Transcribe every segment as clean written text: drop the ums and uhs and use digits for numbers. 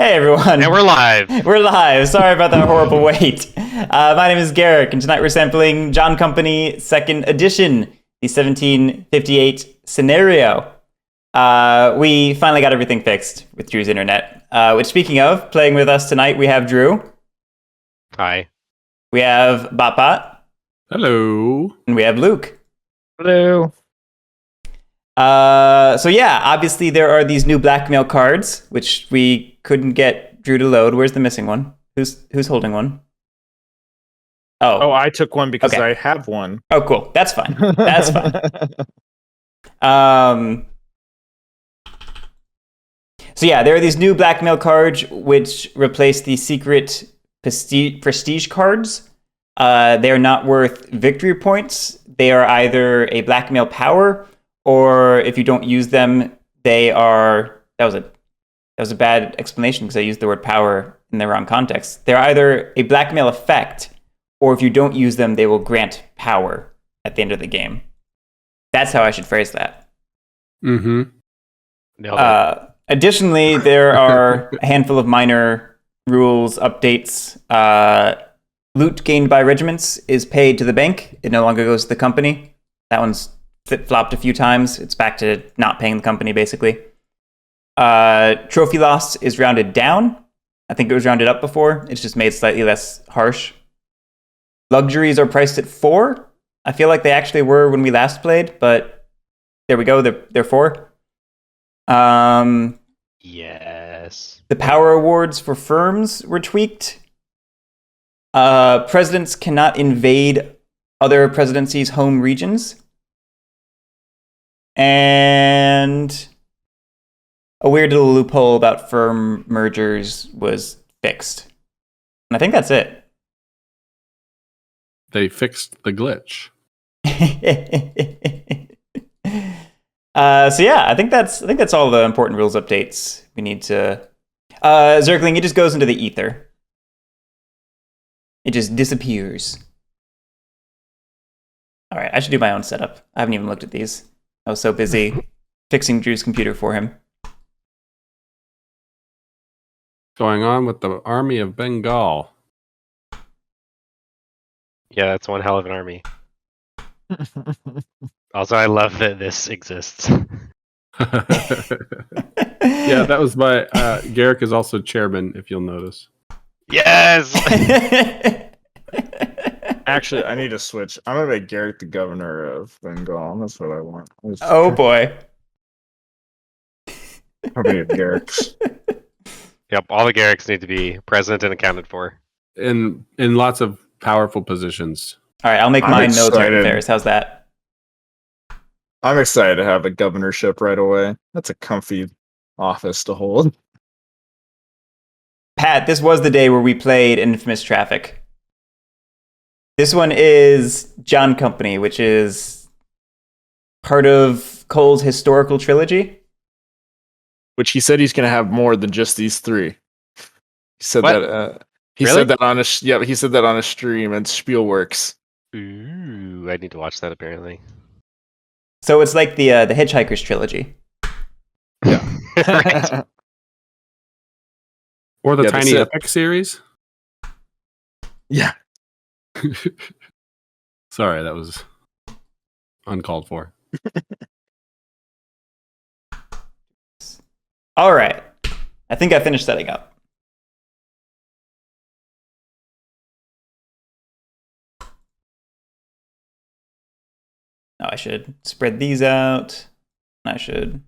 Hey everyone. And we're live. We're live. Sorry about that horrible wait. My name is Guerric, and tonight we're sampling John Company 2nd Edition, the 1758 scenario. We finally got everything fixed with Drew's internet. Which, speaking of, playing with us tonight, we have Drew. Hi. We have Botbot. Hello. And we have Luke. Hello. So yeah, obviously there are these new Blackmail cards, which we couldn't get Drew to load. Where's the missing one? Who's holding one? Oh, I took one because Okay. I have one. Oh, cool. That's fine. That's fine. So yeah, there are these new Blackmail cards which replace the secret prestige cards. They are not worth victory points. They are either a Blackmail power, or if you don't use them, they are... That was a bad explanation because I used the word power in the wrong context. They're either a Blackmail effect, or if you don't use them, they will grant power at the end of the game. That's how I should phrase that. Mm-hmm. Nailed it. Additionally, there are a handful of minor rules updates. Loot gained by regiments is paid to the bank. It no longer goes to the company. That one's flip-flopped a few times. It's back to not paying the company, basically. Trophy loss is rounded down. I think it was rounded up before. It's just made slightly less harsh. Luxuries are priced at 4. I feel like they actually were when we last played, but there we go. They're 4. Yes. The power awards for firms were tweaked. Presidents cannot invade other presidencies' home regions. And a weird little loophole about firm mergers was fixed. And I think that's it. They fixed the glitch. So yeah, I think that's all the important rules updates we need to. Zergling, it just goes into the ether. It just disappears. All right, I should do my own setup. I haven't even looked at these. I was so busy fixing Drew's computer for him. Going on with the army of Bengal. Yeah, that's one hell of an army. Also, I love that this exists. Yeah, that was my... Guerric is also chairman, if you'll notice. Yes! Actually, I need to switch. I'm gonna make Guerric the governor of Bengal. That's what I want. Oh boy. How many Guerrics? Yep, all the Guerrics need to be present and accounted for. In lots of powerful positions. All right, I'll make I'm mine military excited. affairs. How's that? I'm excited to have a governorship right away. That's a comfy office to hold. Pat, this was the day where we played Infamous Traffic. This one is John Company, which is part of Cole's historical trilogy. Which he said he's gonna have more than just these 3. He said What? that. He Really? said that on a he said that on a stream at Spielworks. Ooh, I need to watch that apparently. So it's like the Hitchhiker's trilogy. Yeah. Right. Or the Yeah, Tiny that's it. Epic series. Yeah. Sorry, that was uncalled for. All right. I think I finished setting up. Now I should spread these out. I should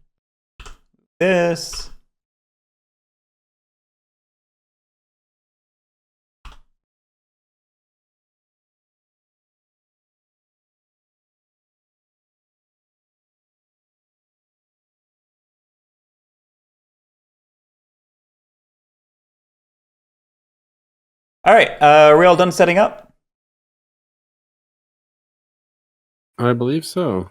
do this. All right, are we all done setting up? I believe so.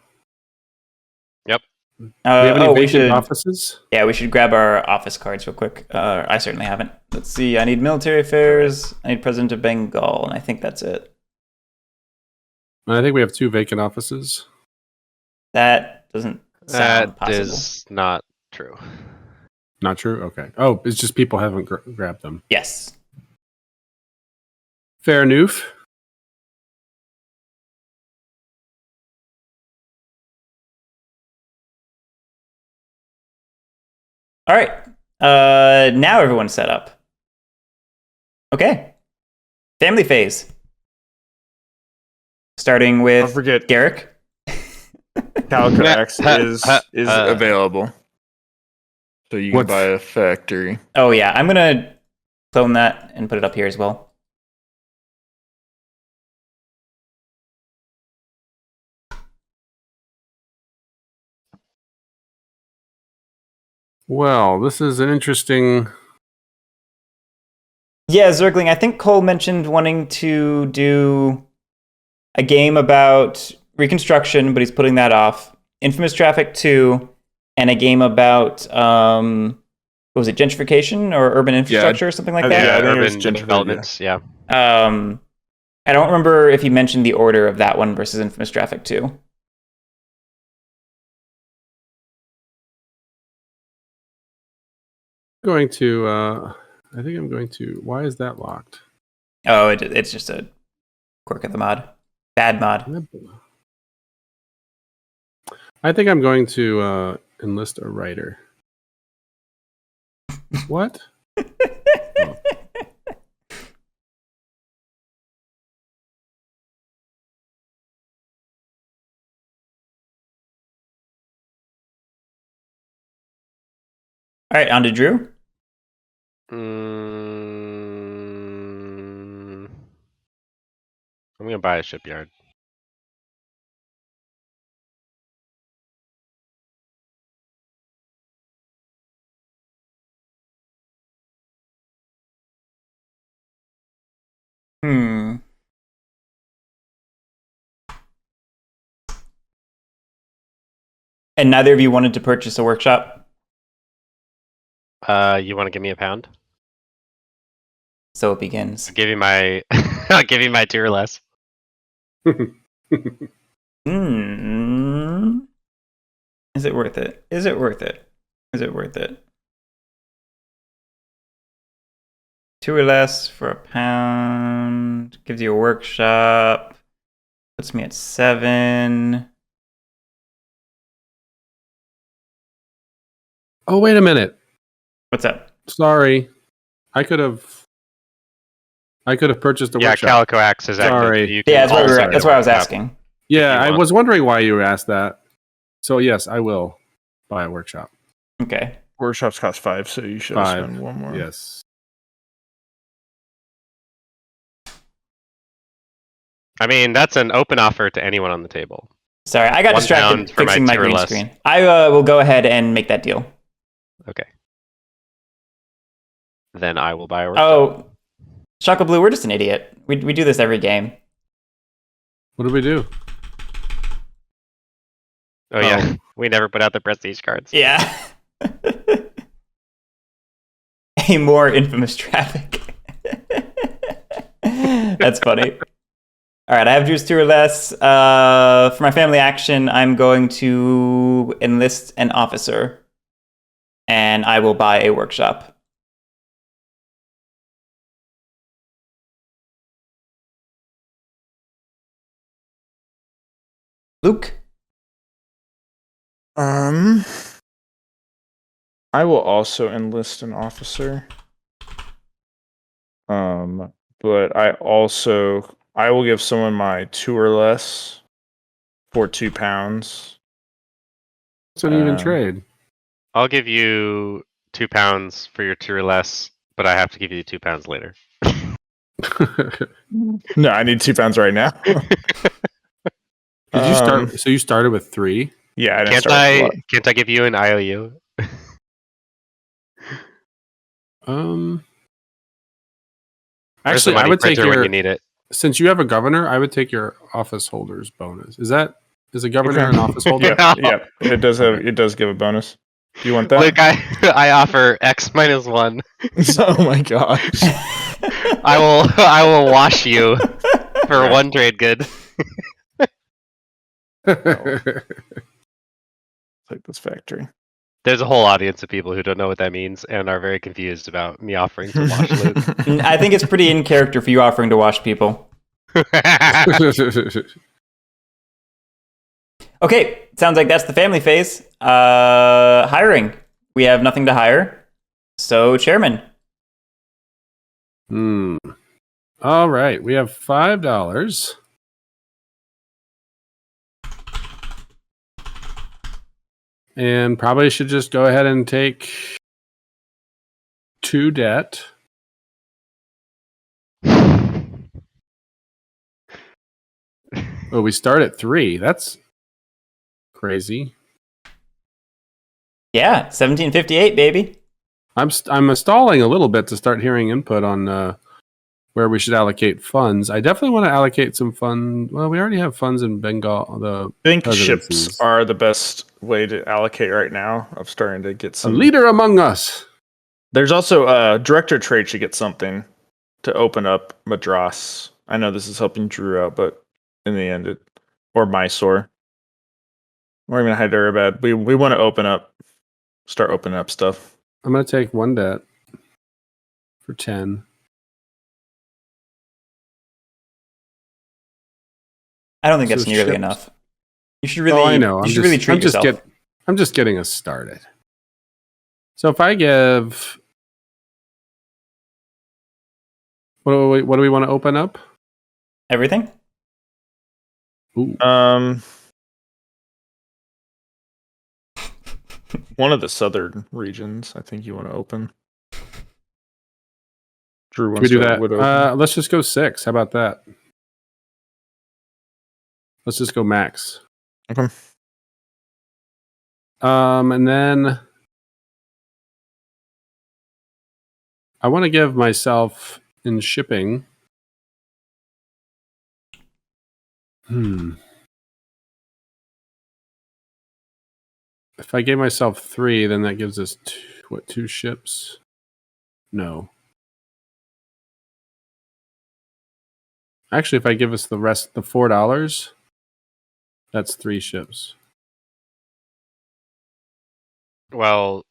Yep. Do we have any we vacant should. offices? Yeah, we should grab our office cards real quick. I certainly haven't. Let's see. I need military affairs. I need president of Bengal, and I think that's it. I think we have 2 vacant offices. That doesn't sound That possible. is not true. Not true? Okay. Oh, it's just people haven't grabbed them. Yes. Fair enough. All right. Now everyone's set up. Okay. Family phase. Starting Don't with forget, Guerric. Calico X is available. So you can What's- buy a factory. Oh yeah, I'm gonna clone that and put it up here as well. Well, this is an interesting. Yeah, Zergling, I think Cole mentioned wanting to do a game about Reconstruction, but he's putting that off. Infamous Traffic 2, and a game about what was it, gentrification or urban infrastructure or something like that? Yeah, I think it was urban gentrified, developments. Yeah. I don't remember if he mentioned the order of that one versus Infamous Traffic 2. Going to. I think I'm going to. Why is that locked? Oh, it's just a quirk of the mod. Bad mod. I think I'm going to enlist a writer. What? Oh. All right, on to Drew. I'm gonna buy a shipyard. Hmm. And neither of you wanted to purchase a workshop, You want to give me a pound? so it begins. I'll give you my. I'll give you my 2 or less. Hmm. Is it worth it? Is it worth it? Is it worth it? 2 or less for a pound. Gives you a workshop. Puts me at 7. Oh, wait a minute. What's up? Sorry. I could have purchased a Yeah, workshop. Calico Axe is active. Sorry. You can Yeah, that's also get that's a what I was workshop. asking. Yeah, you I want. was wondering why you asked that. So yes, I will buy a workshop. Okay. Workshops cost 5, so you should 5. spend 1 more. Yes. I mean, that's an open offer to anyone on the table. Sorry, I got 1 distracted pound for fixing my my 2 or green less. screen. I will go ahead and make that deal. Okay. Then I will buy a workshop. Oh, Shaka Blue, we're just an idiot. We do this every game. What do we do? Oh yeah, we never put out the prestige cards. Yeah. A more infamous traffic. That's funny. All right, I have Drew's 2 or less. For my family action, I'm going to enlist an officer, and I will buy a workshop. Luke? I will also enlist an officer. But I will give someone my 2 or less for 2 pounds. It's an even trade. I'll give you 2 pounds for your 2 or less, but I have to give you 2 pounds later. No, I need 2 pounds right now. Did you start? So you started with 3? Yeah, I didn't Can't start with a lot. Can't I give you an IOU? Where's the Actually, money I would take printer when your. you need it. Since you have a governor, I would take your office holder's bonus. Is a governor an office holder? Yeah, it does give a bonus. Do you want that? Luke, I offer X minus 1. Oh my gosh. I will wash you for 1 trade good. Take this factory. There's a whole audience of people who don't know what that means and are very confused about me offering to wash loot. I think it's pretty in character for you offering to wash people. Okay, sounds like that's the family phase. Hiring. We have nothing to hire. So, chairman. All right, we have $5. And probably should just go ahead and take 2 debt. Oh, we start at 3. That's crazy. Yeah, 1758, baby. I'm stalling a little bit to start hearing input on where we should allocate funds. I definitely want to allocate some fund. Well, we already have funds in Bengal. I think presidencies. ships are the best way to allocate right now. I'm starting to get A some. leader among us. There's also director trade should get something to open up Madras. I know this is helping Drew out, but in the end, or Mysore, or even Hyderabad, we want to start opening up stuff. I'm going to take 1 debt for 10. I don't think So that's nearly ships. enough. You should really. I know. You should really treat yourself. I'm just getting us started. So if I give, what do we want to open up? Everything. Ooh. One of the southern regions, I think you want to open. Drew Can wants we do to that? open. Let's just go 6. How about that? Let's just go max. Okay. And then I want to give myself in shipping. If I gave myself 3, then that gives us 2 ships? No. Actually, if I give us the rest, the $4, that's 3 ships. Well,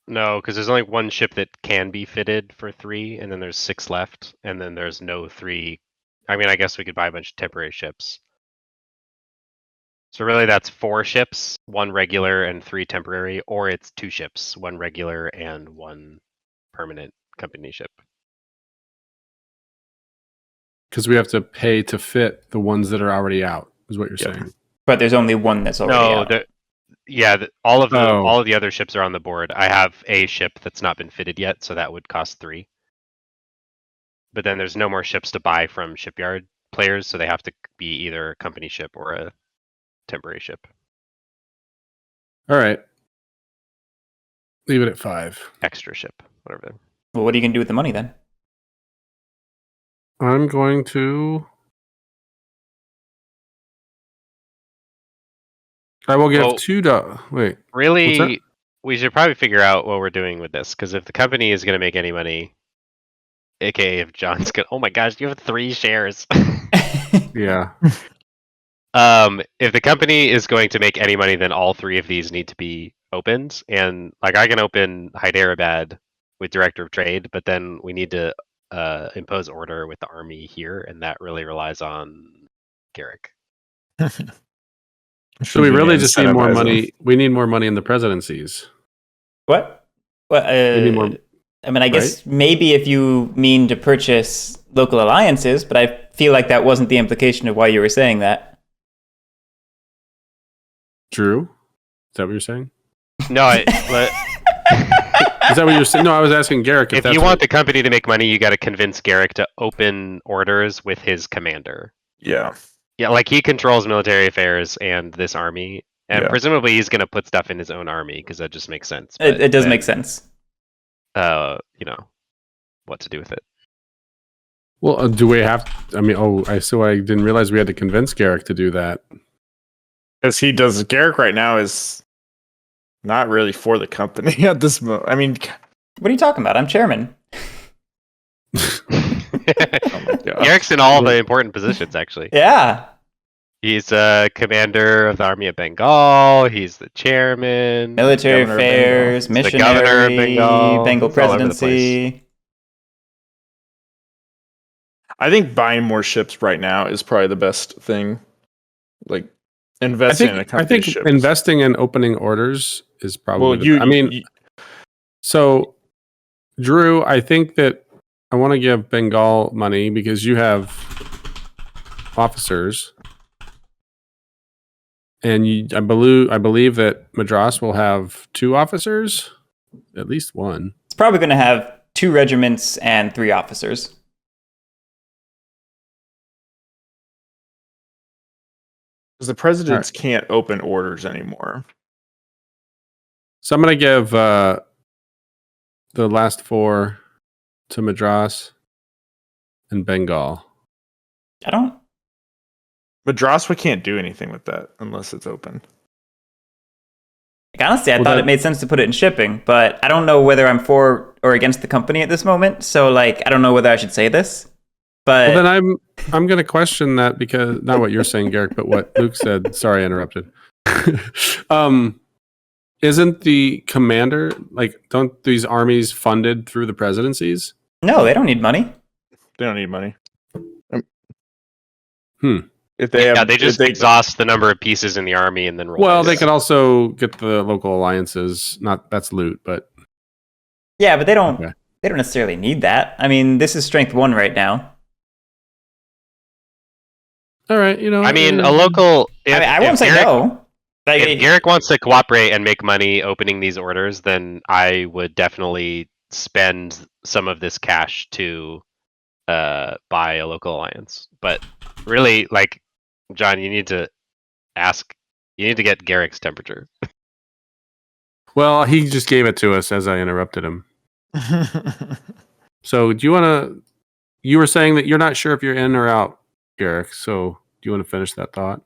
no, because there's only 1 ship that can be fitted for 3, and then there's 6 left, and then there's no 3. I mean, I guess we could buy a bunch of temporary ships. So really, that's 4 ships, 1 regular and 3 temporary, or it's 2 ships, 1 regular and 1 permanent company ship. Because we have to pay to fit the ones that are already out, is what you're saying. But there's only one that's already out. All of the other ships are on the board. I have a ship that's not been fitted yet, so that would cost 3. But then there's no more ships to buy from shipyard players, so they have to be either a company ship or a temporary ship. All right. Leave it at 5. Extra ship, whatever. Well, what are you going to do with the money then? I'm going to... I will give $2. Wait. Really, we should probably figure out what we're doing with this, because if the company is going to make any money, aka if John's going to... Oh my gosh, you have 3 shares. Yeah. If the company is going to make any money, then all 3 of these need to be opened. And like I can open Hyderabad with Director of Trade, but then we need to impose order with the army here, and that really relies on Guerric. So we really just need more money. We need more money in the presidencies. What? Well, We need more, I mean, I guess maybe if you mean to purchase local alliances, but I feel like that wasn't the implication of why you were saying that. Drew? Is that what you're saying? No, Is that what you're saying? No, I was asking Guerric if you want the company to make money, you got to convince Guerric to open orders with his commander. Yeah. Yeah, like he controls military affairs and this army, and presumably he's going to put stuff in his own army because that just makes sense. But it does make sense. You know, what to do with it. Well, do we have... I mean, I didn't realize we had to convince Guerric to do that. Because he does... Guerric right now is not really for the company at this moment. I mean... What are you talking about? I'm chairman. Oh my God. Guerric's in all the important positions, actually. Yeah. He's commander of the army of Bengal. He's the chairman. Military Governor of Bengal. affairs, He's the governor of missionary, Bengal. Bengal He's all over the place. presidency. I think buying more ships right now is probably the best thing. Like investing in a I company's think ships. investing in opening orders is probably. Well, So, Drew, I think that I want to give Bengal money because you have officers, and I believe that Madras will have 2 officers, at least one. It's probably going to have 2 regiments and 3 officers. because the presidents can't open orders anymore. So I'm going to give the last 4 to Madras and Bengal. I don't. Madras, we can't do anything with that unless it's open. Like, honestly, I thought it made sense to put it in shipping, but I don't know whether I'm for or against the company at this moment. So, like, I don't know whether I should say this. But Well, then I'm going to question that because not what you're saying, Guerric, but what Luke said. Sorry, I interrupted. Isn't the commander don't these armies funded through the presidencies? no, they don't need money. They don't need money. If they have, they just exhaust the number of pieces in the army and then roll. Well, dice. they could also get the local alliances. That's loot, but Yeah, but they don't. Okay. They don't necessarily need that. I mean, this is strength 1 right now. all right. I mean, a local. I won't say no. Like, If Guerric wants to cooperate and make money opening these orders, then I would definitely spend some of this cash to buy a local alliance. But really, like, John, you need to get Garric's temperature. Well, he just gave it to us as I interrupted him. So, do you want to? You were saying that you're not sure if you're in or out, Guerric. So, do you want to finish that thought?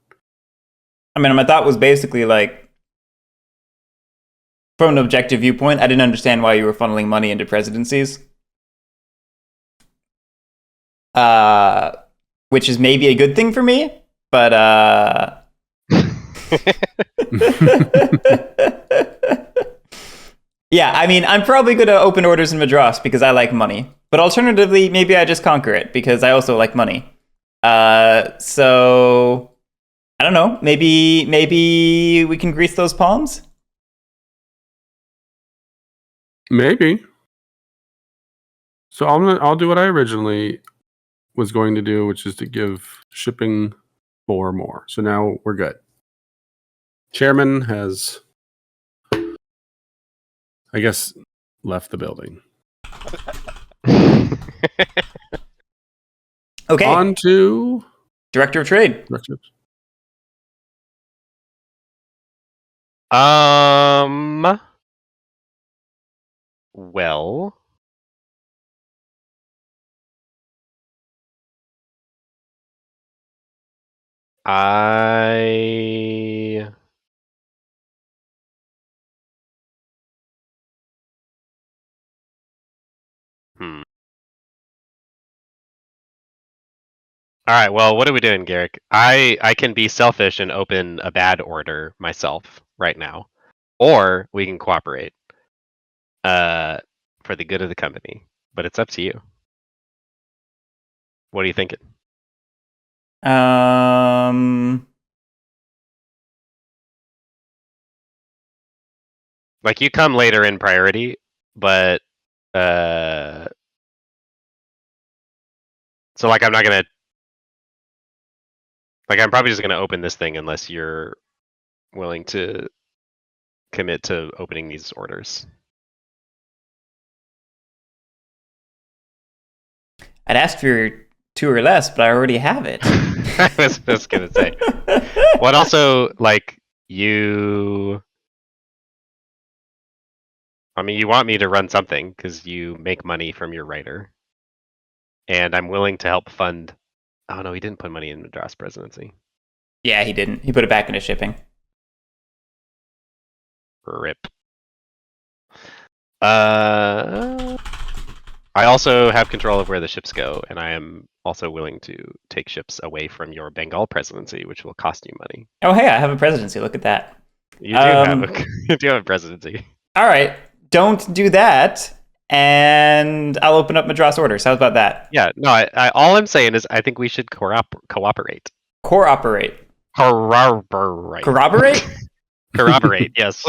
I mean, my thought was basically like, from an objective viewpoint, I didn't understand why you were funneling money into presidencies. Which is maybe a good thing for me, but yeah, I mean, I'm probably going to open orders in Madras because I like money. But alternatively, maybe I just conquer it because I also like money. So I don't know. Maybe we can grease those palms. Maybe. So I'll do what I originally was going to do, which is to give shipping 4 more. So now we're good. Chairman has, I guess, left the building. Okay. On to Director of Trade. directors. Well, I All right, well, what are we doing, Guerric? I can be selfish and open a bad order myself right now. Or we can cooperate. For the good of the company. But it's up to you. What are you thinking? Like, you come later in priority, but so like I'm not gonna I'm probably just gonna open this thing unless you're willing to commit to opening these orders. I'd ask for 2 or less, but I already have it. I was just gonna say. What also, like, you want me to run something because you make money from your writer. And I'm willing to help fund. Oh no, he didn't put money in Madras presidency. Yeah, he didn't. He put it back into shipping. RIP. I also have control of where the ships go, and I am also willing to take ships away from your Bengal presidency, which will cost you money. Oh, hey, I have a presidency. Look at that. You do you do have a presidency. All right, don't do that, and I'll open up Madras orders. How about that? Yeah, no. All I'm saying is I think we should cooperate. Corroborate. Corroborate. Corroborate? Corroborate. Yes.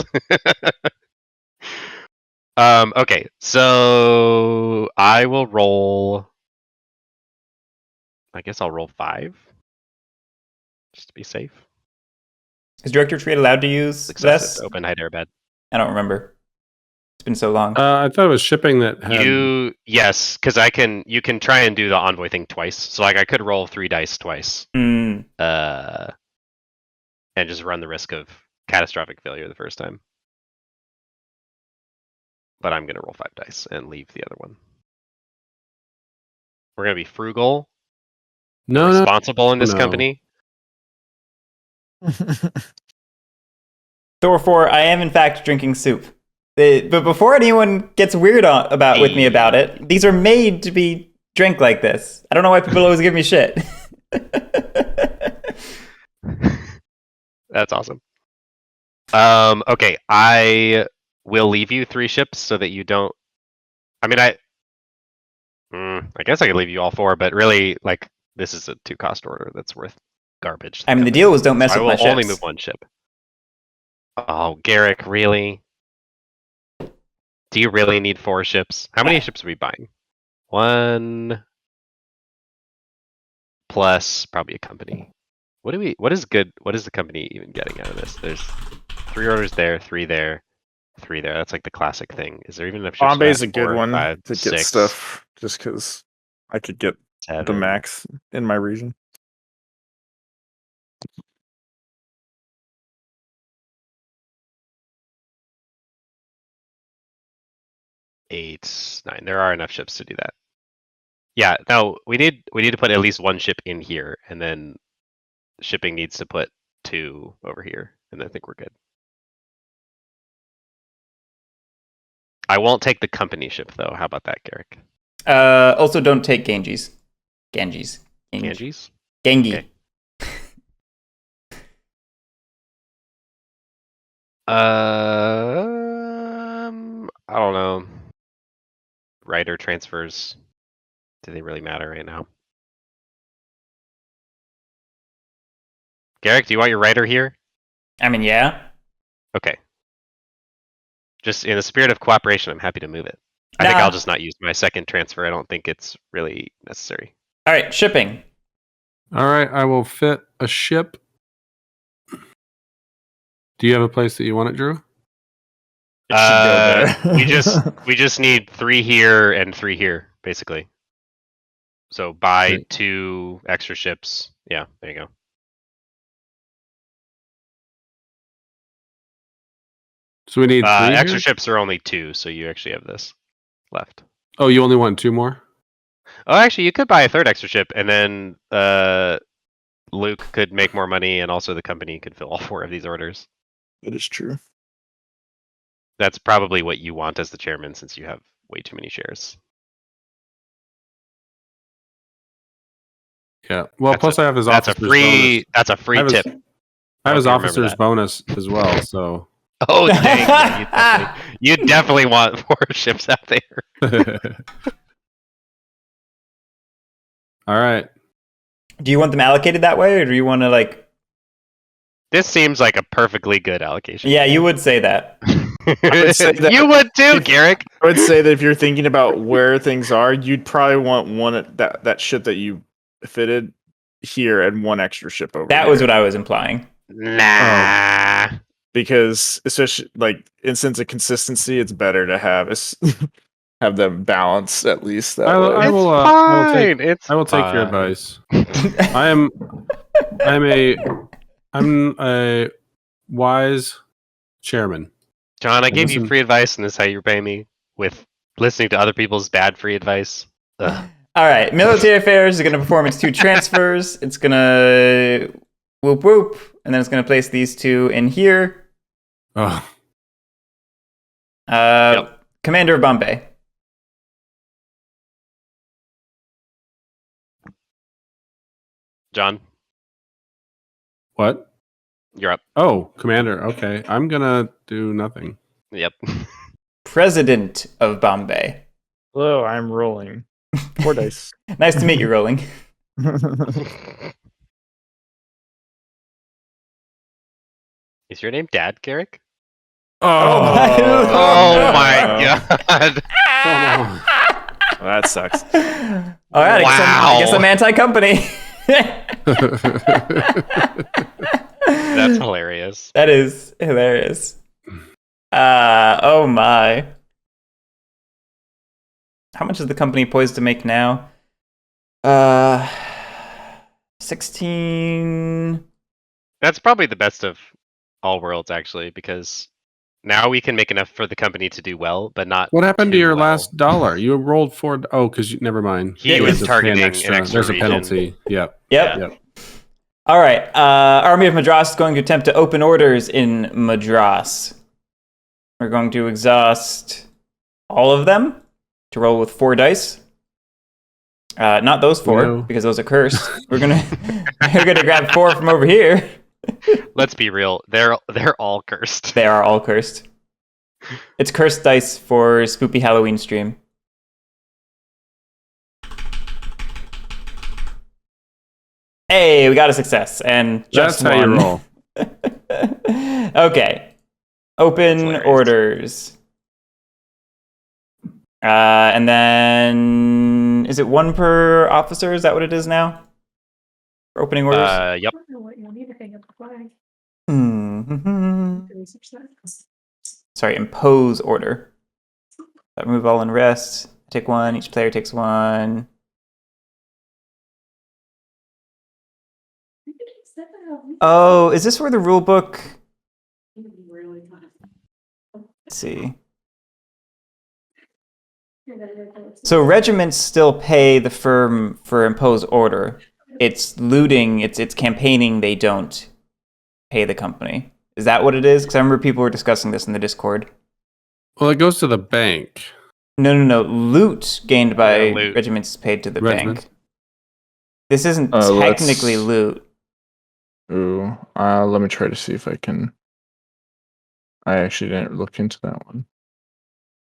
Okay, so I will roll. I guess I'll roll 5, just to be safe. Is Director Trade allowed to use Successive this? to open hide airbed. I don't remember. It's been so long. I thought it was shipping that had. Yes, because you can try and do the envoy thing twice. So like I could roll 3 dice twice. Hmm. And just run the risk of catastrophic failure the first time. But I'm gonna roll 5 dice and leave the other one. We're gonna be frugal, responsible in this company. Thor 4, I am in fact drinking soup. But before anyone gets weird with me about it, these are made to be drank like this. I don't know why people always give me shit. That's awesome. Okay, I will leave you 3 ships so that you don't. I mean, I guess I could leave you all 4, but really, like, this is a 2-cost order that's worth garbage. I mean, the deal was don't mess with my ships. I will only move 1 ship. Oh, Guerric, really? Do you really need 4 ships? How many ships are we buying? 1 plus probably a company. What is the company even getting out of this? There's 3 orders there, 3 there, 3 there. That's like the classic thing. Is there even enough ships? Bombay's a good 4, one 5, to 6, get stuff, just because I could get 7. the max in my region. Eight, 9. There are enough ships to do that. Yeah, no, we need to put at least 1 ship in here, and then shipping needs to put 2 over here, and I think we're good. I won't take the company ship though. How about that, Guerric? Also, don't take Ganges. Ganges. Ganges? Gengi. Okay. I don't know. Rider transfers. Do they really matter right now? Guerric, do you want your rider here? I mean, yeah. Okay. Just in the spirit of cooperation, I'm happy to move it. I think I'll just not use my second transfer. I don't think it's really necessary. All right, shipping. All right, I will fit a ship. Do you have a place that you want it, Drew? It should go there. we just need 3 here and 3 here, basically. So buy Okay. 2 extra ships. Yeah, there you go. So we need 3 extra here? ships are only 2, so you actually have this left. Oh, you only want 2 more? Oh, actually, you could buy a 3rd extra ship, and then Luke could make more money, and also the company could fill all 4 of these orders. That is true. That's probably what you want as the chairman, since you have way too many shares. Yeah. Well, plus I have his officer's bonus. That's a free tip. I have his you remember officer's that. bonus as well, so. Oh, dang. Yeah, you definitely want 4 ships out there. All right. Do you want them allocated that way, or do you want to, like... This seems like a perfectly good allocation. Yeah, you would say that. would say that you would too, Guerric. I would say that if you're thinking about where things are, you'd probably want one that ship that you fitted here and 1 extra ship over That here. was what I was implying. Nah. Because especially in sense of consistency, it's better to have have them balance at least that way. I will take your advice. I'm a wise chairman. John, I gave you free advice, and this is how you repay me with listening to other people's bad free advice. Ugh. All right, military affairs is going to perform its 2 transfers. It's going to whoop whoop, and then it's going to place these 2 in here. Oh. Yep. Commander of Bombay. John, What? you're up. Oh, Commander. Okay, I'm gonna do nothing. Yep. President of Bombay. Hello, I'm rolling 4 dice. Nice to meet you, Rolling. Is your name Dad, Guerric? Oh my Oh no. my god. Come on. Well, that sucks. All right, I guess I'm Wow. anti-company. That's hilarious. That is hilarious. Oh my. How much is the company poised to make now? 16. That's probably the best of all worlds, actually, because now we can make enough for the company to do well, but not. What happened to too your well. last dollar? You rolled 4. Oh, because you never mind. He Yeah, was it's targeting an extra There's a region. penalty. Yep. Yep. Yep. All right. Army of Madras is going to attempt to open orders in Madras. We're going to exhaust all of them to roll with 4 dice. Not those 4 No. because those are cursed. We're gonna grab 4 from over here. Let's be real. They're all cursed. They are all cursed. It's cursed dice for Spoopy Halloween stream. Hey, we got a success and just That's how you one. roll. Okay. Open Hilarious. orders. And then is it 1 per officer? Is that what it is now? For opening orders? Yep. Mhm. Sorry, impose order. Remove all unrest. Take 1. Each player takes 1. Oh, is this where the rule book? Let's see. So regiments still pay the firm for impose order. It's looting, it's campaigning, they don't pay the company. Is that what it is? Because I remember people were discussing this in the Discord. Well, it goes to the bank. No. Loot gained by Yeah, loot. regiments is paid to the Regiment. bank. This isn't Let's- technically loot. Ooh, let me try to see if I can. I actually didn't look into that one.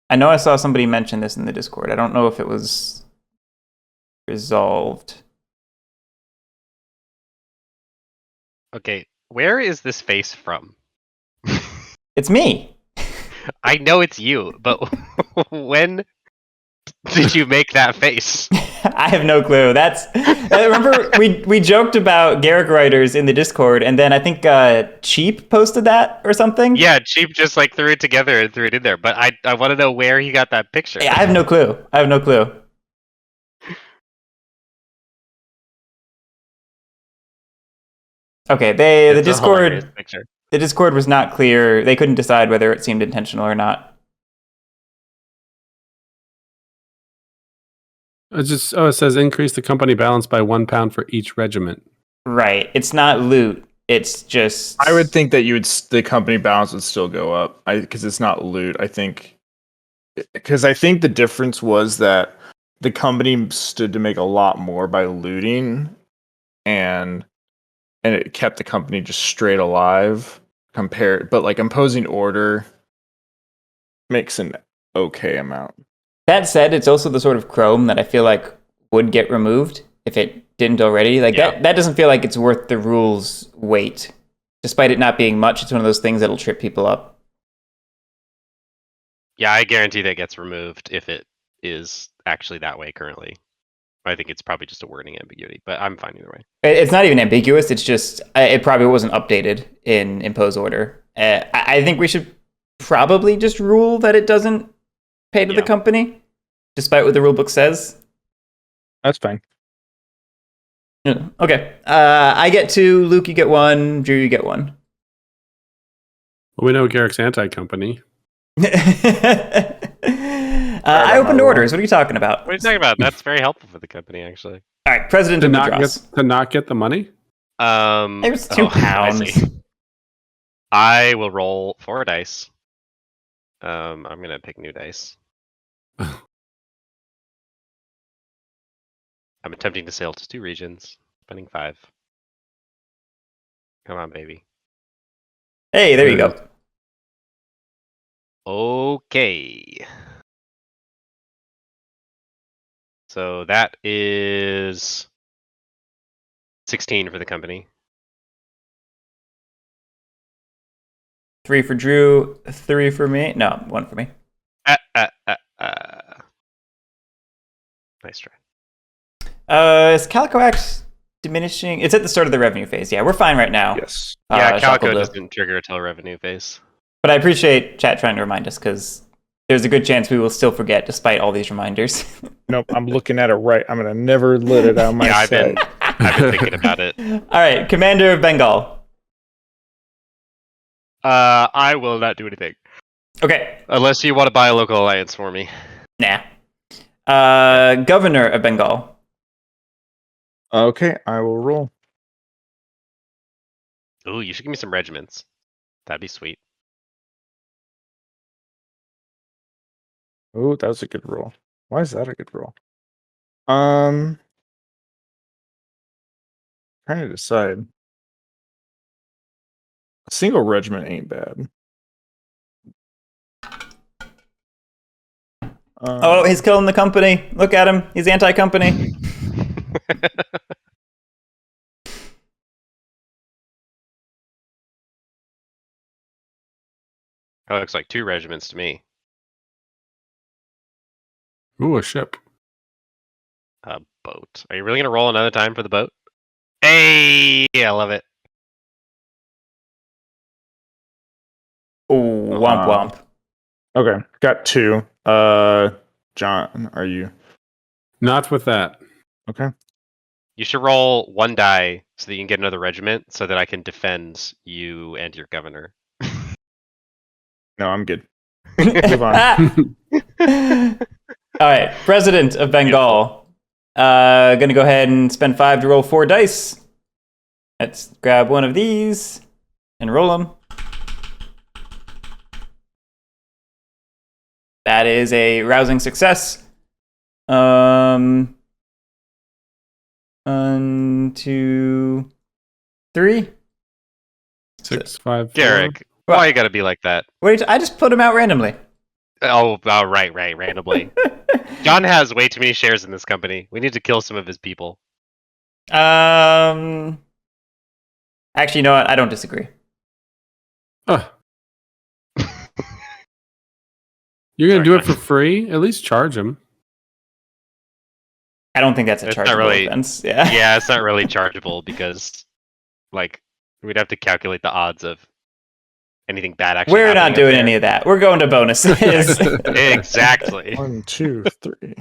I know I saw somebody mention this in the Discord. I don't know if it was resolved. Okay. Where is this face from? It's me. I know it's you, but when did you make that face? I have no clue. I remember we joked about Guerric writers in the Discord, and then I think Cheap posted that or something. Yeah, Cheap just like threw it together and threw it in there. But I want to know where he got that picture. I have no clue. Okay, the It's a hilarious Discord picture. the Discord was not clear. They couldn't decide whether it seemed intentional or not. It says increase the company balance by £1 for each regiment. Right. It's not loot. It's just. I would think that the company balance would still go up. Because it's not loot. I think the difference was that the company stood to make a lot more by looting, and it kept the company just straight alive. But like imposing order makes an okay amount. That said, it's also the sort of Chrome that I feel like would get removed if it didn't already. Like Yeah. that doesn't feel like it's worth the rules weight. Despite it not being much, it's one of those things that'll trip people up. Yeah, I guarantee that gets removed if it is actually that way currently. I think it's probably just a wording ambiguity, but I'm fine either way. It's not even ambiguous. It's just it probably wasn't updated in impose order. I think we should probably just rule that it doesn't pay to the Yeah. company, despite what the rulebook says. That's fine. Yeah. Okay. I get 2. Luke, you get 1. Drew, you get 1. Well, we know Garrick's anti-company. I opened orders. What are you talking about? What are you talking about? That's very helpful for the company, actually. All right, President To of not Madras. get the money? It was £2. I will roll 4 dice. I'm gonna pick new dice. I'm attempting to sail to 2 regions, Spending 5. Come on, baby. Hey, there you There go. Okay. So that is 16 for the company. 3 for Drew, 3 for me. No, 1 for me. Nice try. Is Calico Act diminishing? It's at the start of the revenue phase. Yeah, we're fine right now. Yes. Yeah, Calico Shackle Blue. doesn't trigger until revenue phase. But I appreciate chat trying to remind us because there's a good chance we will still forget despite all these reminders. Nope. I'm looking at it right. I'm gonna never let it out of my Yeah, I've sight. been thinking about it. All right, Commander of Bengal. I will not do anything. Okay, Unless you want to buy a local alliance for me. nah. Governor of Bengal. Okay, I will roll. Ooh, you should give me some regiments. That'd be sweet. Oh, that was a good roll. Why is that a good roll? Trying to decide. A single regiment ain't bad. Oh, he's killing the company. Look at him. He's anti-company. That looks like 2 regiments to me. Ooh, a ship. A boat. Are you really gonna roll another time for the boat? Hey, I love it. Ooh, womp womp. Okay, got 2. John, are you Not with that. okay? You should roll 1 die so that you can get another regiment, so that I can defend you and your governor. No, I'm good. Move on. All right, President of Bengal. Gonna go ahead and spend 5 to roll 4 dice. Let's grab one of these and roll them. That is a rousing success. 1, 2, 3. 6, 5, 4. Garric, why you gotta be like that? Wait, I just put them out randomly. Oh, right, randomly. John has way too many shares in this company. We need to kill some of his people. Actually, you know what? I don't disagree. You're going to do Sorry, it for free? At least charge him. I don't think that's a It's not chargeable really- offense. Yeah. Yeah, it's not really chargeable because, like, we'd have to calculate the odds of anything bad actually We're not happening up doing there. any of that. We're going to bonuses. Exactly. 1, 2, 3.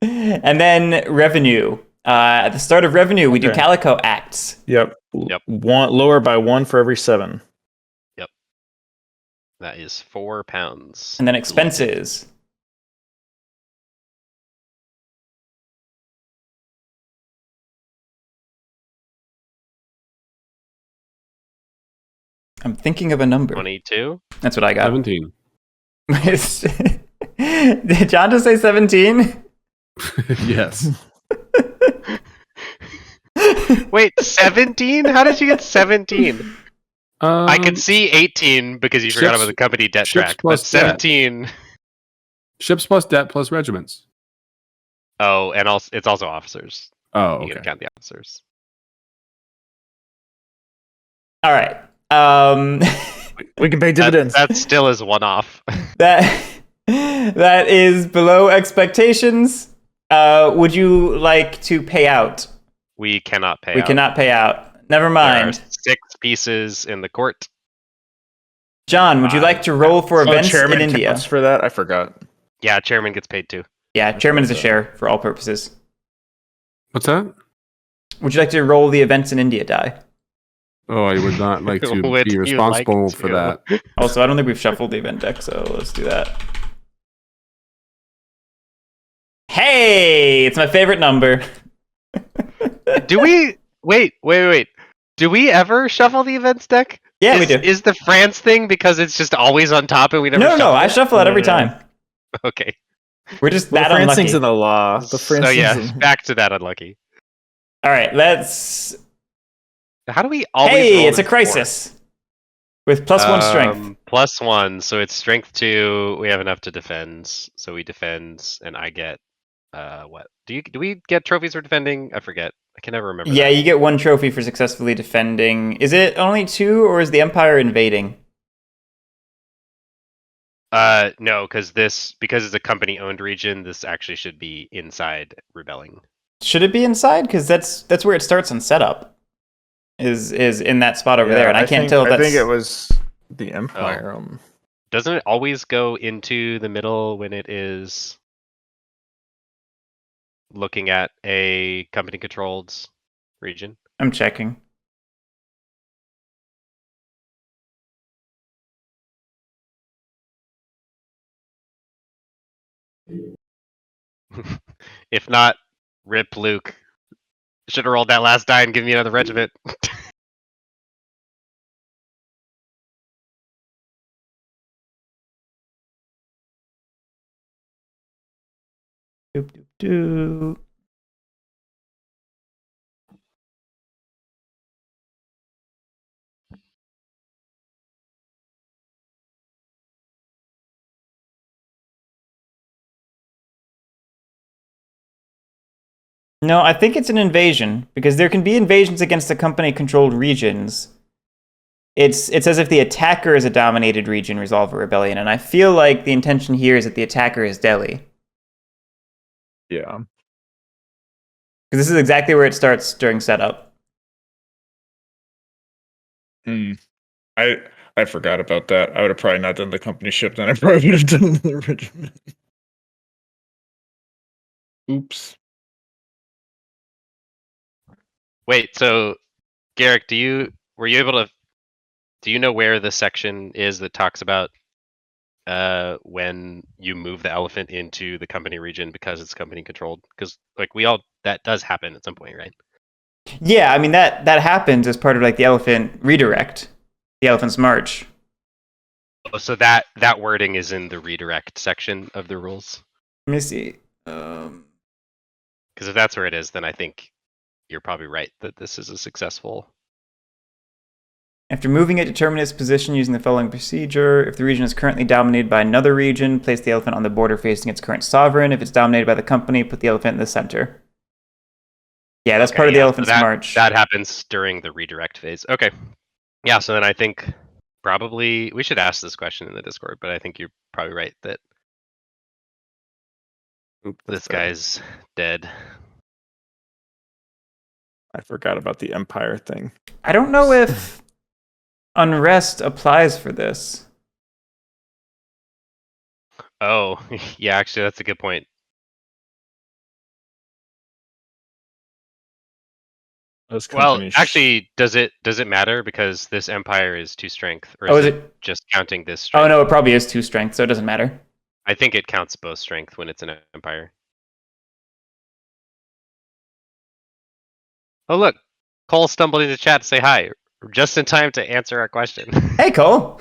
And then revenue. At the start of revenue, we do Okay. Calico Acts. Yep. Yep. One lower by 1 for every 7. That is £4. And then expenses. I'm thinking of a number. 22. That's what I got. 17. Did John just say 17? Yes. Wait, 17? How did you get 17? I Um, could see 18 because you forgot ships- about the company debt ships track. But plus debt. 17. Ships plus debt plus regiments. Oh, and also it's also officers. Oh, You okay. gotta count the officers. All right. We can pay That, dividends. that still is one off. that is below expectations. Would you like to pay out? We cannot pay We out. cannot pay out. Never There are mind. 6 pieces in the court. John, would you like to roll for events Chairman in India? counts for that. I forgot. Yeah, chairman gets paid too. Yeah, chairman is a share for all purposes. What's that? Would you like to roll the events in India die? Oh, I would not like to Would be you responsible like for to? that. Also, I don't think we've shuffled the event deck, so let's do that. Hey, it's my favorite number. Do we wait? Do we ever shuffle the events deck? Yeah, we do. Is the France thing because it's just always on top and we never No, shuffle I it? shuffle it every No, no, no. time. Okay. We're just Well, that the France unlucky. thing's in the law. The France So yeah, thing's in- back to that unlucky. All right, let's. How do we always Hey, roll it's a this board? crisis with +1 strength. +1, so it's strength 2. We have enough to defend, so we defend, and I get what? Do we get trophies for defending? I forget. I can never remember. Yeah, that. you get 1 trophy for successfully defending. Is it only 2, or is the Empire invading? No, because it's a company-owned region. This actually should be inside rebelling. Should it be inside? Because that's where it starts on setup. Is in that spot over there, and I can't tell. I That's... think it was the Empire. Doesn't it always go into the middle when it is looking at a company-controlled region? I'm checking. If not, rip Luke. Should have rolled that last die and given me another regiment. Doop, doop, doop. No, I think it's an invasion, because there can be invasions against the company-controlled regions. It's as if the attacker is a dominated region, resolve a rebellion, and I feel like the intention here is that the attacker is Delhi. Yeah. Because this is exactly where it starts during setup. I forgot about that. I would have probably not done the company ship, then I probably would have done the regiment. Oops. Wait, so Guerric, do you know where the section is that talks about when you move the elephant into the company region because it's company controlled? Because like that does happen at some point, right? Yeah, I mean that happens as part of like the elephant redirect, the elephant's march. Oh, so that wording is in the redirect section of the rules. Let me see. Because if that's where it is, then I think you're probably right that this is a successful. After moving it, determine its position using the following procedure. If the region is currently dominated by another region, place the elephant on the border facing its current sovereign. If it's dominated by the company, put the elephant in the center. Yeah, that's part of the elephant's march. That happens during the redirect phase. Okay. Yeah, so then I think probably we should ask this question in the Discord, but I think you're probably right that this guy's dead. I forgot about the Empire thing. I don't know if unrest applies for this. Oh, yeah, actually, that's a good point. Well, actually, does it matter because this Empire is 2 strength, or is it just counting this strength? Oh no, it probably is 2 strength, so it doesn't matter. I think it counts both strength when it's an Empire. Oh look, Cole stumbled into chat to say hi, just in time to answer our question. Hey Cole.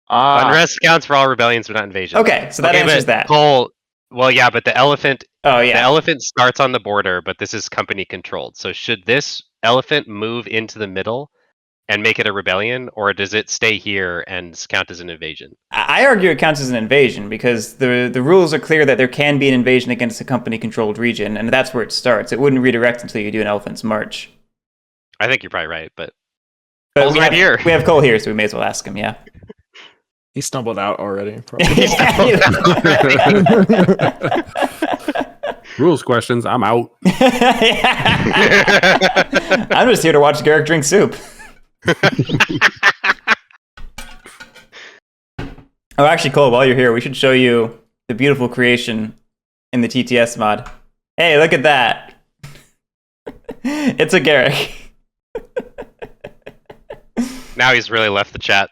Unrest counts for all rebellions, but not invasions. Okay, so that answers that. Cole, well, yeah, but the elephant. Oh yeah. The elephant starts on the border, but this is company controlled. So should this elephant move into the middle and make it a rebellion, or does it stay here and count as an invasion? I argue it counts as an invasion because the rules are clear that there can be an invasion against a company-controlled region, and that's where it starts. It wouldn't redirect until you do an elephant's march. I think you're probably right, but Cole's right here. We have Cole here, so we may as well ask him. Yeah. He stumbled out already. Rules questions. I'm out. I'm just here to watch Guerric drink soup. Oh, actually, Cole, while you're here, we should show you the beautiful creation in the TTS mod. Hey, look at that. It's a Guerric. Now he's really left the chat.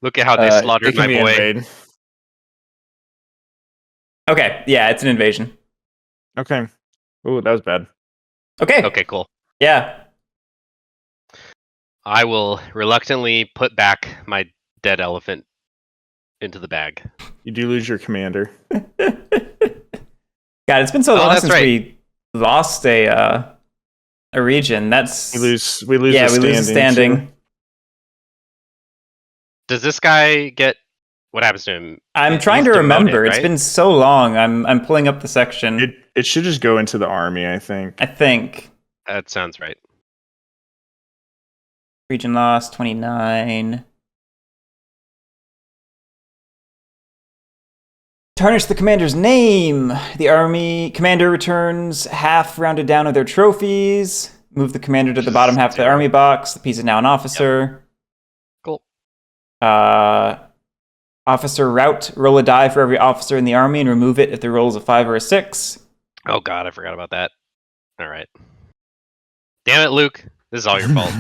Look at how they slaughtered my boy. Invade. Okay, yeah, it's an invasion. Okay. Ooh, that was bad. Okay. Okay, cool. Yeah. I will reluctantly put back my dead elephant into the bag. You do lose your commander. God, it's been so Oh, long that's since right. we lost a region. That's We lose. yeah, the we lose the standing, standing. too. Does this guy get? What happens to him? I'm trying He's to remember. demoted, It's right? been so long. I'm pulling up the section. It should just go into the army, I think. I think That sounds right. region lost 29. Tarnish the commander's name. The army commander returns half rounded down of their trophies. Move the commander to the bottom half of the 0. army box. The piece is now an officer. Cool. Officer route. Roll a die for every officer in the army and remove it if the roll is a 5 or a 6. Oh God, I forgot about that. All right. Damn it, Luke. This is all your fault.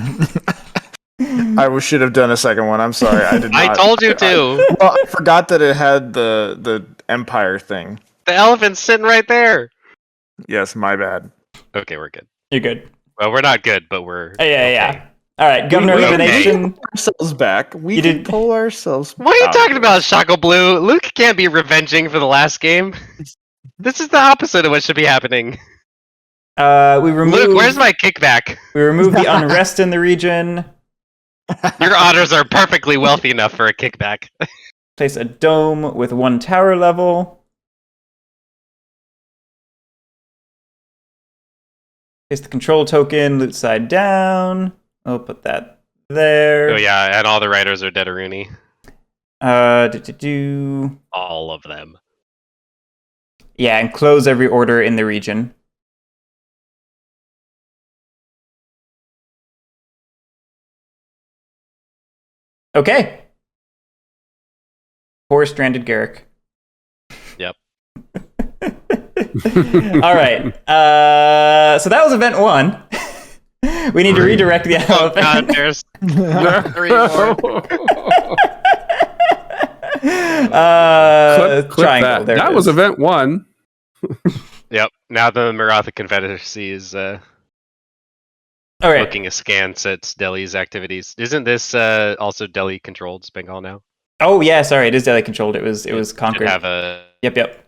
I should have done a second one. I'm sorry. I did not. I told you to. Well, I forgot that it had the Empire thing. The elephant's sitting right there. Yes, my bad. Okay, we're good. You're good. Well, we're not good, but we're Yeah, okay. yeah. All right, governor of the okay. nation. Ourselves back. We You can did- pull ourselves. What are you out talking of about, Shaco Blue? Luke can't be revenging for the last game. This is the opposite of what should be happening. We remove. Luke, where's my kickback? We remove the unrest in the region. Your otters are perfectly wealthy enough for a kickback. Place a dome with 1 tower level. Place the control token, loot side down. I'll put that there. Oh yeah, and all the writers are Deadaruni. All of them. Yeah, and close every order in the region. Okay. Poor stranded Guerric. Yep. All right. So that was event 1. We need to redirect the Oh God, elephant. there's 3 more. Clip triangle. that. There That it was is. event 1. Yep. Now the Maratha Confederacy is All right. looking askance at Delhi's activities. Isn't this also Delhi controlled Bengal now? Oh yeah, sorry. It is Delhi controlled. It was Should conquered. have a Yep.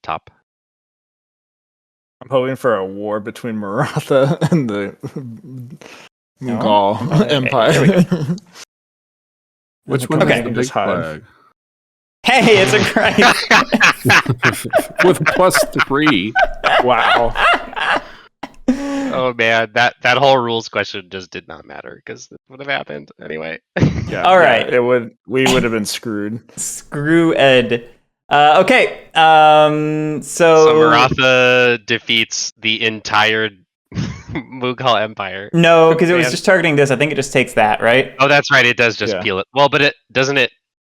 top. I'm hoping for a war between Maratha and the No? Mughal Okay, there we Empire. Which one Okay. is the big Just hide. flag? Hey, it's a Christ. With +3. Wow. Oh man, that whole rules question just did not matter because it would have happened anyway. Yeah. All right. We would have been screwed. Screw Ed. Okay. So So Maratha defeats the entire Mughal Empire. no, because it was Man. just targeting this. I think it just takes that, right? Oh, that's right. It does just Yeah. peel it. Well, but it doesn't it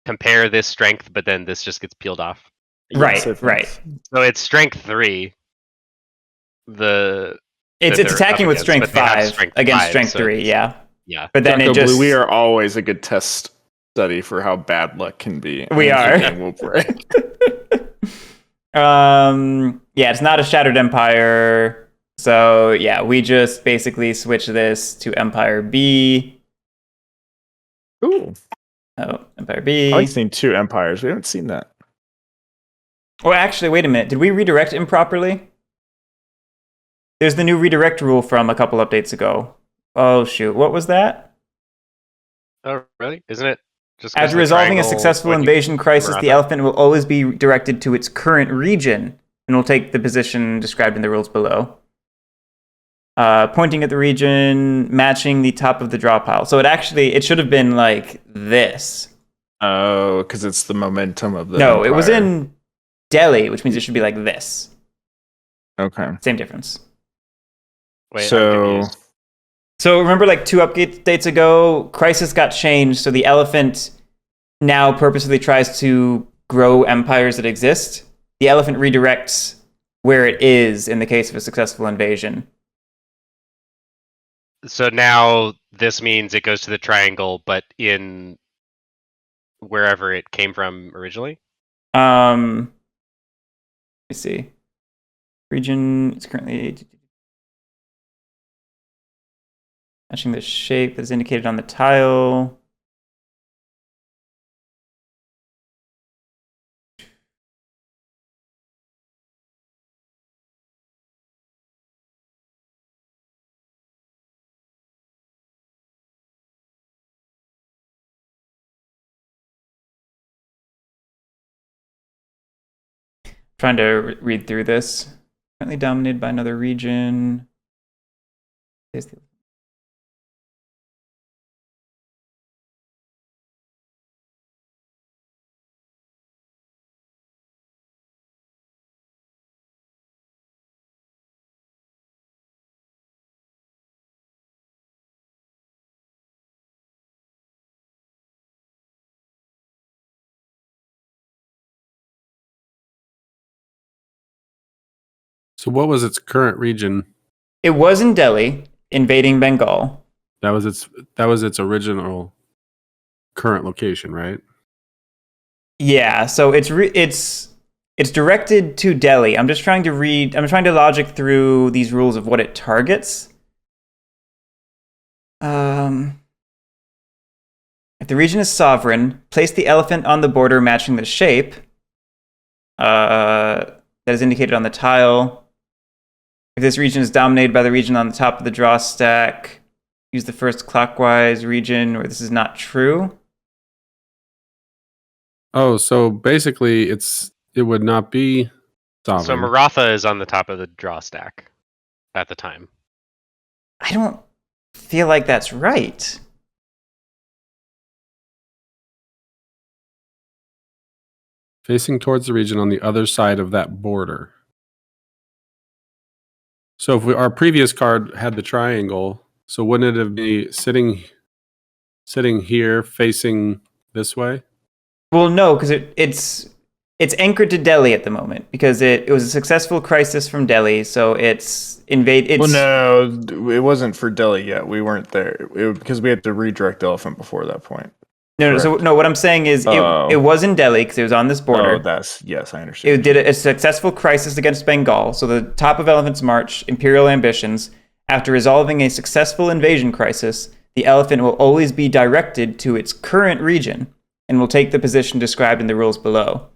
compare this strength, but then this just gets peeled off. Right, Yes, right. So it's strength 3. It's they're attacking up with against, strength but they have 5 strength against 5, strength so 3. Yeah, yeah. but then Jocko it just Blue, we are always a good test study for how bad luck can be. We And are. game will break. Yeah, it's not a shattered empire. So yeah, we just basically switch this to Empire B. Ooh. Oh, Empire B. I like seeing 2 empires. We haven't seen that. Oh, actually, wait a minute. Did we redirect improperly? There's the new redirect rule from a couple updates ago. Oh shoot, what was that? Oh, really? Isn't it just 'cause After the resolving a triangle successful when you- invasion crisis, the Maratha? elephant will always be directed to its current region and will take the position described in the rules below. Pointing at the region, matching the top of the draw pile. So it should have been like this. Oh, because it's the momentum of the No, it was empire. in Delhi, which means it should be like this. Okay. Same difference. Wait, I'm So confused. So remember, like 2 updates ago, Crisis got changed, so the elephant now purposely tries to grow empires that exist. The elephant redirects where it is in the case of a successful invasion. So now this means it goes to the triangle, but in wherever it came from originally. Let me see. Region is currently matching the shape that is indicated on the tile. Trying to read through this. Currently dominated by another region. So what was its current region? It was in Delhi, invading Bengal. That was its original current location, right? Yeah, so it's directed to Delhi. I'm trying to logic through these rules of what it targets. If the region is sovereign, place the elephant on the border matching the shape that is indicated on the tile. If this region is dominated by the region on the top of the draw stack, use the first clockwise region where this is not true. Oh, so basically it would not be sovereign. So Maratha is on the top of the draw stack at the time. I don't feel like that's right. Facing towards the region on the other side of that border. So if our previous card had the triangle, so wouldn't it be sitting here facing this way? Well, no, because it's anchored to Delhi at the moment because it was a successful crisis from Delhi, so it's invade. Well, no, it wasn't for Delhi yet. We weren't there because we had to redirect the elephant before that point. No, so no. What I'm saying is, it was in Delhi because it was on this border. Oh, yes, I understand. It did a successful crisis against Bengal. So the top of Elephant's March, Imperial Ambitions, after resolving a successful invasion crisis, the elephant will always be directed to its current region and will take the position described in the rules below.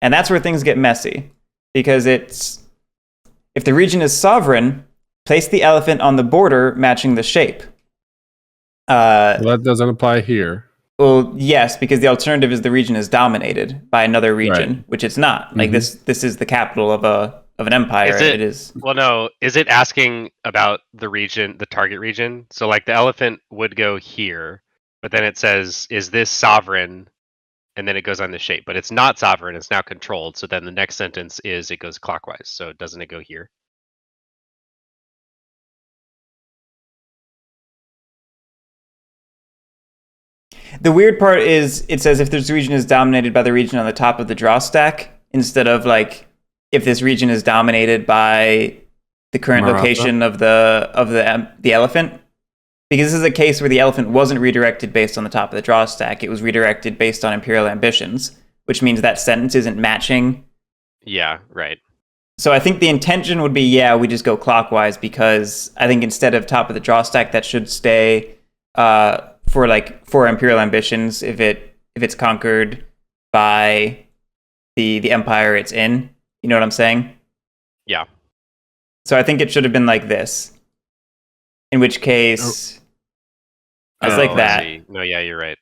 And that's where things get messy because if the region is sovereign, place the elephant on the border matching the shape. Well, that doesn't apply here. Well, yes, because the alternative is the region is dominated by another region, which it's not. Like this is the capital of an empire. It is. Well, no. Is it asking about the region, the target region? So, like, the elephant would go here, but then it says, "Is this sovereign?" And then it goes on the shape, but it's not sovereign. It's now controlled. So then the next sentence is it goes clockwise. So doesn't it go here? The weird part is it says if this region is dominated by the region on the top of the draw stack, instead of like if this region is dominated by the current Maratha location of the elephant. Because this is a case where the elephant wasn't redirected based on the top of the draw stack. It was redirected based on Imperial Ambitions, which means that sentence isn't matching. Yeah, right. So I think the intention would be, we just go clockwise because I think instead of top of the draw stack, that should stay for Imperial Ambitions if it's conquered by the empire it's in. You know what I'm saying? Yeah. So I think it should have been like this. In which case, it's like that. No, yeah, you're right.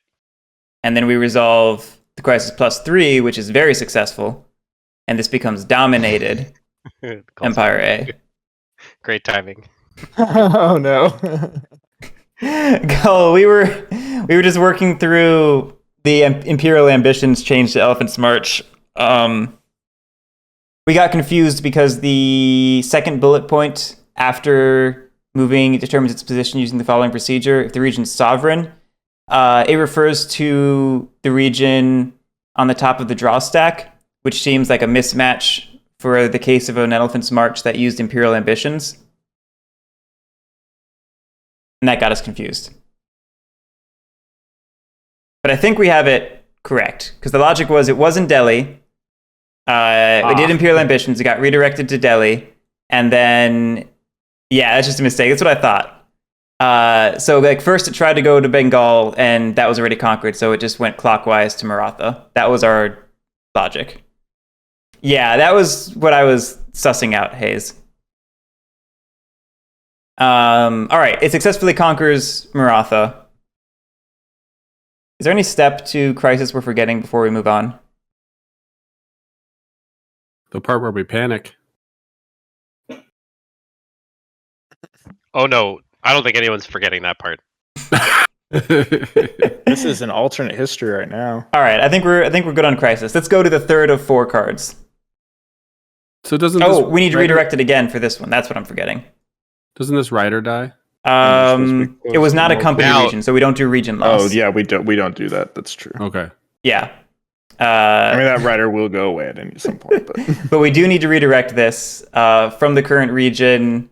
And then we resolve the crisis +3, which is very successful, and this becomes dominated Empire A. Great timing. Oh no. Gull, we were just working through the Imperial Ambitions change to Elephant's March. We got confused because the second bullet point after moving determines its position using the following procedure. If the region's sovereign, it refers to the region on the top of the draw stack, which seems like a mismatch for the case of an Elephant's March that used Imperial Ambitions. And that got us confused. But I think we have it correct, because the logic was it was in Delhi. We did Imperial Ambitions, it got redirected to Delhi, and then, that's just a mistake. That's what I thought. So like first it tried to go to Bengal, and that was already conquered, so it just went clockwise to Maratha. That was our logic. Yeah, that was what I was sussing out, Hayes. All right, it successfully conquers Maratha. Is there any step to crisis we're forgetting before we move on? The part where we panic. Oh no, I don't think anyone's forgetting that part. This is an alternate history right now. All right, I think we're good on Crisis. Let's go to the third of 4 cards. So doesn't we need to redirect it again for this one. That's what I'm forgetting. Doesn't this rider die? It was not a company Now- region, so we don't do region loss. Oh yeah, we don't do that. That's true. Okay. Yeah. I mean, that rider will go away at some point, but But we do need to redirect this from the current region.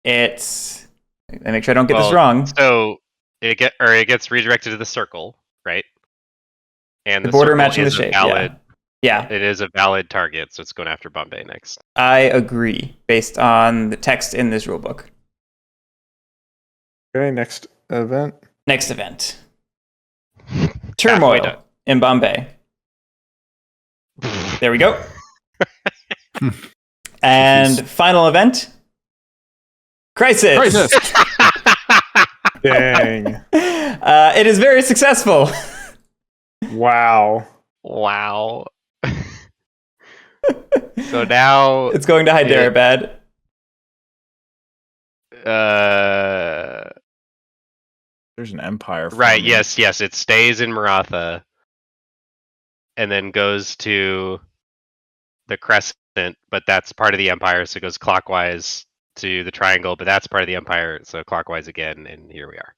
Let me make sure I don't get this wrong. So it gets redirected to the circle, right? And The border circle matching the is a shape. valid- Yeah, It is a valid target, so it's going after Bombay next. I agree based on the text in this rulebook. okay. Next event. Next event. Halfway Turmoil done. in Bombay. There we go. And final event. Crisis. Crisis. Dang! It is very successful. Wow. Wow. So now, It's going to Hyderabad. There's an empire. right, forming. yes, it stays in Maratha, and then goes to the Crescent, but that's part of the empire, so it goes clockwise to the Triangle, but that's part of the empire, so clockwise again, and here we are.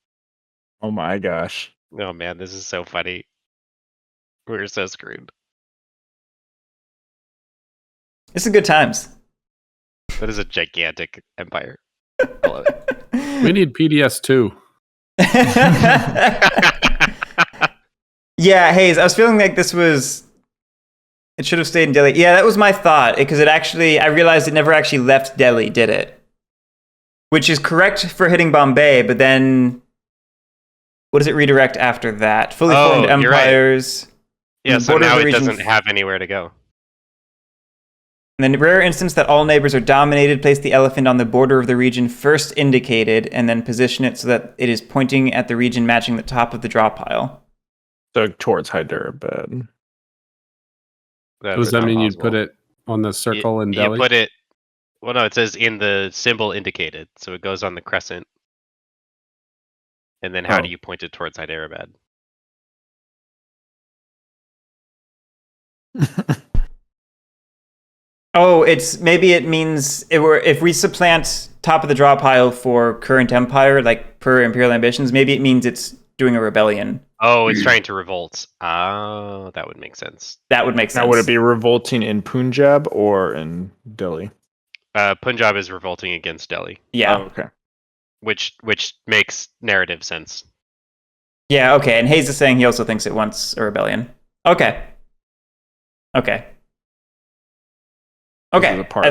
Oh my gosh. Oh man, this is so funny. We're so screwed. This is good times. That is a gigantic empire. I love it. We need PDS too. Yeah, Hayes, I was feeling like it should have stayed in Delhi. Yeah, that was my thought, because I realized it never actually left Delhi, did it? Which is correct for hitting Bombay, but then what does it redirect after that? Fully formed you're right. empires. Yeah, the so border of now the it region doesn't have anywhere to go. And then, rare instance that all neighbors are dominated, place the elephant on the border of the region first indicated, and then position it so that it is pointing at the region matching the top of the draw pile. So towards Hyderabad. That's Does that not mean you'd possible. put it on the circle in You Delhi? put it. Well, no, it says in the symbol indicated, so it goes on the crescent. And then how Oh. do you point it towards Hyderabad? Oh, maybe it means if we supplant top of the draw pile for current empire, like per imperial ambitions, maybe it means it's doing a rebellion. Oh, it's trying to revolt. Oh, that would make sense. That would make sense. Now, would it be revolting in Punjab or in Delhi? Punjab is revolting against Delhi, Yeah. Oh, okay. which makes narrative sense. Yeah, okay. And Hayes is saying he also thinks it wants a rebellion. Okay. This is the part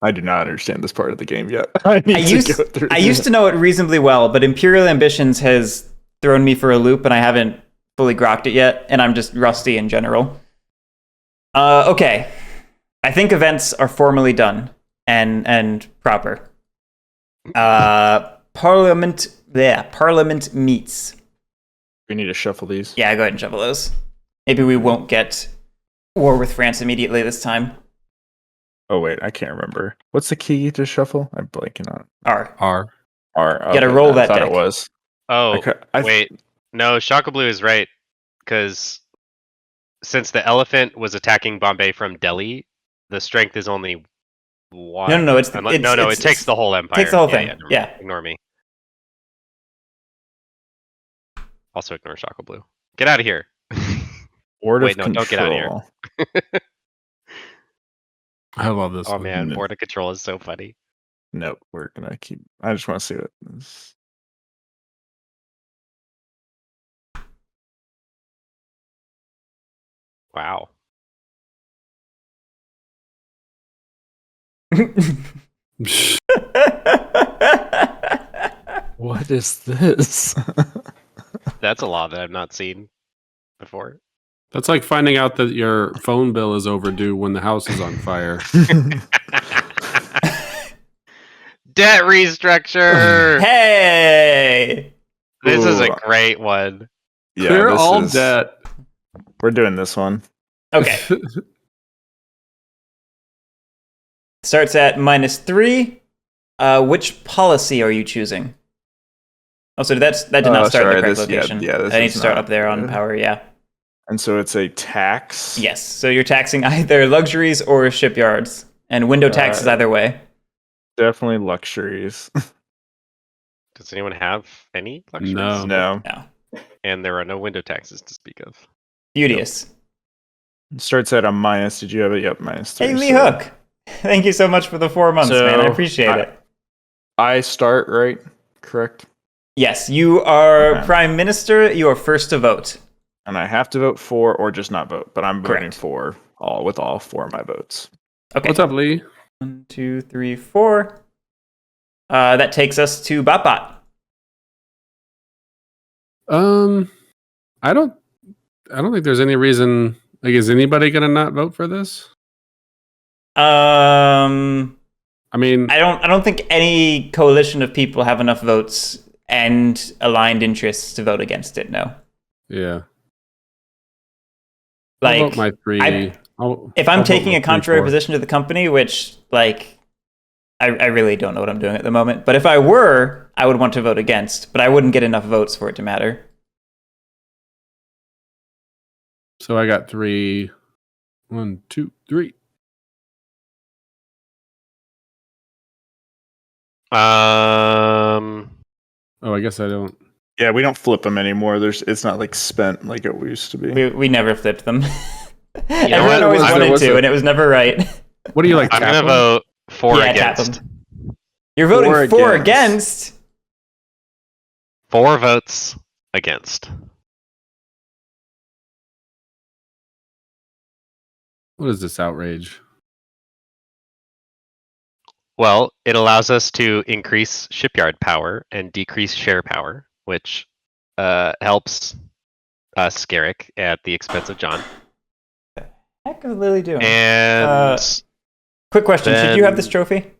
I do not understand this part of the game yet. I used to know it reasonably well, but Imperial Ambitions has thrown me for a loop, and I haven't fully grokked it yet, and I'm just rusty in general. Okay. I think events are formally done and proper. Parliament meets. We need to shuffle these. Yeah, go ahead and shuffle those. Maybe we won't get war with France immediately this time. Oh wait, I can't remember. What's the key to shuffle? I'm blanking on. R. R. R. Gotta roll that I thought deck. it was. Oh, I wait. No, Shaka Blue is right. Because since the elephant was attacking Bombay from Delhi, the strength is only one. No, it's it takes the whole empire. Takes the whole thing. never mind. Yeah. Ignore me. Also ignore Shaka Blue. Get out of here. Board Wait, of no, control. don't get out of here. I love this. Oh one. man, Board of Control is so funny. Nope, we're gonna keep. I just want to see what this. Wow. What is this? That's a law that I've not seen before. That's like finding out that your phone bill is overdue when the house is on fire. Debt restructure! Hey! This is a Ooh. great one. Clear this all is- debt. We're doing this one. Okay. Starts at -3. Which policy are you choosing? Oh, so that did not start sorry, at the correct this- yeah, location. yeah, this I need is to start not up there on good. power, yeah. And so it's a tax. Yes, so you're taxing either luxuries or shipyards, and window taxes either way. Definitely luxuries. Does anyone have any luxuries? No. No. No. And there are no window taxes to speak of. Beauteous. It starts at a minus. Did you have it? Yep, -3. Hey, Lee so- Hook. Thank you so much for the 4 months, man. I So, appreciate it. I start, right? Correct. Yes, you are Okay. Prime Minister. You are first to vote. And I have to vote for or just not vote, but I'm voting Correct. for all 4 of my votes. Okay. What's up, Lee? 1, 2, 3, 4. That takes us to Botbot. I don't think there's any reason. Like, is anybody gonna not vote for this? I I mean, don't think any coalition of people have enough votes and aligned interests to vote against it. No. yeah. Like, I'll vote my 3. if I'm I'll vote taking my a contrary 3-4. position to the company, which, like, I really don't know what I'm doing at the moment. But if I were, I would want to vote against, but I wouldn't get enough votes for it to matter. So I got 3. 1, 2, 3. Oh, I guess I don't. Yeah, we don't flip them anymore. It's not like spent like it used to be. We never flipped them. know Everyone what? always There wanted was to, a- and it was never right. What do you like? I'm tap gonna 'em? vote for Yeah, tap against. 'em. You're voting For for against. against. 4 votes against. What is this outrage? Well, it allows us to increase shipyard power and decrease share power, which helps us, Guerric, at the expense of John. Heck is Lily doing? And Quick question: should you have this then- trophy?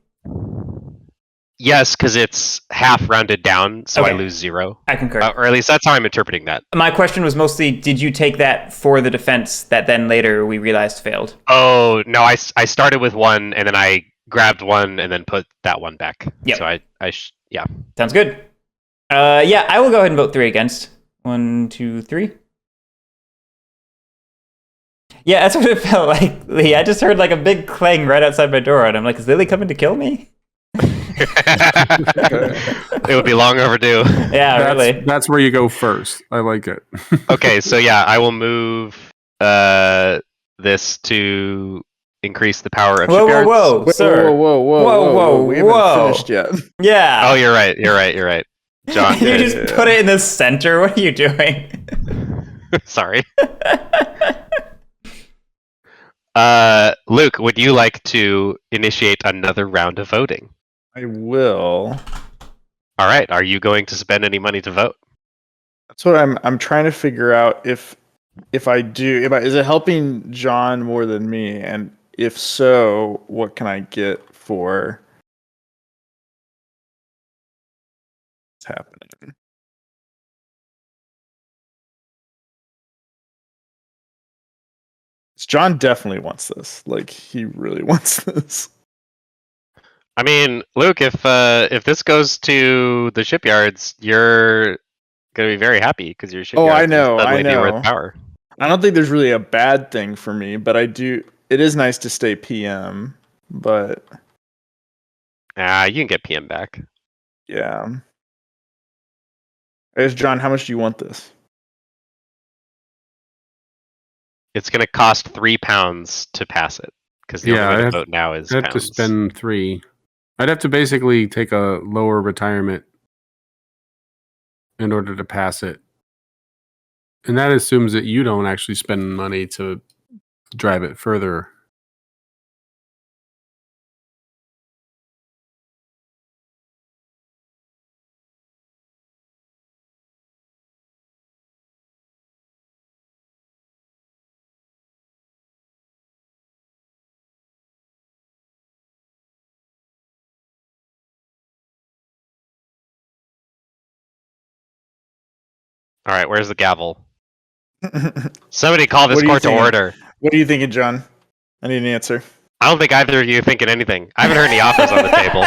yes, because it's half rounded down, so I Okay. lose 0. I concur. Or at least that's how I'm interpreting that. My question was mostly: did you take that for the defense that then later we realized failed? Oh no, I started with 1 and then I grabbed 1 and then put that 1 back. Yep. So yeah. Sounds good. Yeah, I will go ahead and vote 3 against. 1, 2, 3. Yeah, that's what it felt like, Lee. I just heard like a big clang right outside my door, and I'm like, is Lily coming to kill me? It would be long overdue. Yeah, really. That's where you go first. I like it. Okay, so yeah, I will move this to increase the power of Whoa, whoa, shipyards. whoa, sir. Whoa, We haven't whoa. finished yet. Yeah. Oh, you're right. John, You yeah, just yeah, put it in the center. What are you doing? yeah. Sorry. Luke, would you like to initiate another round of voting? I will. All right. Are you going to spend any money to vote? That's what I'm trying to figure out if I do, is it helping John more than me? And if so, what can I get for what's happening? John definitely wants this. Like, he really wants this. I mean, Luke, if this goes to the shipyards, you're gonna be very happy because your shipyards I know, will suddenly I be worth know. power. I don't think there's really a bad thing for me, but I do. It is nice to stay PM, but You can get PM back. yeah. I guess, John, how much do you want this? It's gonna cost £3 to pass it because the Yeah, only way I to have- vote now is I'd have to pounds. spend 3. I'd have to basically take a lower retirement in order to pass it. And that assumes that you don't actually spend money to drive it further. All right, where's the gavel? What Somebody call this What do you court to think? order. are you thinking, John? I need an answer. I don't think either of you are thinking anything. I haven't heard any offers on the table.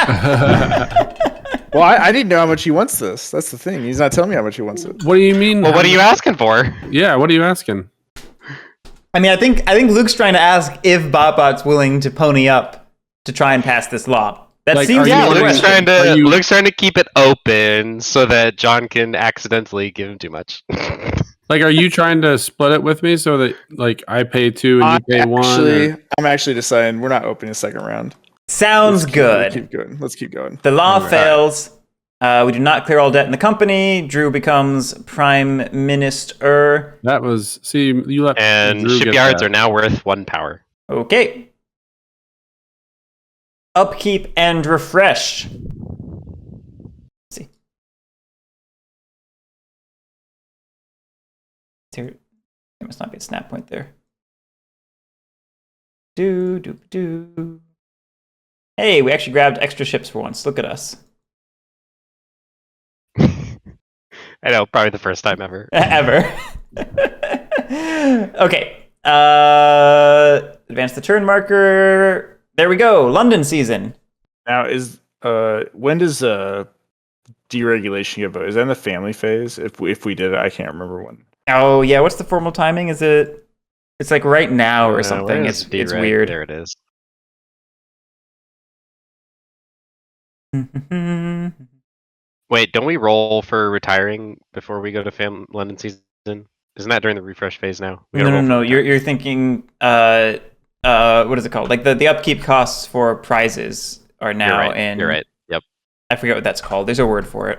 Well, I need to know how much he wants this. That's the thing. He's not telling me how much he wants it. What do you mean? Well, what are you asking for? Yeah, what are you asking? I mean, I think Luke's trying to ask if BotBot's willing to pony up to try and pass this law. That Like, seems are Yeah, you- the Luke's question. trying to keep it open so that John can accidentally give him too much. Like, are you trying to split it with me so that like I pay 2 and you pay 1? I'm actually deciding we're not opening a second round. Sounds good. Let's keep going. The law Okay. fails. We do not clear all debt in the company. Drew becomes prime minister. That was you let And Drew get shipyards that. are now worth 1 power. Okay. Upkeep and refresh. Let's see. There must not be a snap point there. Do. Hey, we actually grabbed extra ships for once. Look at us. I know, probably the first time ever. Ever. Okay. Advance the turn marker. There we go. London season. Now when does deregulation get voted? Is that in the family phase? If we did it, I can't remember when. Oh yeah, what's the formal timing? Is it? It's like right now or Where something. is It's dereg? weird. There it is. Wait, don't we roll for retiring before we go to London season? Isn't that during the refresh phase now? We gotta roll for No. retirement. You're thinking. What is it called? Like the upkeep costs for prizes are now You're right. in. You're right. Yep. I forget what that's called. There's a word for it.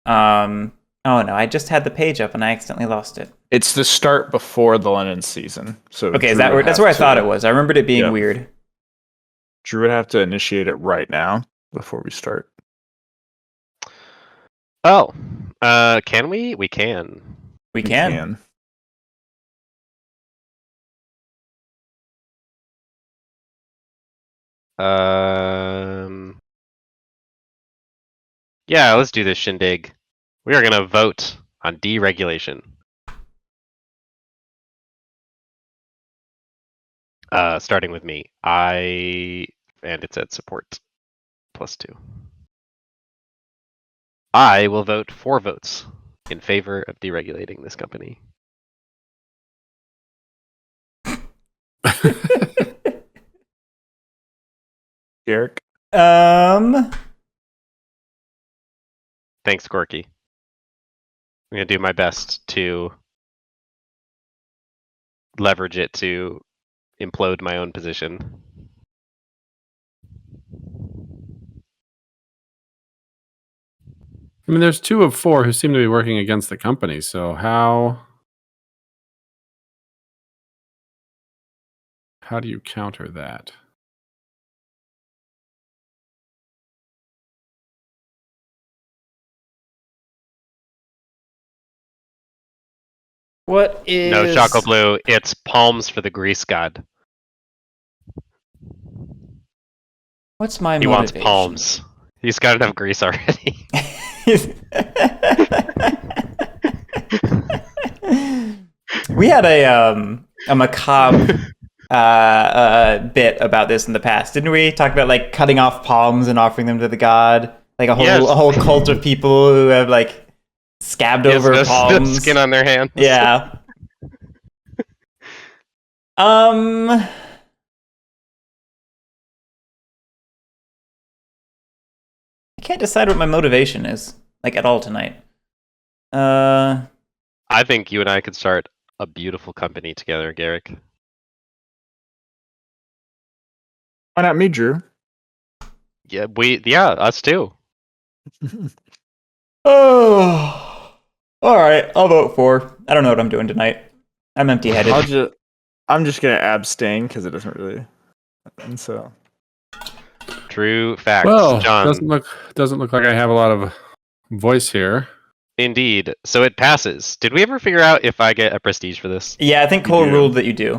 Oh no, I just had the page up and I accidentally lost it. It's the start before the London season. So Okay, is Drew that would where? That's have where I to- thought it was. I remembered it being Yeah. weird. Drew would have to initiate it right now before we start. Oh, can we? We can. We can. Yeah, let's do this shindig. We are gonna vote on deregulation. Starting with me. And it's at support. +2. I will vote 4 votes in favor of deregulating this company. Guerric? Thanks, Gorky. I'm gonna do my best to leverage it to implode my own position. I mean, there's 2 of 4 who seem to be working against the company. So how do you counter that? What is? No, Choco Blue, it's palms for the grease god. What's my He wants motivation? palms. He's got enough grease already. We had a macabre bit about this in the past, didn't we? Talk about like cutting off palms and offering them to the god, like a whole cult of people who have like scabbed over no palms, skin on their hands. Yeah. I can't decide what my motivation is, like at all tonight. I think you and I could start a beautiful company together, Guerric. Why not me, Drew? Yeah, us too. Oh, all right. I'll vote for. I don't know what I'm doing tonight. I'm empty-headed. I'm just gonna abstain because it doesn't really. And so True facts. Well, John. doesn't look like I have a lot of voice here. Indeed. So it passes. Did we ever figure out if I get a prestige for this? Yeah, I think You Cole do. ruled that you do.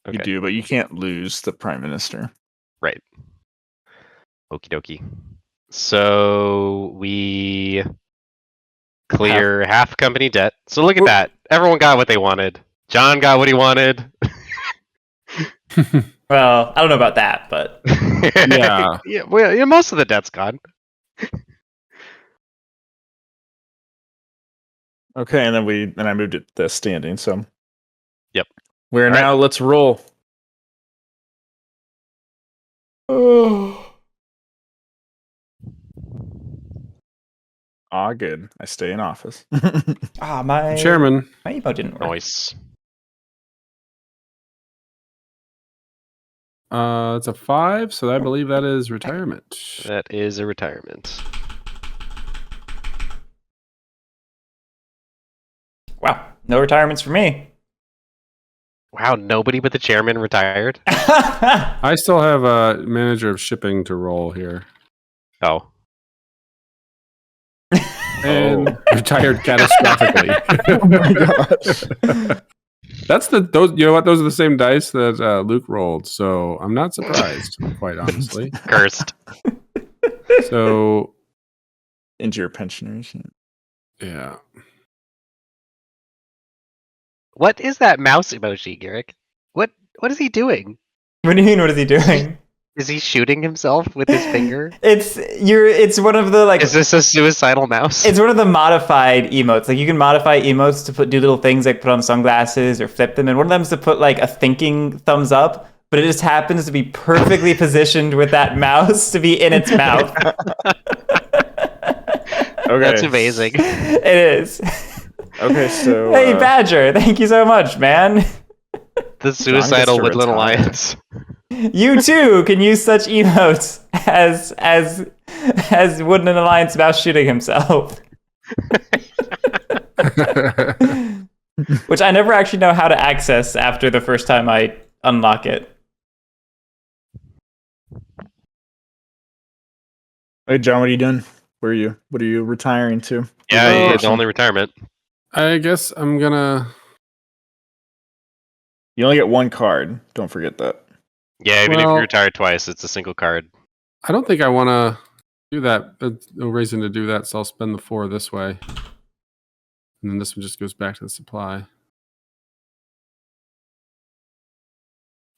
Okay. you do, but you can't lose the prime minister. Right. Okie dokie. So we clear half company debt. So look at that. Everyone got what they wanted. John got what he wanted. Well, I don't know about that, but Yeah. Yeah. Well, yeah, most of the debt's gone. Okay, and then I moved it to standing. So Yep. We're All right. now. Let's roll. Ah, good. I stay in office. my Chairman. my emo didn't work. Nice. It's a 5, so I believe that is retirement. That is a retirement. Wow, no retirements for me. Wow, nobody but the chairman retired? I still have a manager of shipping to roll here. Oh. And retired catastrophically. Oh my gosh. That's those. You know what? Those are the same dice that Luke rolled, so I'm not surprised, quite honestly. Cursed. So Into your pensioners. yeah, What is that mouse emoji, Guerric? What is he doing? What do you mean? What is he doing? Is he shooting himself with his finger? It's one of the like. Is this a suicidal mouse? It's one of the modified emotes. Like you can modify emotes to do little things like put on sunglasses or flip them, and one of them is to put like a thinking thumbs up. But it just happens to be perfectly positioned with that mouse to be in its mouth. Okay. That's amazing. It is. Okay, so Hey Badger, thank you so much, man. The suicidal to Woodland retire. Alliance. You too can use such emotes as Woodland Alliance mouse shooting himself. Which I never actually know how to access after the first time I unlock it. Hey John, what are you doing? Where are you? What are you retiring to? Yeah, Oh, it's only retirement. I guess I'm gonna. You only get one card. Don't forget that. Yeah, even if Well- you retire twice, it's a single card. I don't think I want to do that. There's no reason to do that, so I'll spend the 4 this way, and then this one just goes back to the supply.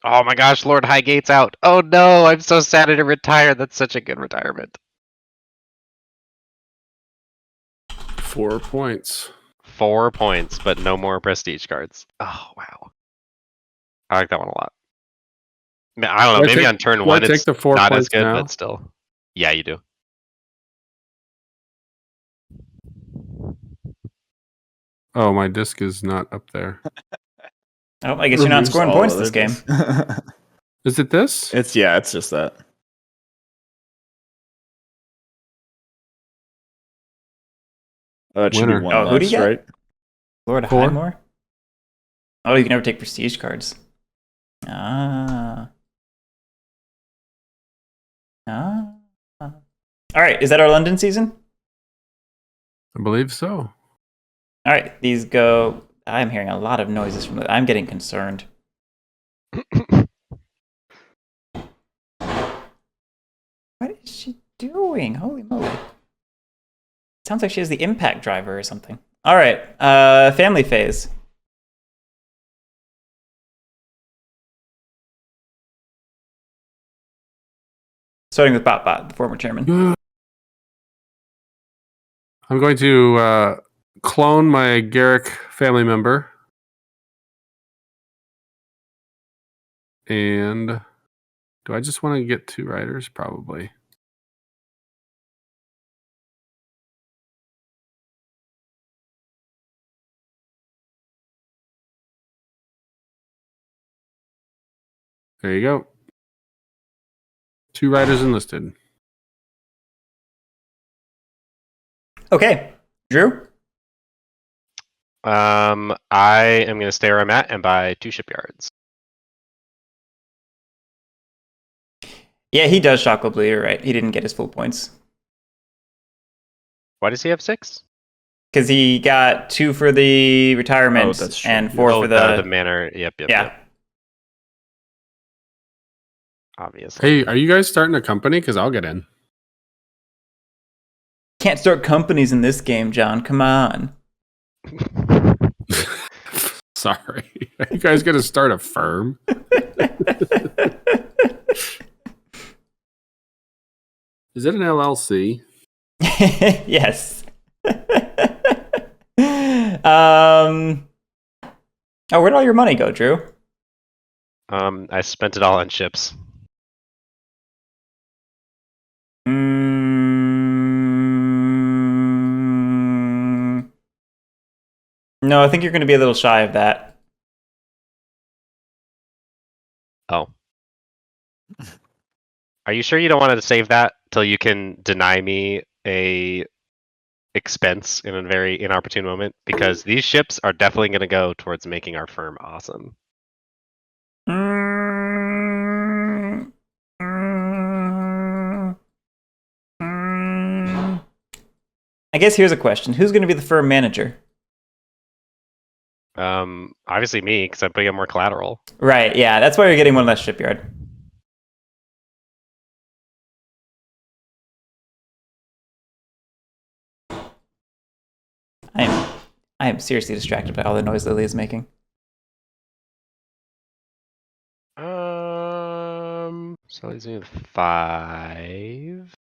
Oh my gosh, Lord Highgate's out. Oh no, I'm so sad to retire. That's such a good retirement. 4 points. 4 points, but no more prestige cards. Oh wow. I like that one a lot. I don't know, Do I maybe take- on turn do I one take it's the 4 not as points good, now? but still. Yeah, you do. Oh, my disc is not up there. Oh, I guess you're not Removes scoring all points other this game. dis- Is it this? it's just that. It should be Winner. one Oh, who do you less, get? right? Lord 4? Highmore? Oh, you can never take prestige cards. Ah. Alright, is that our London season? I believe so. Alright, these go. I'm hearing a lot of noises from I'm getting concerned. What is she doing? Holy moly. Sounds like she has the impact driver or something. Alright, family phase. Starting with Bot, the former chairman. I'm going to clone my Guerric family member. And do I just want to get 2 riders? Probably. There you go. 2 riders enlisted. Okay, Drew? I am gonna stay where I'm at and buy 2 shipyards. Yeah, he does Shockwave Bleeder, right? He didn't get his full points. Why does he have 6? Because he got 2 for the retirement Oh, that's true. and 4 Oh, for the manor. Yep. yeah. Obviously. Hey, are you guys starting a company? Because I'll get in. Can't start companies in this game, John. Come on. Sorry. Are you guys going to start a firm? Is it an LLC? Yes. Oh, where'd all your money go, Drew? I spent it all on ships. No, I think you're going to be a little shy of that. Oh. Are you sure you don't want to save that till you can deny me a expense in a very inopportune moment? Because these ships are definitely going to go towards making our firm awesome. I guess here's a question. Who's going to be the firm manager? Obviously me, because I'm putting up more collateral. Right, yeah, that's why you're getting one less shipyard. I am seriously distracted by all the noise Lily is making. So he's doing 5.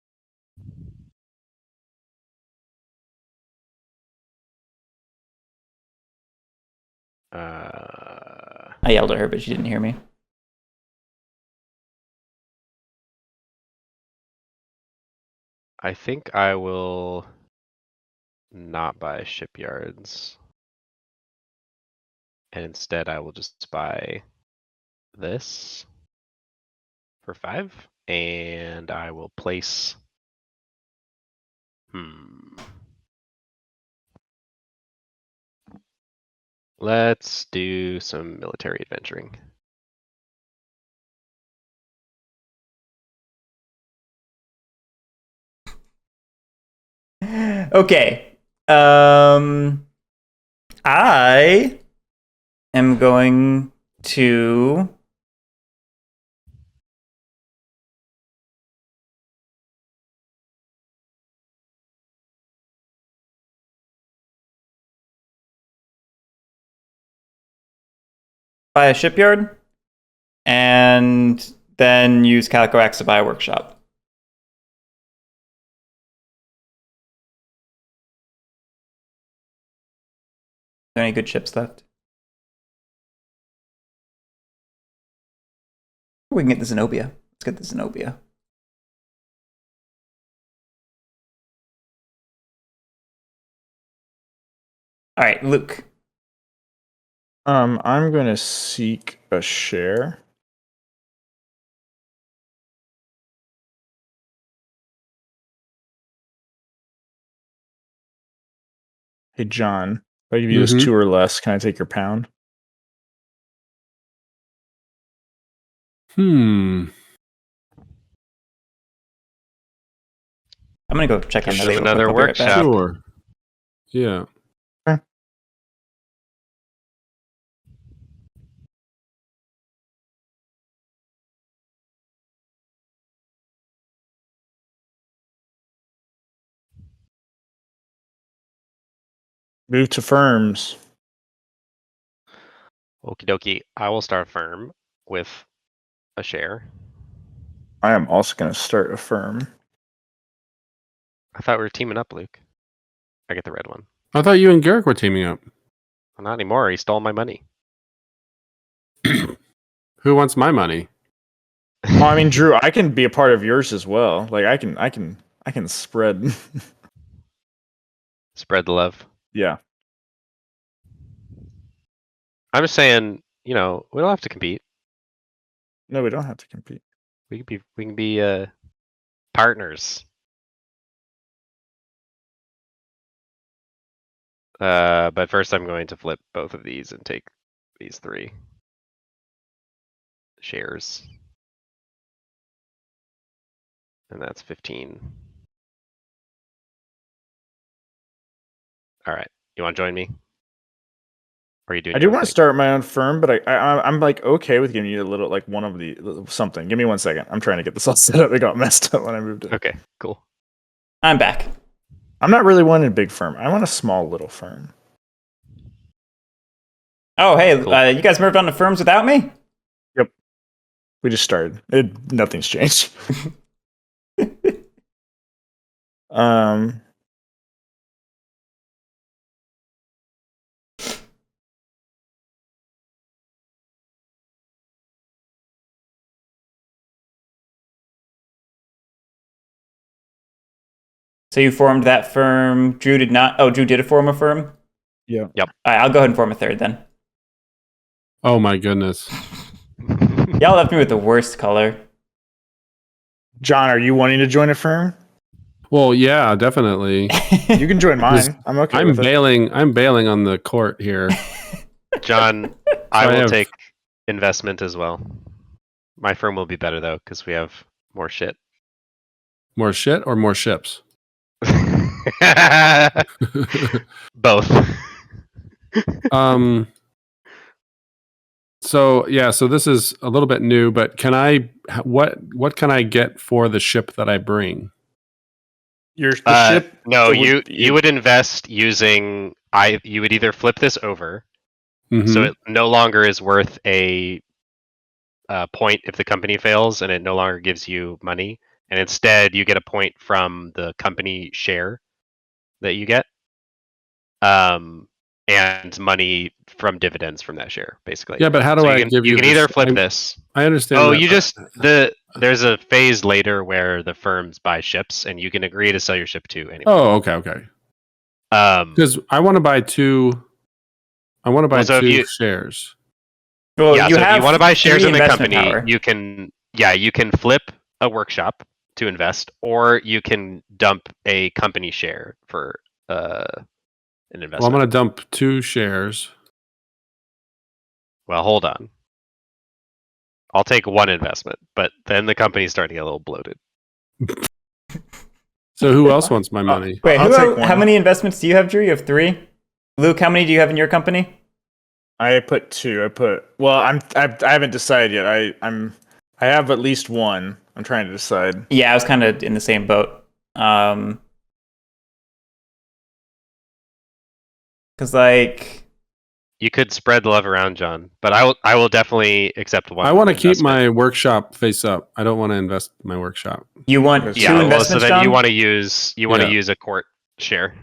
I yelled at her, but she didn't hear me. I think I will not buy shipyards. And instead I will just buy this for 5. And I will place... Let's do some military adventuring. Okay. I am going to buy a shipyard and then use Calico Axe to buy a workshop. Are there any good ships left? We can get the Zenobia. Let's get the Zenobia. All right, Luke. I'm gonna seek a share. Hey John, if I give you this 2 or less, can I take your pound? I'm gonna go check on Give Nelly us real quick. another I'll be right back. workshop. Sure. Yeah. Move to firms. Okie dokie. I will start a firm with a share. I am also gonna start a firm. I thought we were teaming up, Luke. I get the red one. I thought you and Guerric were teaming up. Well, not anymore. He stole my money. Who wants my money? Well, I mean, Drew, I can be a part of yours as well. Like I can spread. Spread the love. Yeah. I'm just saying, we don't have to compete. No, we don't have to compete. We can be partners. But first I'm going to flip both of these and take these 3 shares. And that's 15. All right. You want to join me? Or are you doing I do your own want to thing? start my own firm, but I'm like okay with giving you a little like one of the something. Give me 1 second. I'm trying to get this all set up. It got messed up when I moved it. Okay, cool. I'm back. I'm not really wanting a big firm. I want a small little firm. Oh, hey, Cool. you guys moved on to firms without me? Yep. We just started. Nothing's changed. So you formed that firm. Drew did not. Oh, Drew did form a firm? Yeah. Yep. All right, I'll go ahead and form a third then. Oh my goodness. Y'all left me with the worst color. John, are you wanting to join a firm? Well, yeah, definitely. You can join mine. I'm okay I'm with it. bailing. I'm bailing on the court here. John, I I will have- take investment as well. My firm will be better though because we have more shit. More shit or more ships? Both. So yeah, so this is a little bit new, but can I? What can I get for the ship that I bring? The ship. No, it you would invest using you would either flip this over, Mhm. so it no longer is worth a point if the company fails, and it no longer gives you money, and instead you get a point from the company share that you get, and money from dividends from that share, basically. Yeah, but how do So I give you? You can this? either flip this. I understand. Oh, that, you but- just there's a phase later where the firms buy ships, and you can agree to sell your ship too. Anyway. Oh, okay. Because I want to buy two. I want to buy Well, so if two you- shares. Well, yeah, you so if have you want to buy shares 3 in the investment company, power. you can flip a workshop to invest, or you can dump a company share for an investment. Well, I'm going to dump 2 shares. Well, hold on. I'll take 1 investment, but then the company's starting to get a little bloated. So who else wants my money? Wait, I'll take how one. many investments do you have, Drew? You have 3? Luke, how many do you have in your company? I put 2. I haven't decided yet. I have at least 1. I'm trying to decide. Yeah, I was kind of in the same boat. Because like, You could spread the love around, John, but I will definitely accept 1. I want to keep investment. my workshop face up. I don't want to invest in my workshop. you want 2 Yeah, well, so investments, then John? you want to use Yeah. use a court share.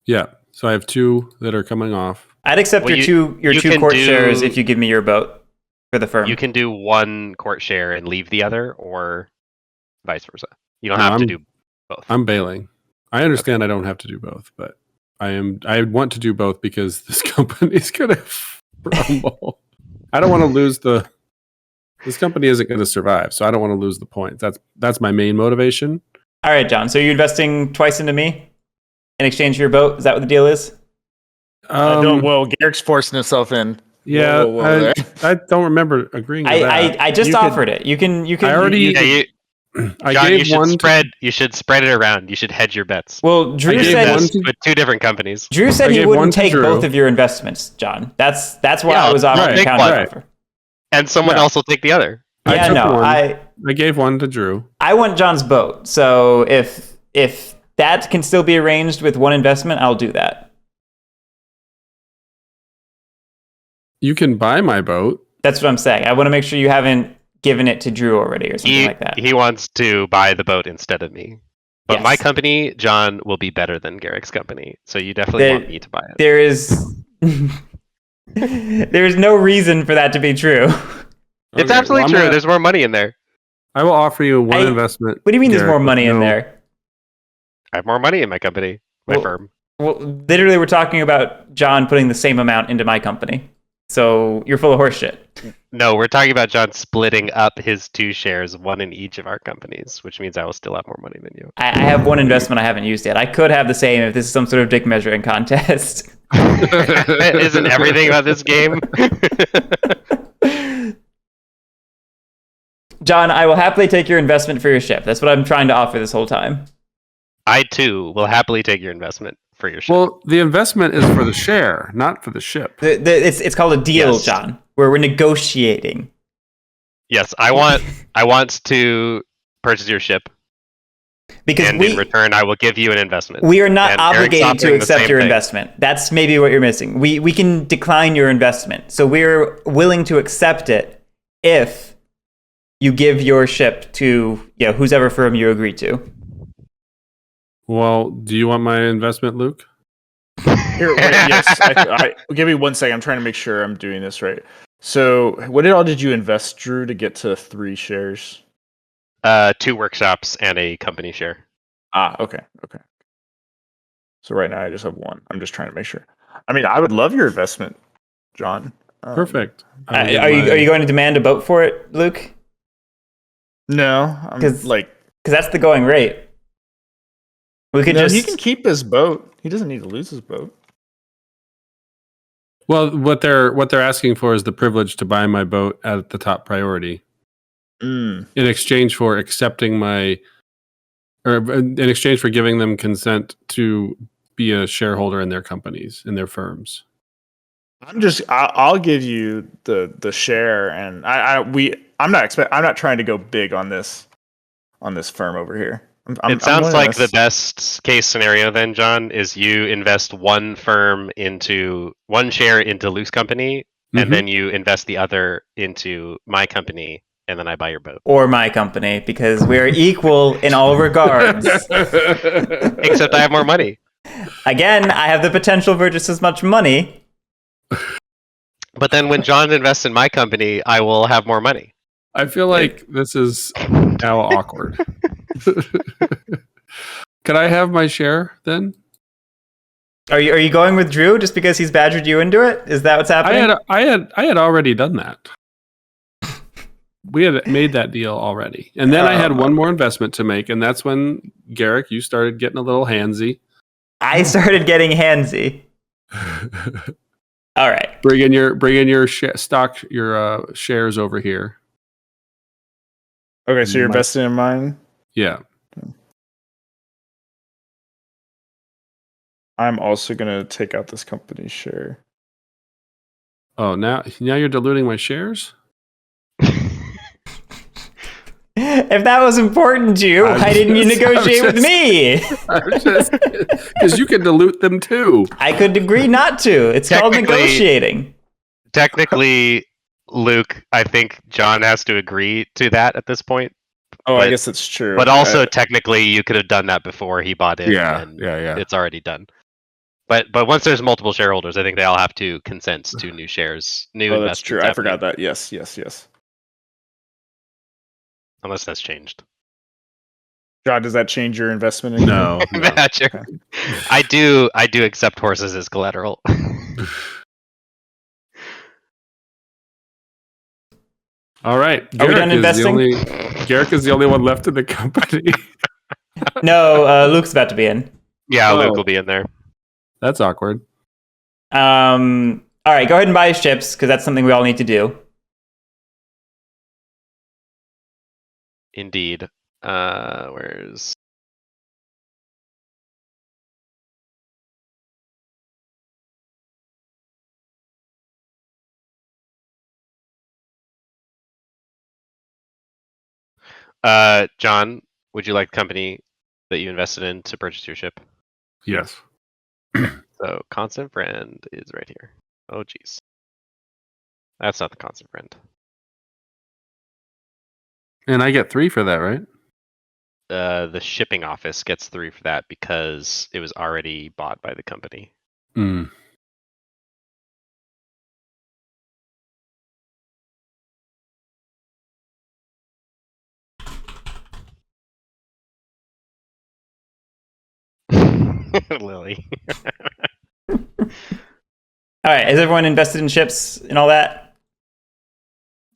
Yeah. So I have 2 that are coming off. I'd accept Well, your you 2 can court do- shares if you give me your boat for the firm. You can do 1 court share and leave the other, or vice versa. You don't No, have to I'm- do both. I'm bailing. I understand I don't have to do both, but I want to do both because this company is going to crumble. I don't want to lose this company isn't going to survive, so I don't want to lose the point. That's my main motivation. All right, John. So you're investing twice into me in exchange for your boat? Is that what the deal is? Well, Garrick's forcing himself in. Yeah, Whoa, there. I don't remember agreeing to that. I just You could- offered it. You can. I already- you- I John, gave one. you should spread it around. You should hedge your bets. well, Drew gave said one With 2 different companies. Drew said I he gave one wouldn't to take Drew. both of your investments, John. That's why Yeah, I was offering right, a take counter one. offer. And someone Yeah. else will take the other. I Yeah, took no, one. I gave one to Drew. want John's boat. So if that can still be arranged with 1 investment, I'll do that. You can buy my boat. That's what I'm saying. I want to make sure you haven't given it to Drew already or something like that. He wants to buy the boat instead of me. But my Yes. company, John, will be better than Garrick's company. So you definitely There- want me to buy it. There is there is no reason for that to be true. It's Okay, absolutely well, I'm true. gonna- There's more money in there. I will offer you one I- investment. What do you mean there's Garrick, more with money in no- there? I have more money in my company, my Well- firm. Well, literally, we're talking about John putting the same amount into my company. So you're full of horseshit. No, we're talking about John splitting up his 2 shares, 1 in each of our companies, which means I will still have more money than you. I have 1 investment I haven't used yet. I could have the same if this is some sort of dick measuring contest. Isn't everything about this game? John, I will happily take your investment for your ship. That's what I'm trying to offer this whole time. I too will happily take your investment for your ship. Well, the investment is for the share, not for the ship. It's called a deal, Yes. John, where we're negotiating. Yes, I want to purchase your ship, Because and in return, I will give you an investment. we are not And Eric's obligated to offering the accept same your thing. investment. That's maybe what you're missing. We can decline your investment. So we're willing to accept it if you give your ship to whoever firm you agree to. Well, do you want my investment, Luke? Here, wait, yes. Give me 1 second. I'm trying to make sure I'm doing this right. So, what all did you invest, Drew, to get to 3 shares? 2 workshops and a company share. Okay. So right now I just have 1. I'm just trying to make sure. I mean, I would love your investment, John. Perfect. Are you going to demand a boat for it, Luke? No, I'm 'Cause- like, Because that's the going rate. We could he can keep his boat. He doesn't need to lose his boat. Well, what they're asking for is the privilege to buy my boat at the top priority in exchange for accepting in exchange for giving them consent to be a shareholder in their companies, in their firms. I'll give you the share, and I'm not trying to go big on this firm over here. It sounds like the best case scenario then, John, is you invest one share into Luke's company, and then you invest the other into my company, and then I buy your boat. Or my company, because we are equal in all regards. Except I have more money. Again, I have the potential for just as much money. But then when John invests in my company, I will have more money. I feel like this is now awkward. Could I have my share then? Are you going with Drew just because he's badgered you into it? Is that what's happening? I had already done that. We had made that deal already. And then I had one more investment to make, and that's when, Guerric, you started getting a little handsy. I started getting handsy. All right. Bring in your shares over here. Okay, so you're investing in mine? Yeah. I'm also going to take out this company share. Oh, now you're diluting my shares? If that was important to you, why didn't you negotiate with me? Because you can dilute them too. I could agree not to. It's called negotiating. Technically, Luke, I think John has to agree to that at this point. Oh, I guess that's true. But also, technically, you could have done that before he bought in. Yeah. It's already done. But once there's multiple shareholders, I think they all have to consent to new shares, new investments. That's true. I forgot that. Yes. Unless that's changed. John, does that change your investment? No. Okay. I do accept horses as collateral. All right. Are we done investing? Guerric is the only one left in the company. No, Luke's about to be in. Yeah, Luke will be in there. That's awkward. All right, go ahead and buy his chips, because that's something we all need to do. Indeed. Where's... John, would you like the company that you invested in to purchase your ship? Yes. So, constant friend is right here. Oh, geez. That's not the constant friend. And I get 3 for that, right? The shipping office gets 3 for that because it was already bought by the company. Mm. Lily. All right, is everyone invested in ships and all that?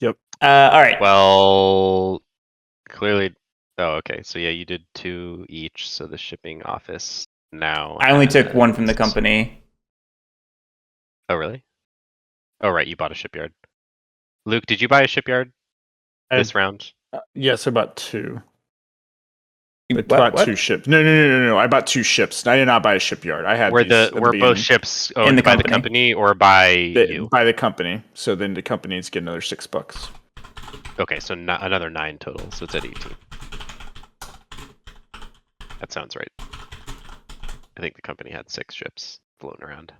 Yep. All right. Well, clearly. Oh, okay. So yeah, you did 2 each. So the shipping office now. I only took 1 from the company. Oh, really? Oh, right. You bought a shipyard. Luke, did you buy a shipyard this round? Yes, I bought 2. You I bought 2 ships. No. I bought 2 ships. I did not buy a shipyard. I had Were both ships owned by the company or by you? By the company. So then the companies get another $6. Okay, so another 9 total. So it's at 18. That sounds right. I think the company had 6 ships floating around.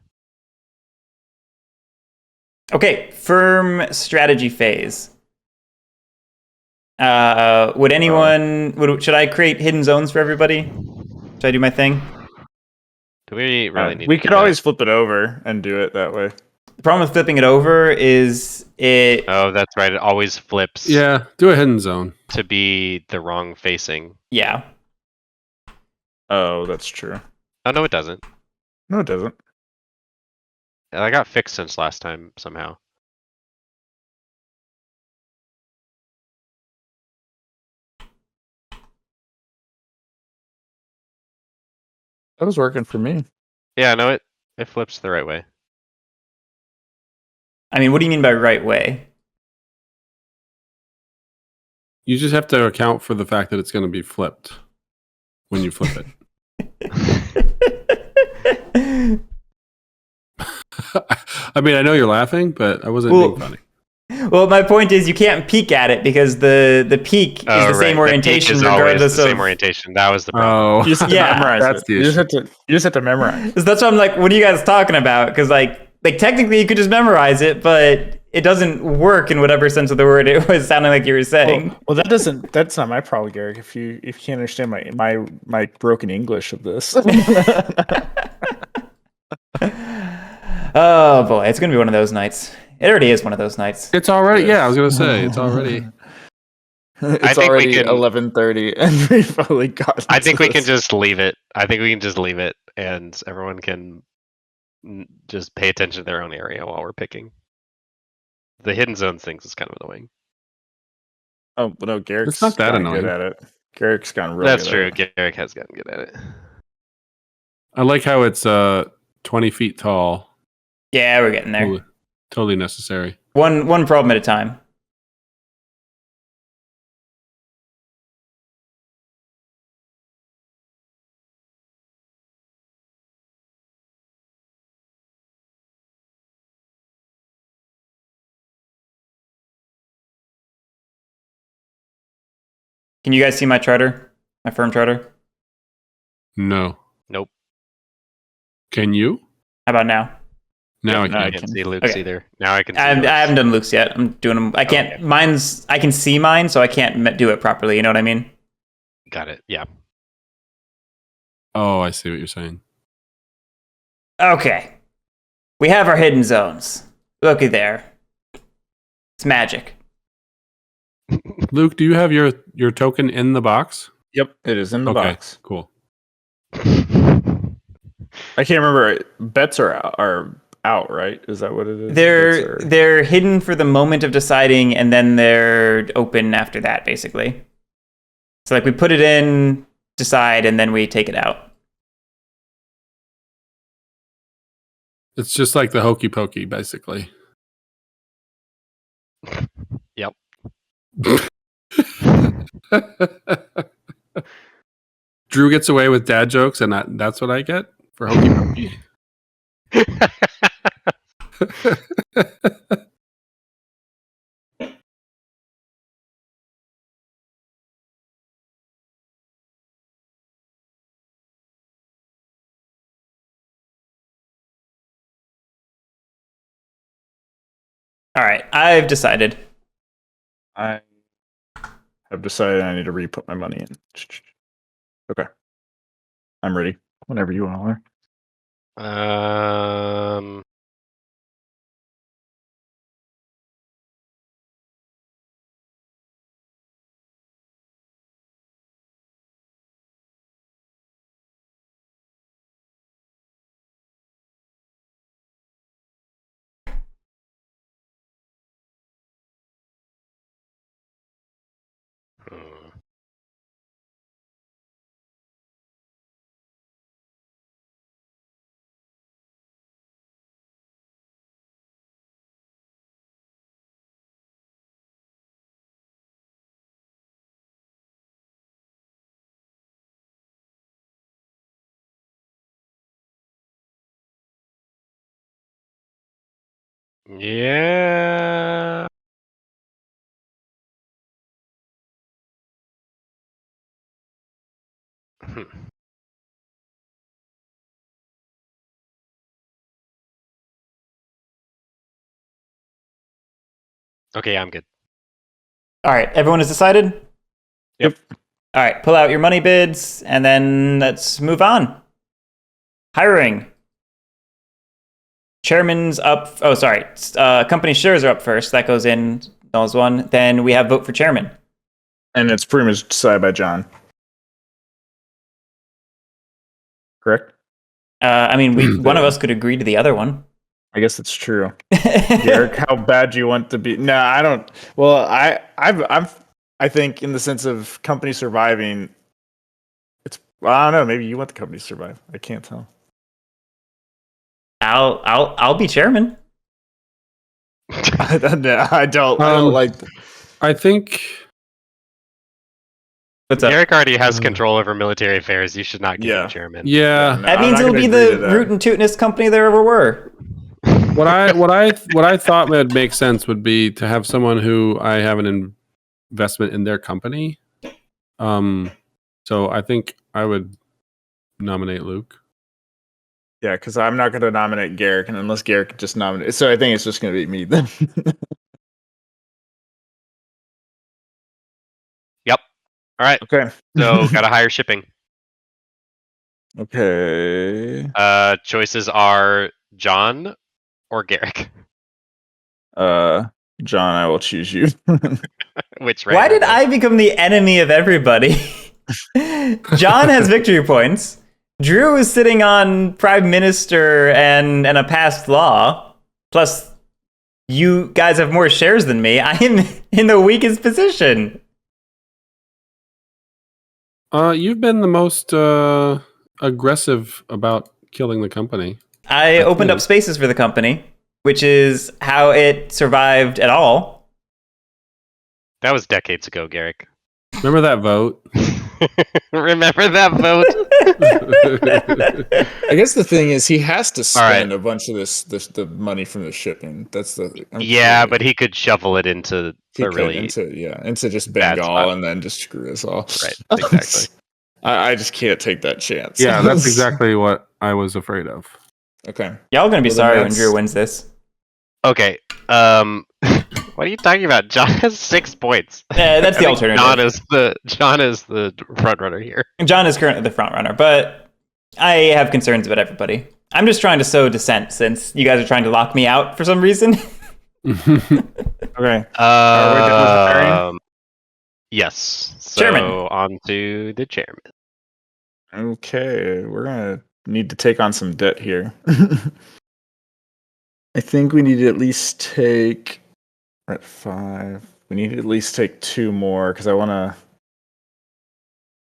Okay, firm strategy phase. Would anyone? Should I create hidden zones for everybody? Should I do my thing? Do we really need? We to could do that? always flip it over and do it that way. The problem with flipping it over is it. Oh, that's right. It always flips. Yeah, do a hidden zone. To be the wrong facing. Yeah. Oh, that's true. Oh no, it doesn't. No, it doesn't. I got fixed since last time somehow. That was working for me. Yeah, no, it flips the right way. I mean, what do you mean by right way? You just have to account for the fact that it's going to be flipped when you flip it. I mean, I know you're laughing, but I wasn't being funny. Well, my point is you can't peek at it because the peak is the same orientation is regardless the of same orientation. That was the problem. Oh, You just have to Yeah, memorize that's it. the You just issue. have to memorize. So that's why I'm like, what are you guys talking about? Because like technically you could just memorize it, but it doesn't work in whatever sense of the word it was sounding like you were saying. Well, that's not my problem, Guerric. If you can't understand my broken English of this. Oh boy, it's gonna be one of those nights. It already is one of those nights. it's already. Yeah, I was going to say it's already. It's think we already can- 11:30, and we've only got. I think we can just leave it. I think we can just leave it, and everyone can just pay attention to their own area while we're picking. The hidden zones things is kind of annoying. Oh, but no, Garrick's It's not that gotten annoying. good at it. Garrick's gotten real That's good true. at it. Guerric has gotten good at it. I like how it's 20 feet tall. Yeah, we're getting there. Totally necessary. One problem at a time. Can you guys see my charter? My firm charter? No. Nope. Can you? How about now? Now I now I can. can't see Luke's Okay. either. Now I can see I yours. haven't done Luke's yet. I'm doing them. I can't. Okay. Mine's. I can see mine, so I can't do it properly. You know what I mean? Got it. Yeah. Oh, I see what you're saying. Okay. We have our hidden zones. Looky there. It's magic. Luke, do you have your token in the box? Yep, it is in the Okay, box. cool. I can't remember. Bets are out, right? Is that what it is? Bets are- They're hidden for the moment of deciding, and then they're open after that, basically. So like we put it in, decide, and then we take it out. It's just like the hokey pokey, basically. Yep. Drew gets away with dad jokes, and that's what I get for hokey pokey. All right, I've decided. I have decided I need to re-put my money in. Okay, I'm ready. Whenever you all are. Hmm. Yeah. Hmm. Okay, I'm good. All right, everyone has decided? Yep. All right, pull out your money bids, and then let's move on. Hiring. Chairman's up. Oh, sorry. Company shares are up first. That goes in. Knows one. Then we have vote for chairman. And it's pretty much decided by John. Correct? I mean, one of us could agree to the other one. I guess it's true. Guerric, how bad do you want to be? No, I don't. Well, I think in the sense of company surviving, well, I don't know. Maybe you want the company to survive. I can't tell. I'll be chairman. I don't like. I think What's up? Guerric already has control over military affairs. You should not give Yeah. him chairman. yeah. No, That I'm means not it'll gonna be agree to the that. root and tootinest company there ever were. What I thought would make sense would be to have someone who I have an investment in their company. So I think I would nominate Luke. Yeah, because I'm not going to nominate Guerric, and unless Guerric just nominate, so I think it's just going to be me then. Yep. All right. Okay. So gotta hire shipping. Okay. Choices are John or Guerric. John, I will choose you. Which Why did I become the enemy of everybody? John has victory points. Drew is sitting on prime minister and a passed law. Plus, you guys have more shares than me. I am in the weakest position. You've been the most aggressive about killing the company. I opened up spaces for the company, which is how it survived at all. That was decades ago, Guerric. Remember that vote? Remember that vote? I guess the thing is, he has to spend right. a bunch of the money from the shipping. That's the Yeah, sure but he could shovel it into he a could really into just bad Bengal spot. and then just screw us all. Right, exactly. I just can't take that chance. Yeah, that's exactly what I was afraid of. Okay. Y'all gonna be Well, then sorry when that's- Drew wins this. Okay. What are you talking about? John has 6 points. That's I the think alternative. John is the front runner here. John is currently the front runner, but I have concerns about everybody. I'm just trying to sow dissent since you guys are trying to lock me out for some reason. Okay. Are we done with hiring? Yes. So Chairman. on to the chairman. Okay, we're gonna need to take on some debt here. I think we need to at least take. We're at 5. We need to at least take 2 more because I want to.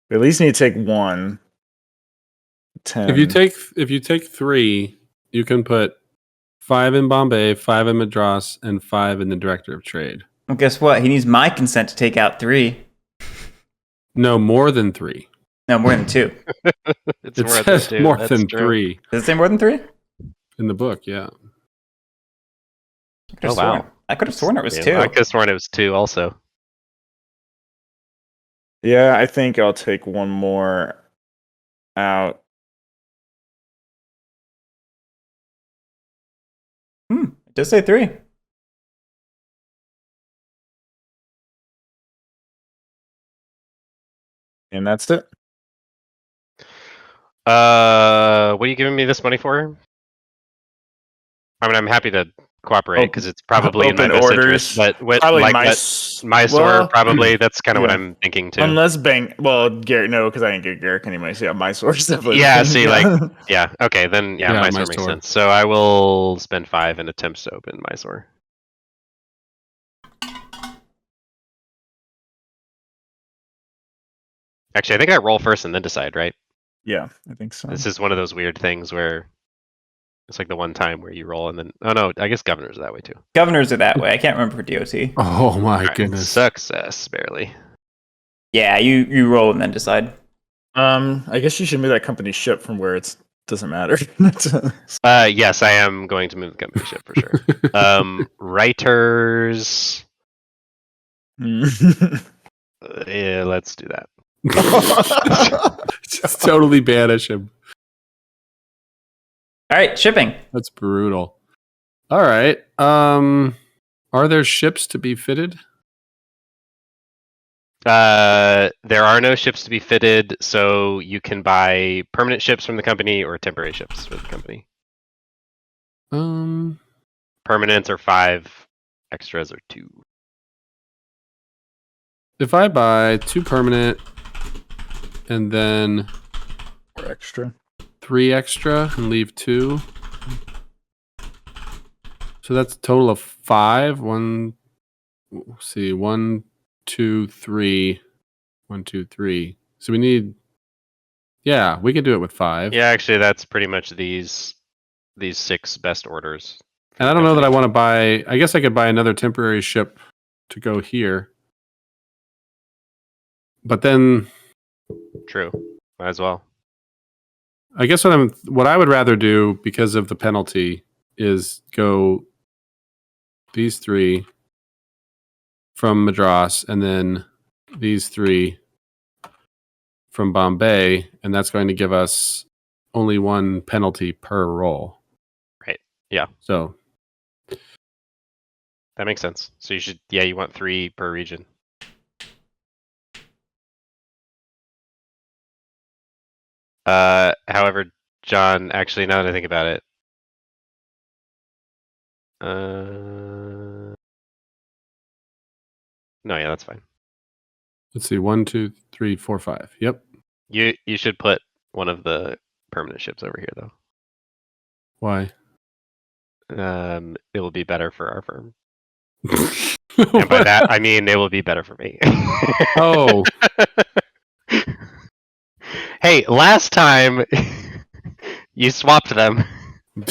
We at least need to take 1. 10. If you take 3, you can put 5 in Bombay, 5 in Madras, and 5 in the Director of Trade. Well, guess what? He needs my consent to take out 3. No, more than 3. No, more than 2. It's It more says than 2. more That's than true. 3 Does it say more than 3? in the book. Yeah. I could have sworn. I could have sworn it was 2. I could have sworn it was 2 also. Yeah, I think I'll take 1 more out. It does say 3. And that's it. What are you giving me this money for? I mean, I'm happy to cooperate because it's probably in my Open best orders. interest. But what, Probably like Mysore, well, probably that's kind of what yeah. I'm thinking too. Unless Garrett, no, because I didn't get Garrick anyway. So yeah, my source definitely. Yeah, see, like, yeah, okay, then yeah, Yeah, Mysore makes Mysore. sense. So I will spend 5 and attempts to open Mysore. Actually, I think I roll first and then decide, right? Yeah, I think so. This is one of those weird things where it's like the one time where you roll and then oh no, I guess governors are that way too. Governors are that way. I can't remember for DOT. Oh my Alright, goodness. success barely. Yeah, you roll and then decide. I guess you should move that company ship from where it doesn't matter. Yes, I am going to move the company ship for sure. Writers. Yeah, let's do that. Just totally banish him. All right, shipping. That's brutal. All right. Are there ships to be fitted? There are no ships to be fitted, so you can buy permanent ships from the company or temporary ships for the company. Permanents are 5, extras are 2. If I buy 2 permanent and then Or extra. 3 extra and leave 2, so that's a total of 5. 1, 2, 3. 1, 2, 3. So we need. Yeah, we could do it with 5. Yeah, actually, that's pretty much these 6 best orders. And I don't know that I want to buy. I guess I could buy another temporary ship to go here. But then, True, might as well. I guess what I would rather do because of the penalty is go these 3 from Madras and then these 3 from Bombay, and that's going to give us only 1 penalty per roll. Right. Yeah. So that makes sense. So you want 3 per region. However, John, actually, now that I think about it, no, yeah, that's fine. let's see, 1, 2, 3, 4, 5. Yep. You should put one of the permanent ships over here, though. Why? It will be better for our firm, and by that I mean it will be better for me. Oh. Hey, last time you swapped them. Are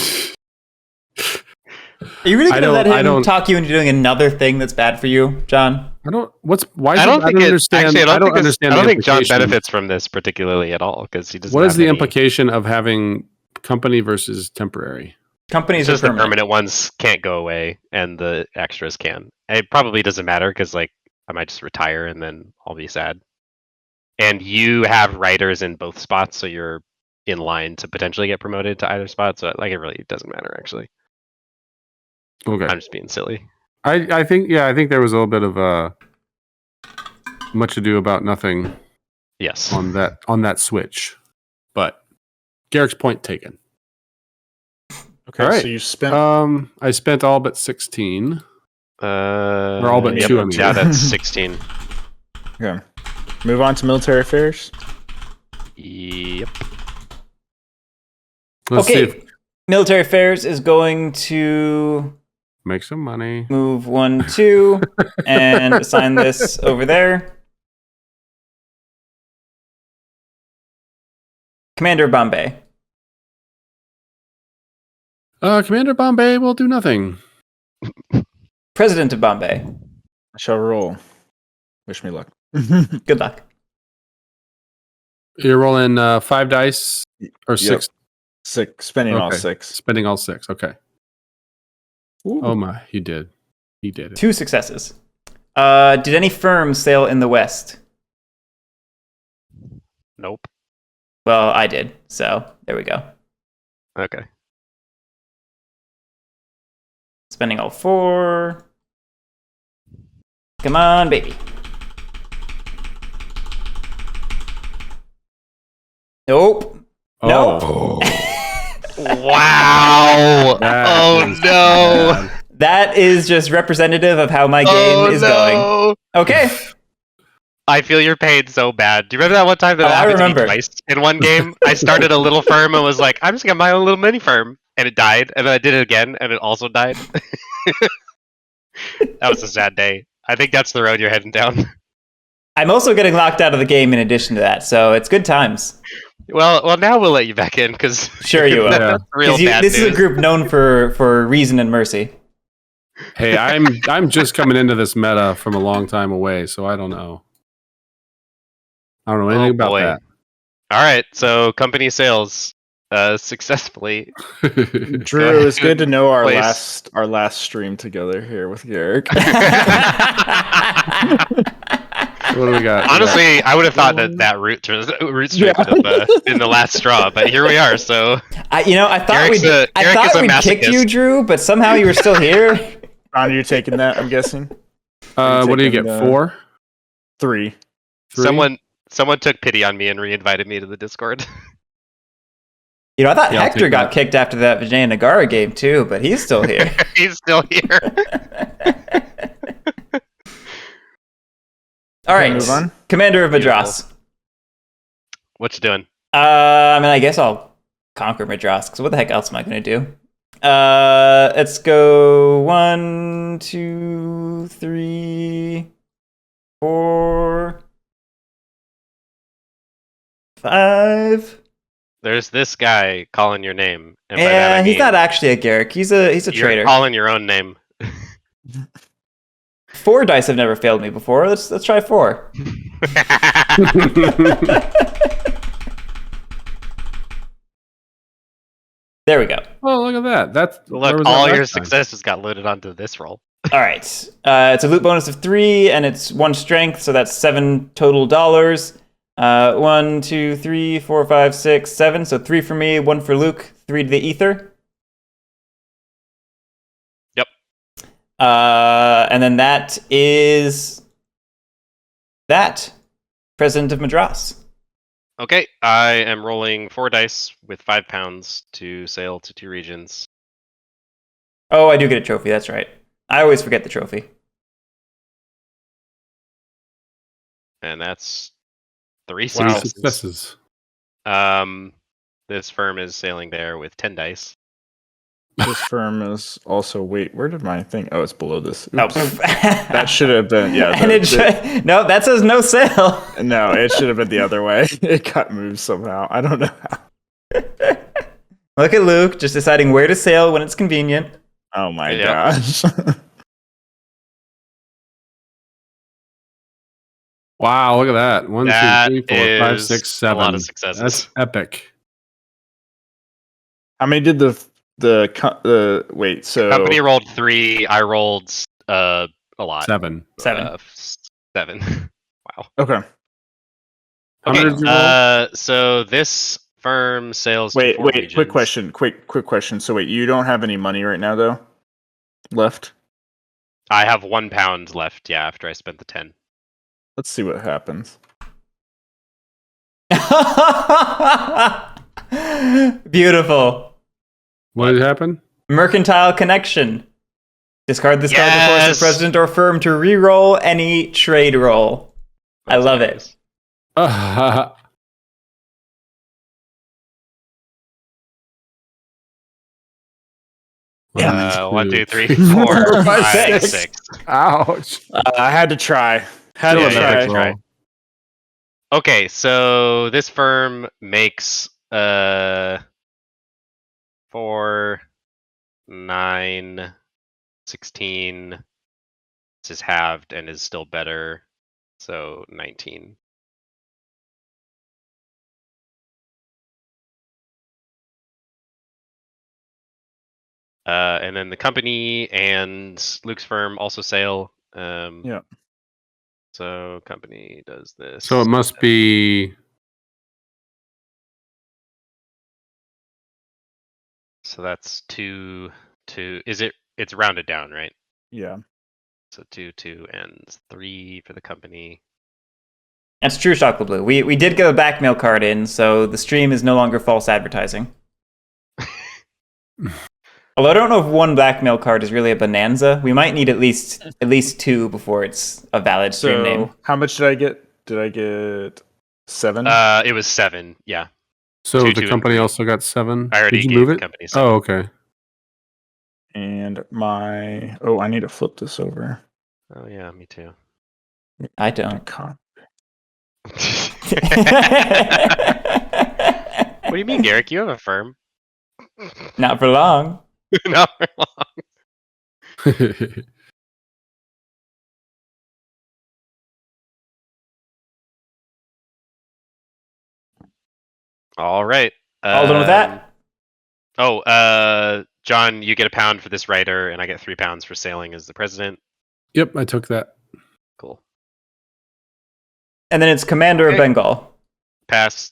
you really going to let I him don't- talk you into doing another thing that's bad for you, John? I don't. Why? I don't think understand. I don't understand. think John implication. benefits from this particularly at all because he doesn't. What is have the any- implication of having company versus temporary? Companies It's are just the permanent. permanent ones can't go away, and the extras can. It probably doesn't matter because, like, I might just retire and then I'll be sad. And you have writers in both spots, so you're in line to potentially get promoted to either spot. So, like, it really doesn't matter actually. Okay. I'm just being silly. I think there was a little bit of much ado about nothing Yes. on that switch, but Guerric's point taken. Okay, All right. so you spent. I spent all but 16. Or all but 2, I mean. Yeah, that's 16. Okay. Move on to military affairs. Yep. Let's see Okay. if Military Affairs is going to make some money. move 1, 2, and assign this over there. Commander Bombay. Commander Bombay will do nothing. President of Bombay. I shall roll. Wish me luck. Good luck. You're rolling 5 dice or 6. 6. Spending all Okay. 6. Spending all 6. Okay. Ooh. Oh my, he did. He did it. 2 successes. Did any firms sail in the West? Nope. Well, I did. So there we go. Okay. Spending all 4. Come on, baby. Nope. No. Oh. Wow. That Oh is no. bad. That is just representative of how my game Oh is going. no. Okay. I feel your pain so bad. Do you remember that one time that Oh, I happened to me remember. twice in one game? I started a little firm and was like, I'm just gonna buy my own little mini firm, and it died. And then I did it again, and it also died. That was a sad day. I think that's the road you're heading down. I'm also getting locked out of the game in addition to that, so it's good times. Well, now we'll let you back in because Sure you will. Yeah. real 'Cause bad this news. is a group known for reason and mercy. Hey, I'm just coming into this meta from a long time away, so I don't know. I don't know anything about boy. All right, so company sales successfully. that. Drew, it was good to know Place. our last stream together here with Guerric. What do we got? Honestly, I would have thought that root stream would have been the last straw, but here we are. So I thought Guerric's we'd kick masochist. you, Drew, but somehow you were still here. Ron, you're taking that, I'm guessing? What do you get? taking, 4? 3. 3. Someone took pity on me and re-invited me to the Discord. I thought Yeah, I'll Hector take got that. kicked after that Vijay Nagara game too, but he's still here. He's still here. All right, move on. Commander of Beautiful. Madras. What you doing? I guess I'll conquer Madras, because what the heck else am I going to do? Let's go 1, 2, 3, 4, 5. There's this guy calling your name, and by that Yeah, I mean he's not actually a Guerric. He's a you're traitor. calling your own name. 4 dice have never failed me before. Let's try 4. There we go. Oh, look at that. That's where Look, was that all last your time? successes got loaded onto this roll. All right. It's a loot bonus of 3, and it's 1 strength, so that's 7 total dollars. 1, 2, 3, 4, 5, 6, 7. So 3 for me, 1 for Luke, 3 to the ether. Yep. And then that is that. President of Madras. Okay, I am rolling 4 dice with 5 pounds to sail to 2 regions. Oh, I do get a trophy. That's right. I always forget the trophy. And that's 3 Wow. successes. Successes. This firm is sailing there with 10 dice. This firm is also. Wait, where did my thing? Oh, it's below this. Oh. Oops. That should have been. Yeah. And no, that says no sale. No, it should have been the other way. It got moved somehow. I don't know how. Look at Luke, just deciding where to sail when it's convenient. Oh my Yep. gosh. Wow, look at that. 1, That 2, 3, 4, 5, is 6, a 7. lot of successes. That's epic. How many did wait? So Company rolled 3. I rolled a lot. 7. 7. 7. Wow. okay. How many did you roll? So this firm sails to Wait, 4 wait. regions. Quick question. Quick question. So wait, you don't have any money right now though? Left. I have 1 pound left. Yeah, after I spent the 10. Let's see what happens. Beautiful. What did happen? Mercantile connection. Discard this card to force Yes! the president or firm to re-roll any trade roll. I love it. Yeah. 1, 2, 3, 4, 4, 5, 5, 6. Ouch. I had to try. Had Still to an yeah, epic try. roll. Okay, so this firm makes 4, 9, 16. This is halved and is still better. So 19. And then the company and Luke's firm also sail. Yeah. So company does this. So it must be. So that's 2, 2. It's rounded down, right? Yeah. So 2, 2, and 3 for the company. That's true, Chocolate Blue. We did get a Blackmail card in, so the stream is no longer false advertising. Although I don't know if 1 Blackmail card is really a bonanza. We might need at least 2 before it's a valid stream name. How much did I get? Did I get 7? It was 7. Yeah, So 2, the 2, and company 3. also got 7. I already Did you gave move the it? company 7. Oh, okay. And my I need to flip this over. Oh yeah, me too. I don't. Con- What do you mean, Guerric? You have a firm. Not for long. Not for long. All right. All done with that? John, you get a pound for this writer, and I get 3 pounds for sailing as the president. Yep, I took that. Cool. And then it's Commander of Okay. Bengal. Pass.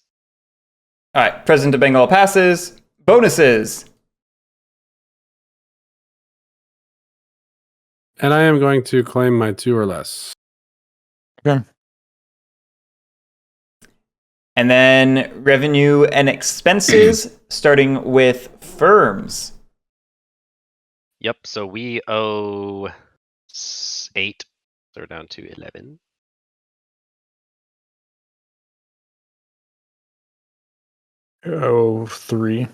All right, President of Bengal passes. Bonuses. And I am going to claim my 2 or less. Okay. And then revenue and expenses, starting with firms. Yep. So we owe 8. So we're down to 11. Oh, 3.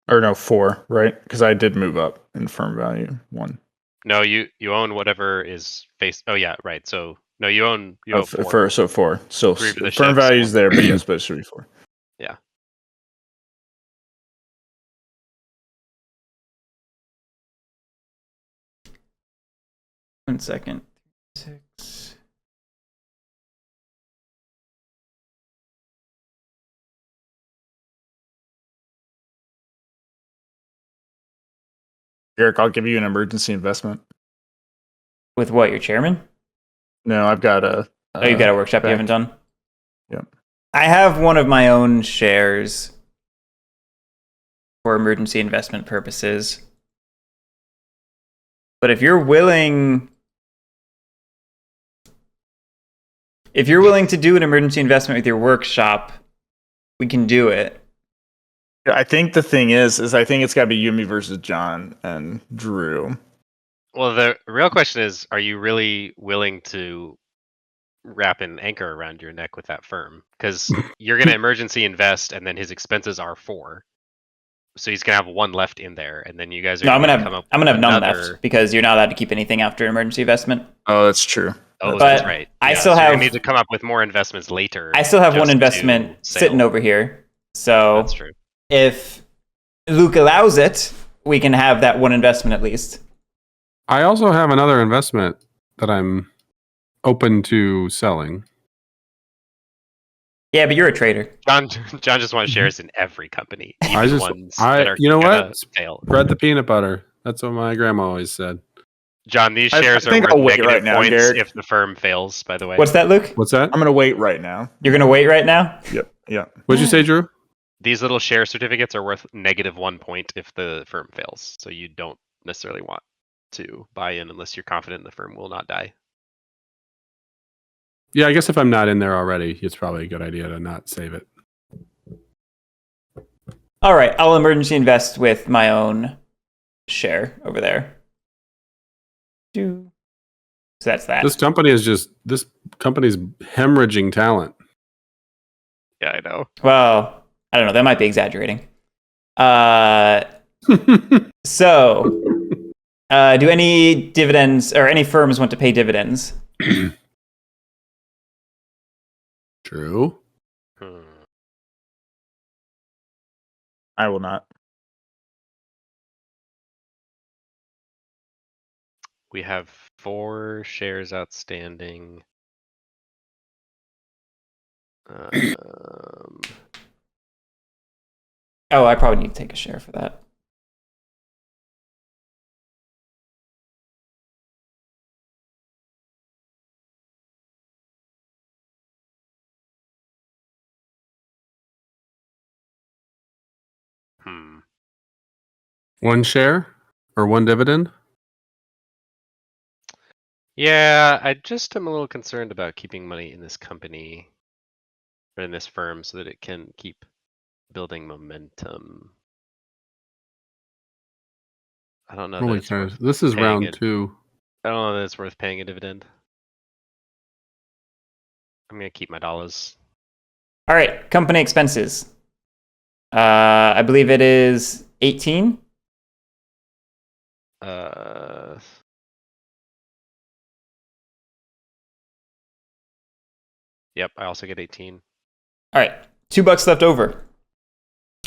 Or no, 4, right? Because I did move up in firm value 1. No, you own whatever is face. Oh yeah, right. So no, you own 4. So 4. So 3 for the firm ships, value's 1 there, for but the yes, ship. but it should be 4. Yeah. One second. 6. Eric, I'll give you an emergency investment. With what, your chairman? No, I've got a. Oh, you've got a workshop you haven't done? Yep. I have one of my own shares for emergency investment purposes. But if you're willing to do an emergency investment with your workshop, we can do it. I think the thing is I think it's got to be Yumi versus John and Drew. Well, the real question is, are you really willing to wrap an anchor around your neck with that firm? Because you're going to emergency invest, and then his expenses are 4. So he's going to have 1 left in there, and then you guys are No, I'm going to gonna come up have with none another... left because you're not allowed to keep anything after emergency investment. Oh, that's true. Oh, But that's right. I Yeah, still so you're have- gonna need to come up with more investments later. I still have one just investment to sitting sell. over here. So That's true. if Luke allows it, we can have that one investment at least. I also have another investment that I'm open to selling. Yeah, but you're a trader. John just wants shares in every company, even I just- ones that are you know gonna what? fail. Spread the peanut butter. That's what my grandma always said. John, these I shares are think worth I'll wait negative right now, points Garrick. if the firm fails. By the way, What's that, Luke? What's that? I'm gonna wait right now. You're gonna wait right now? Yep. Yeah. What'd you say, Drew? these little share certificates are worth negative 1 point if the firm fails. So you don't necessarily want to buy in unless you're confident the firm will not die. Yeah, I guess if I'm not in there already, it's probably a good idea to not save it. All right, I'll emergency invest with my own share over there. So that's that. This company's hemorrhaging talent. Yeah, I know. Well, I don't know. That might be exaggerating. So, do any dividends or any firms want to pay dividends? True. I will not. We have 4 shares outstanding. Oh, I probably need to take a share for that. One share or one dividend? Yeah, I just am a little concerned about keeping money in this company or in this firm so that it can keep building momentum. I don't know. Holy that it's cow. worth This is paying round it. 2. I don't know that it's worth paying a dividend. I'm gonna keep my dollars. All right, company expenses. I believe it is 18. Yep, I also get 18. All right, $2 left over.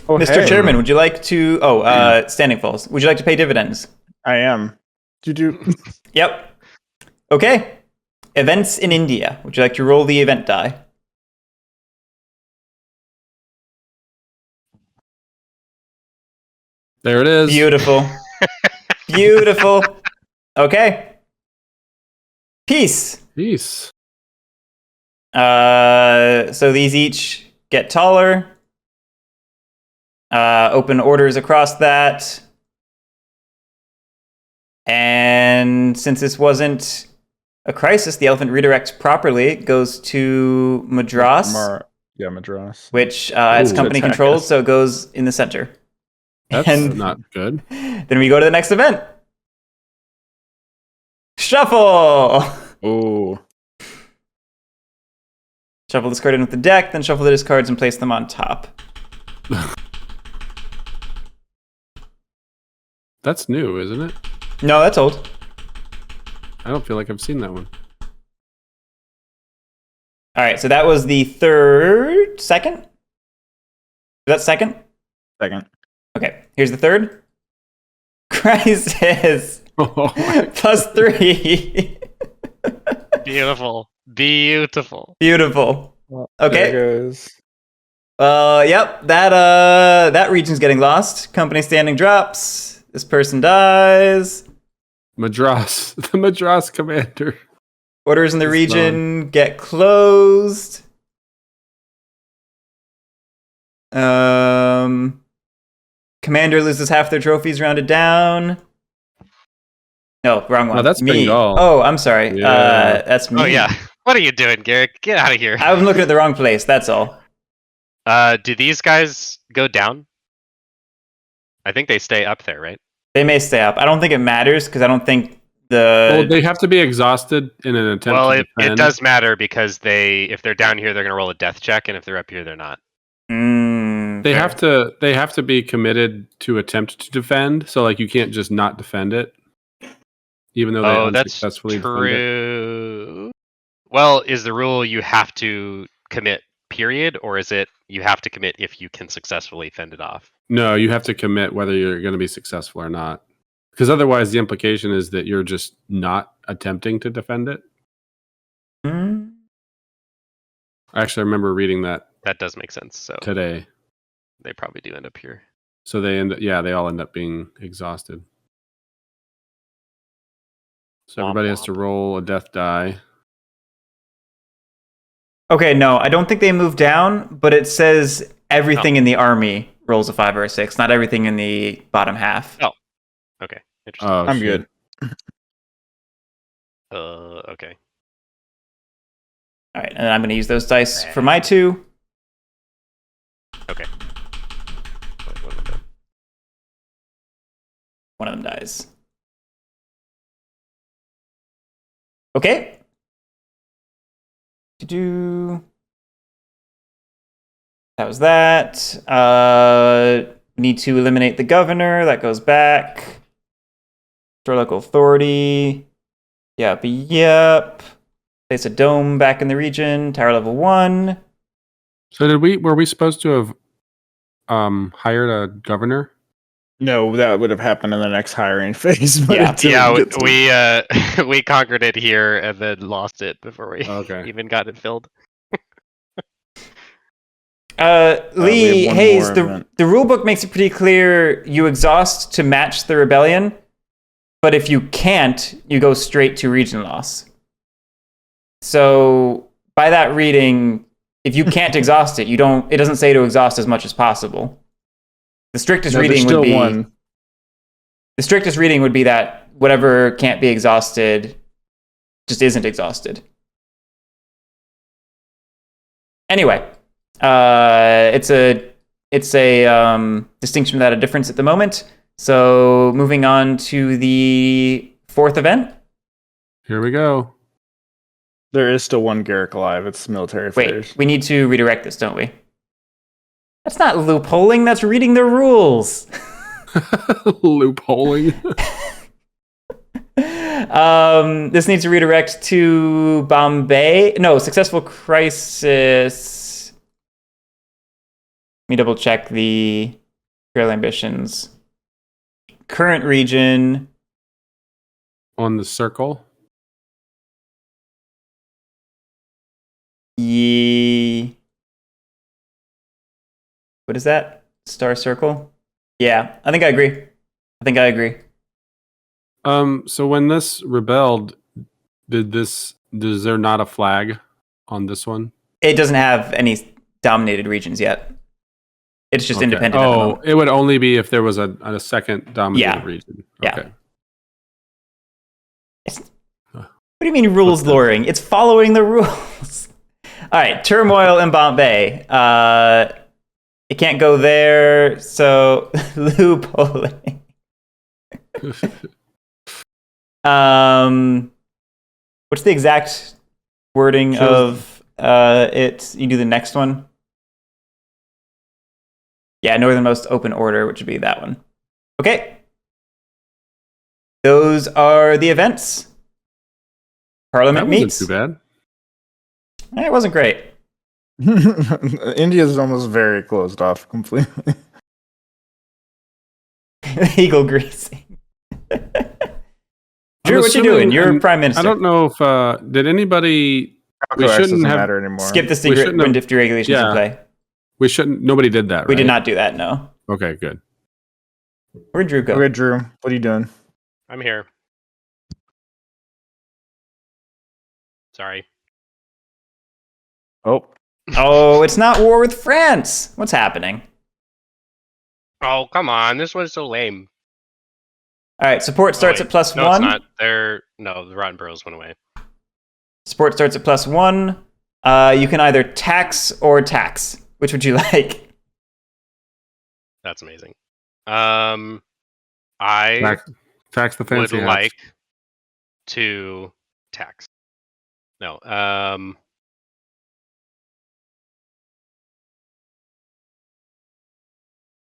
Oh, Mr. hey, Chairman, would you like to? Standing falls. Would you like to pay dividends? I am. Do. Yep. Okay. Events in India. Would you like to roll the event die? There it is. Beautiful. Beautiful. Okay. Peace. Peace. So these each get taller. Open orders across that. And since this wasn't a crisis, the elephant redirects properly, goes to Madras, Madras. which it's Ooh. company Attack controlled, us. so it goes in the center. That's And not good. then we go to the next event. Shuffle! Ooh. Shuffle this card in with the deck, then shuffle the discards and place them on top. That's new, isn't it? No, that's old. I don't feel like I've seen that one. All right, so that was the second? Is that second? Second. Okay, here's the third. Crisis! Oh, +3. Beautiful. Beautiful. Beautiful. Well, Okay. there goes. Yep, that region's getting lost. Company standing drops. This person dies. Madras. The Madras commander. Orders in the It's region get closed. Commander loses half their trophies rounded down. No, wrong one. Oh, that's me. Bengal. Oh, I'm sorry. Yeah. That's me. Oh yeah. What are you doing, Guerric? Get out of here. I'm looking at the wrong place. That's all. Do these guys go down? I think they stay up there, right? They may stay up. I don't think it matters because I don't think the. Well, they have to be exhausted in an attempt Well, to it defend. does matter because if they're down here, they're going to roll a death check, and if they're up here, they're not. They Fair. have to be committed to attempt to defend. So like you can't just not defend it, even though they Oh, that's unsuccessfully defend it. true. Well, is the rule you have to commit, period, or is it you have to commit if you can successfully fend it off? No, you have to commit whether you're going to be successful or not. Because otherwise, the implication is that you're just not attempting to defend it. Mm. Actually, I remember reading that That does make sense. So today. they probably do end up here. So they all end up being exhausted. So everybody has to roll a death die. Okay, no, I don't think they move down, but it says everything in the army rolls a 5 or a 6, not everything in the bottom half. Oh. Okay. Interesting. Oh, I'm shit. good. Okay. All right, and I'm going to use those dice for my 2. Okay. One of them dies. Okay. That was that. Need to eliminate the governor. That goes back. Restore local authority. Yep. Place a dome back in the region. Tower level 1. So were we supposed to have hired a governor? No, that would have happened in the next hiring phase. But Yeah. it didn't Yeah, get to- we conquered it here and then lost it before we Okay. even got it filled. we have Lee one Hayes, more event. the rule book makes it pretty clear you exhaust to match the rebellion, but if you can't, you go straight to region loss. So by that reading, if you can't exhaust it, it doesn't say to exhaust as much as possible. The strictest No, there's reading still would be one. the strictest reading would be that whatever can't be exhausted just isn't exhausted. Anyway, it's a distinction without a difference at the moment. So moving on to the 4th event. Here we go. There is still one Guerric alive. It's military affairs. Wait, we need to redirect this, don't we? That's not loopholing, that's reading the rules. Loopholing. This needs to redirect to Bombay. No, successful crisis. Let me double check the Imperial ambitions. Current region. On the circle. What is that? Star circle? Yeah, I think I agree. So when this rebelled, does there not a flag on this one? It doesn't have any dominated regions yet. It's just independent at the Oh, moment. it would only be if there was a second dominated Yeah. region. Yeah. Okay. do you mean rules luring? It's following the rules. All right, turmoil in Bombay. It can't go there, so loopholing. What's the exact wording of it? You do the next one. Yeah, northernmost open order, which would be that one. Okay. Those are the events. Parliament That meets. wasn't too bad. It wasn't great. India's almost very closed off completely. Eagle greasing. Drew, what you assuming- doing? You're and prime minister. I don't know if did anybody. We Calcoax shouldn't doesn't have matter anymore. Skip the We secret shouldn't have- wind regulations in yeah. play. We shouldn't. Nobody did that. Right? We did not do that. No. Okay, good. Where'd Drew go? Okay, Drew, what are you doing? I'm here. Sorry. Oh, Oh, it's not war with France. What's happening? Oh, come on. This one's so lame. All right, support starts wait. at plus No, one. it's not. No, the Rotten Burrows went away. Support starts at plus one. You can either tax or tax. Which would you like? That's amazing. I Tax the would fancy hats. like to tax. No.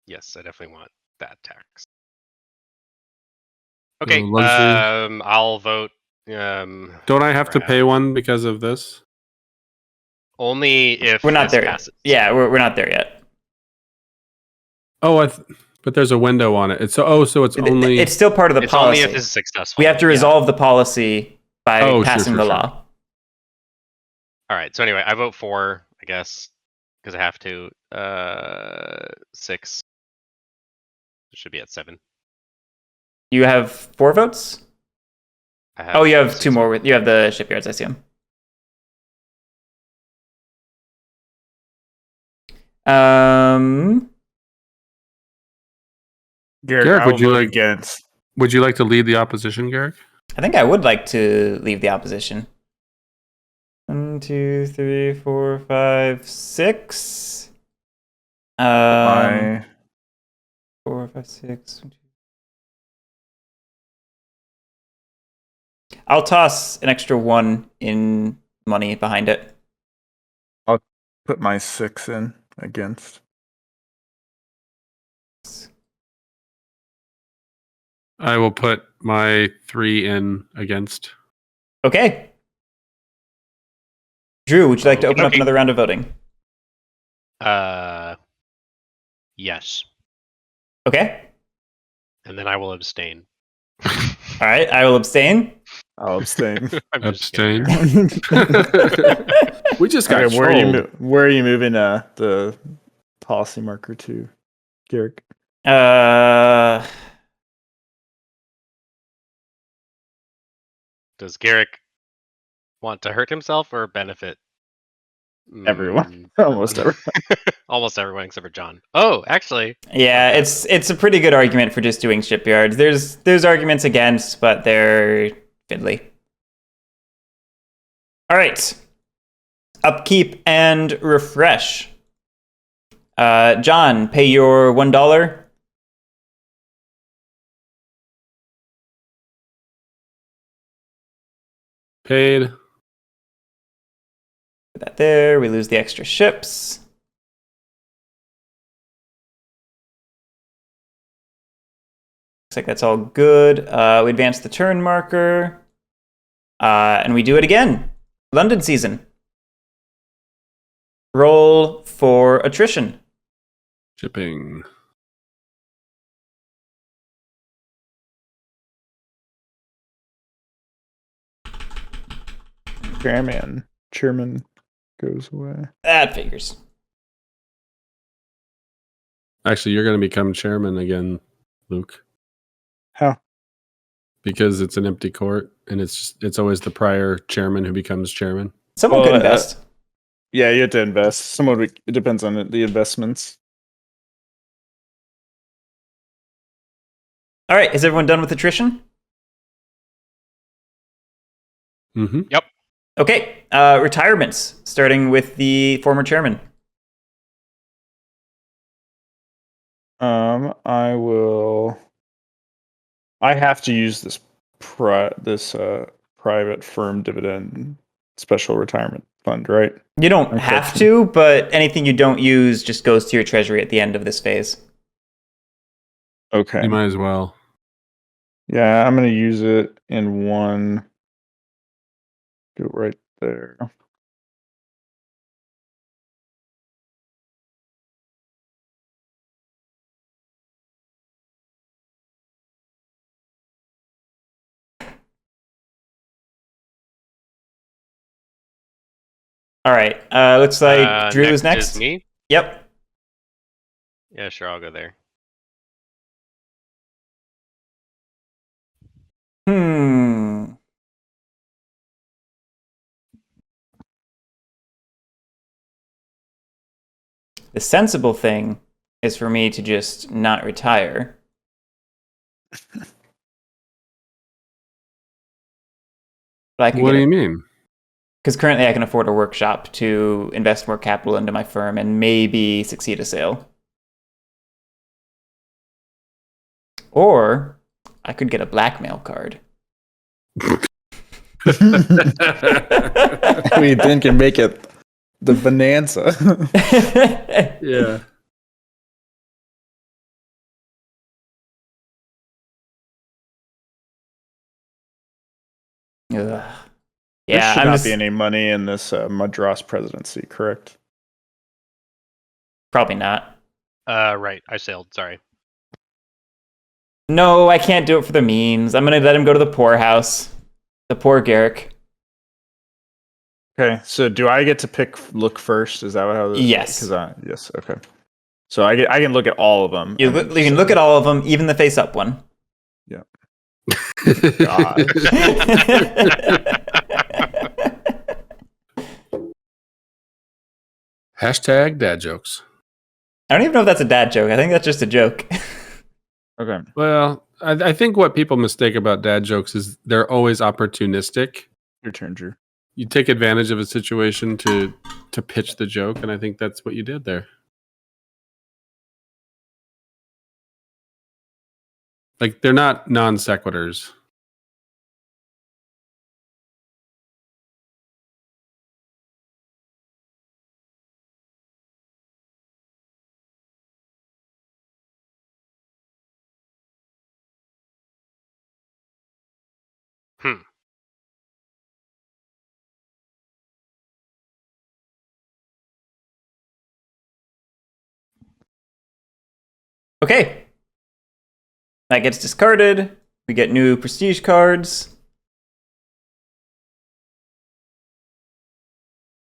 Yes, I definitely want that tax. Okay. luxury. I'll vote. Don't I have to for pay one because of this? only if We're not this there. passes. Yeah, we're not there yet. Oh, but there's a window on it. So it's only. It's still part of the It's policy. only if this is successful. We have to Yeah. resolve the policy by Oh, passing sure, the sure. law. All right. So anyway, I vote for, I guess, because I have to. 6. It should be at 7. You have 4 votes? I have Oh, you have 6 2 more. You have the shipyards, I see them. Garrick, Garrick, I would would you vote like- against? Would you like to lead the opposition, Guerric? I think I would like to leave the opposition. 1, 2, 3, 4, 5, 6. My 4, 5, 6. I'll toss an extra 1 in money behind it. put my 6 in against. I will put my 3 in against. Okay. Drew, would you like to open up Okay. another round of voting? Yes. Okay. And then I will abstain. All right. I will abstain. I'll abstain. I'm just kidding. Abstain. We just got Okay, trolled. where are you moving the policy marker to, Garrick? Does Guerric want to hurt himself or benefit? Everyone. Almost everyone. Almost everyone except for John. Oh, actually. Yeah, it's a pretty good argument for just doing shipyards. There's arguments against, but they're fiddly. All right. Upkeep and refresh. John, pay your $1. Paid. Put that there. We lose the extra ships. Looks like that's all good. We advance the turn marker. And we do it again. London season. Roll for attrition. Shipping. Chairman goes away. That figures. Actually, you're going to become chairman again, Luke, How? because it's an empty court, and it's always the prior chairman who becomes chairman. Someone Well, could invest. Yeah, you have to invest. It depends on the investments. All right, is everyone done with attrition? Mm-hmm. Okay, retirements, starting with the former chairman. I will. I have to use this private firm dividend special retirement fund, right? You don't I'm have correct. to, but anything you don't use just goes to your treasury at the end of this phase. Okay. You might as well. Yeah, I'm gonna use it in one. Do it right there. All right. Looks like Drew is next. Is me. Yep. Yeah, sure. I'll go there. Hmm. The sensible thing is for me to just not retire. But I could What get do it. you mean? Because currently I can afford a workshop to invest more capital into my firm and maybe succeed a sale. Or I could get a blackmail card. We then can make it the Bonanza. Yeah. Ugh. There Yeah, should I'm not just be any money in this Madras presidency, correct? probably not. Right. I sailed. Sorry. No, I can't do it for the memes. I'm gonna let him go to the poorhouse. The poor Guerric. Okay, so do I get to look first? Is that how this? Yes. Yes. Okay. So I can look at all of them. You, and then you can look at all of them, even the face up one. Yeah. God. Hashtag dad jokes. I don't even know if that's a dad joke. I think that's just a joke. Okay. Well, I think what people mistake about dad jokes is they're always opportunistic. Your turn, Drew. You take advantage of a situation to pitch the joke, and I think that's what you did there. Like, they're not non sequiturs. Hmm. Okay. That gets discarded. We get new prestige cards.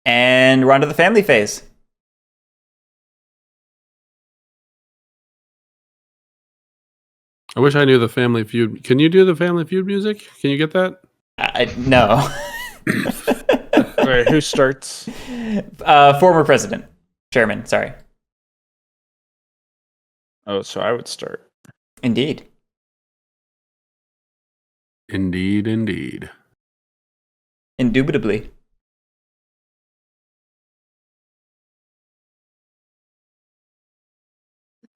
And we're on to the family phase. I wish I knew the Family Feud. Can you do the Family Feud music? Can you get that? No. Wait, who starts? Former president. Chairman, sorry. Oh, so I would start. Indeed. Indeed, indeed. Indubitably.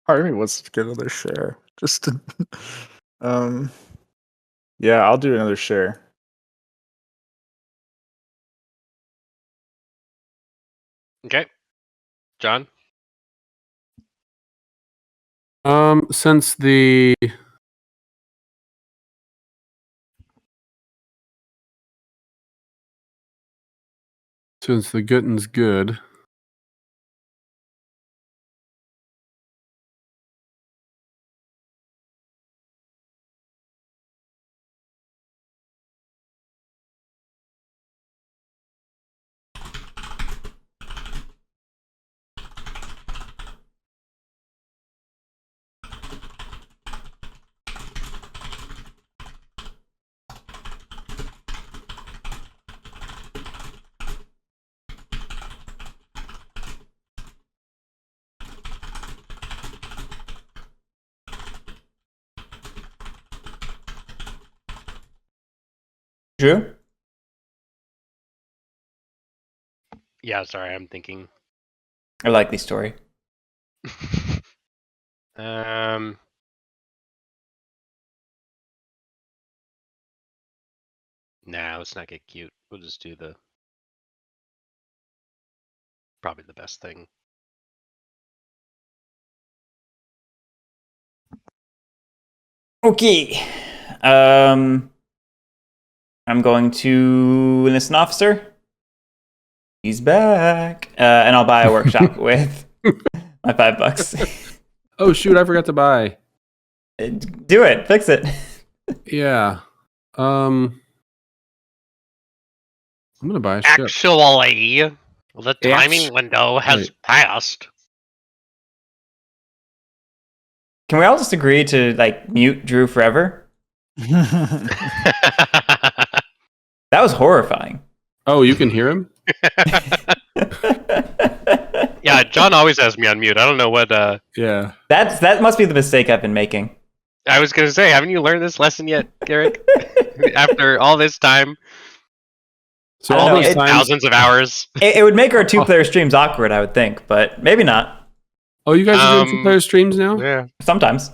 Part of me wants to get another share. Just to, yeah, I'll do another share. Okay. John. Since the Gutten's good, Drew? Yeah, sorry, I'm thinking. A likely story. um. Nah, let's not get cute. We'll just do probably the best thing. Okay. I'm going to enlist an officer. He's back. And I'll buy a workshop with my $5. Oh shoot! I forgot to buy. Do it. Fix it. Yeah. I'm gonna buy a ship. Actually, the timing Actu- window has Wait. passed. Can we all just agree to like mute Drew forever? That was horrifying. Oh, you can hear him? Yeah, John always has me on mute. I don't know what. Yeah. That must be the mistake I've been making. I was gonna say, haven't you learned this lesson yet, Guerric? After all this time, So I don't all know, those it- times. thousands of hours. It would make our two-player streams awkward, I would think, but maybe not. Oh, you guys are doing two-player streams now? Yeah. Sometimes.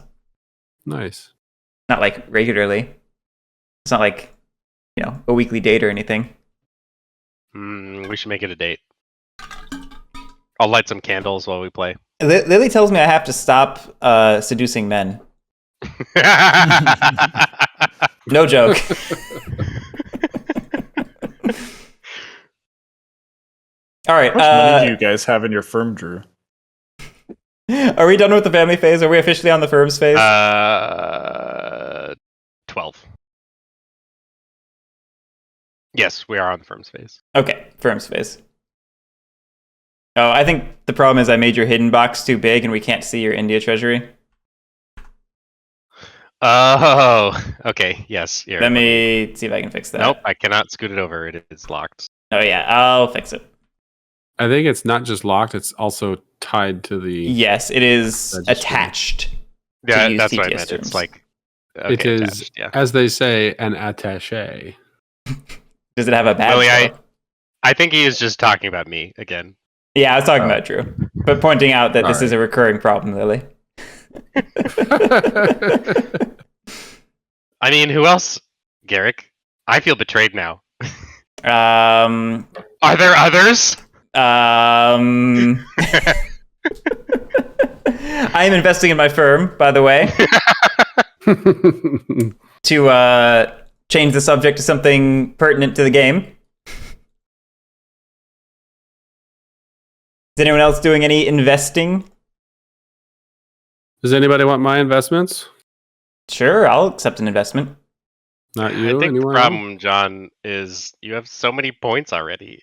Nice. Not like regularly. It's not like, a weekly date or anything. We should make it a date. I'll light some candles while we play. Lily tells me I have to stop seducing men. No joke. All right. How much money do you guys have in your firm, Drew? Are we done with the family phase? Are we officially on the firms phase? 12. Yes, we are on the firm's phase. Okay, firms phase. Oh, I think the problem is I made your hidden box too big and we can't see your India treasury. Oh, okay. Yes. Here, Let me see if I can fix that. Nope, I cannot scoot it over. It is locked. Oh yeah, I'll fix it. I think it's not just locked, it's also tied to the... Yes, it is Registry. attached. Yeah, use that's what I TTS meant. terms. It's like okay, It is, attached, yeah. as they say, an attaché. Does it have a badge? Really, though? I think he is just talking about me again. Yeah, I was talking Oh. about Drew, but pointing out that this is a recurring problem, Lily. I mean, who else? Guerric? I feel betrayed now. Um, Are there others? I am investing in my firm, by the way, to change the subject to something pertinent to the game. Is anyone else doing any investing? Does anybody want my investments? Sure, I'll accept an investment. Not you? I think the Anyone else? problem, John, is you have so many points already.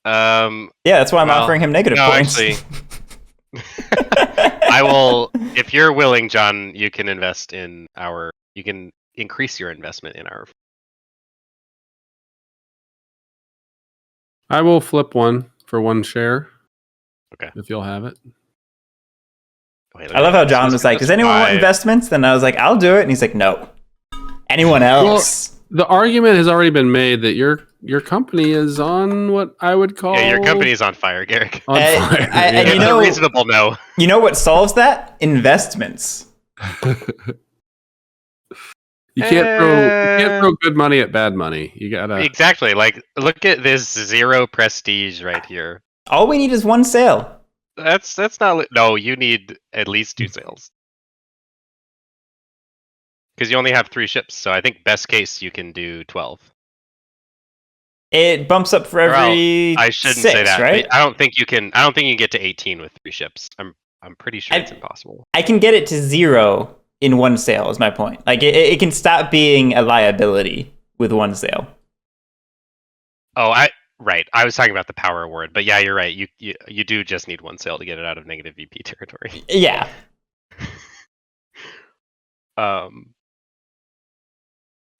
Yeah, that's why I'm Well, offering him negative no, points. actually- I will, if you're willing, John, you can invest in you can increase your investment in our. I will flip one for one share. Okay. If you'll have it. Wait, I love how John so was this like, is does anyone want 5. investments? Then I was like, I'll do it. And he's like, no. Anyone else? The argument has already been made that your company is on what I would call... Yeah, your company is on fire, Guerric. on fire. and It's you know- a reasonable no. You know what solves that? Investments. You can't throw good money at bad money. You gotta... Exactly. Like, look at this 0 prestige right here. All we need is one sale. That's not. No, you need at least 2 sales. Because you only have 3 ships, so I think best case you can do 12. It bumps up for Or every I shouldn't 6, say that. right? I don't think you can. I don't think you can get to 18 with 3 ships. I'm pretty sure it's impossible. I can get it to 0 in one sale, is my point. Like, it can stop being a liability with one sale. Oh, right. I was talking about the power award, but yeah, you're right. You do just need 1 sale to get it out of negative VP territory. Yeah.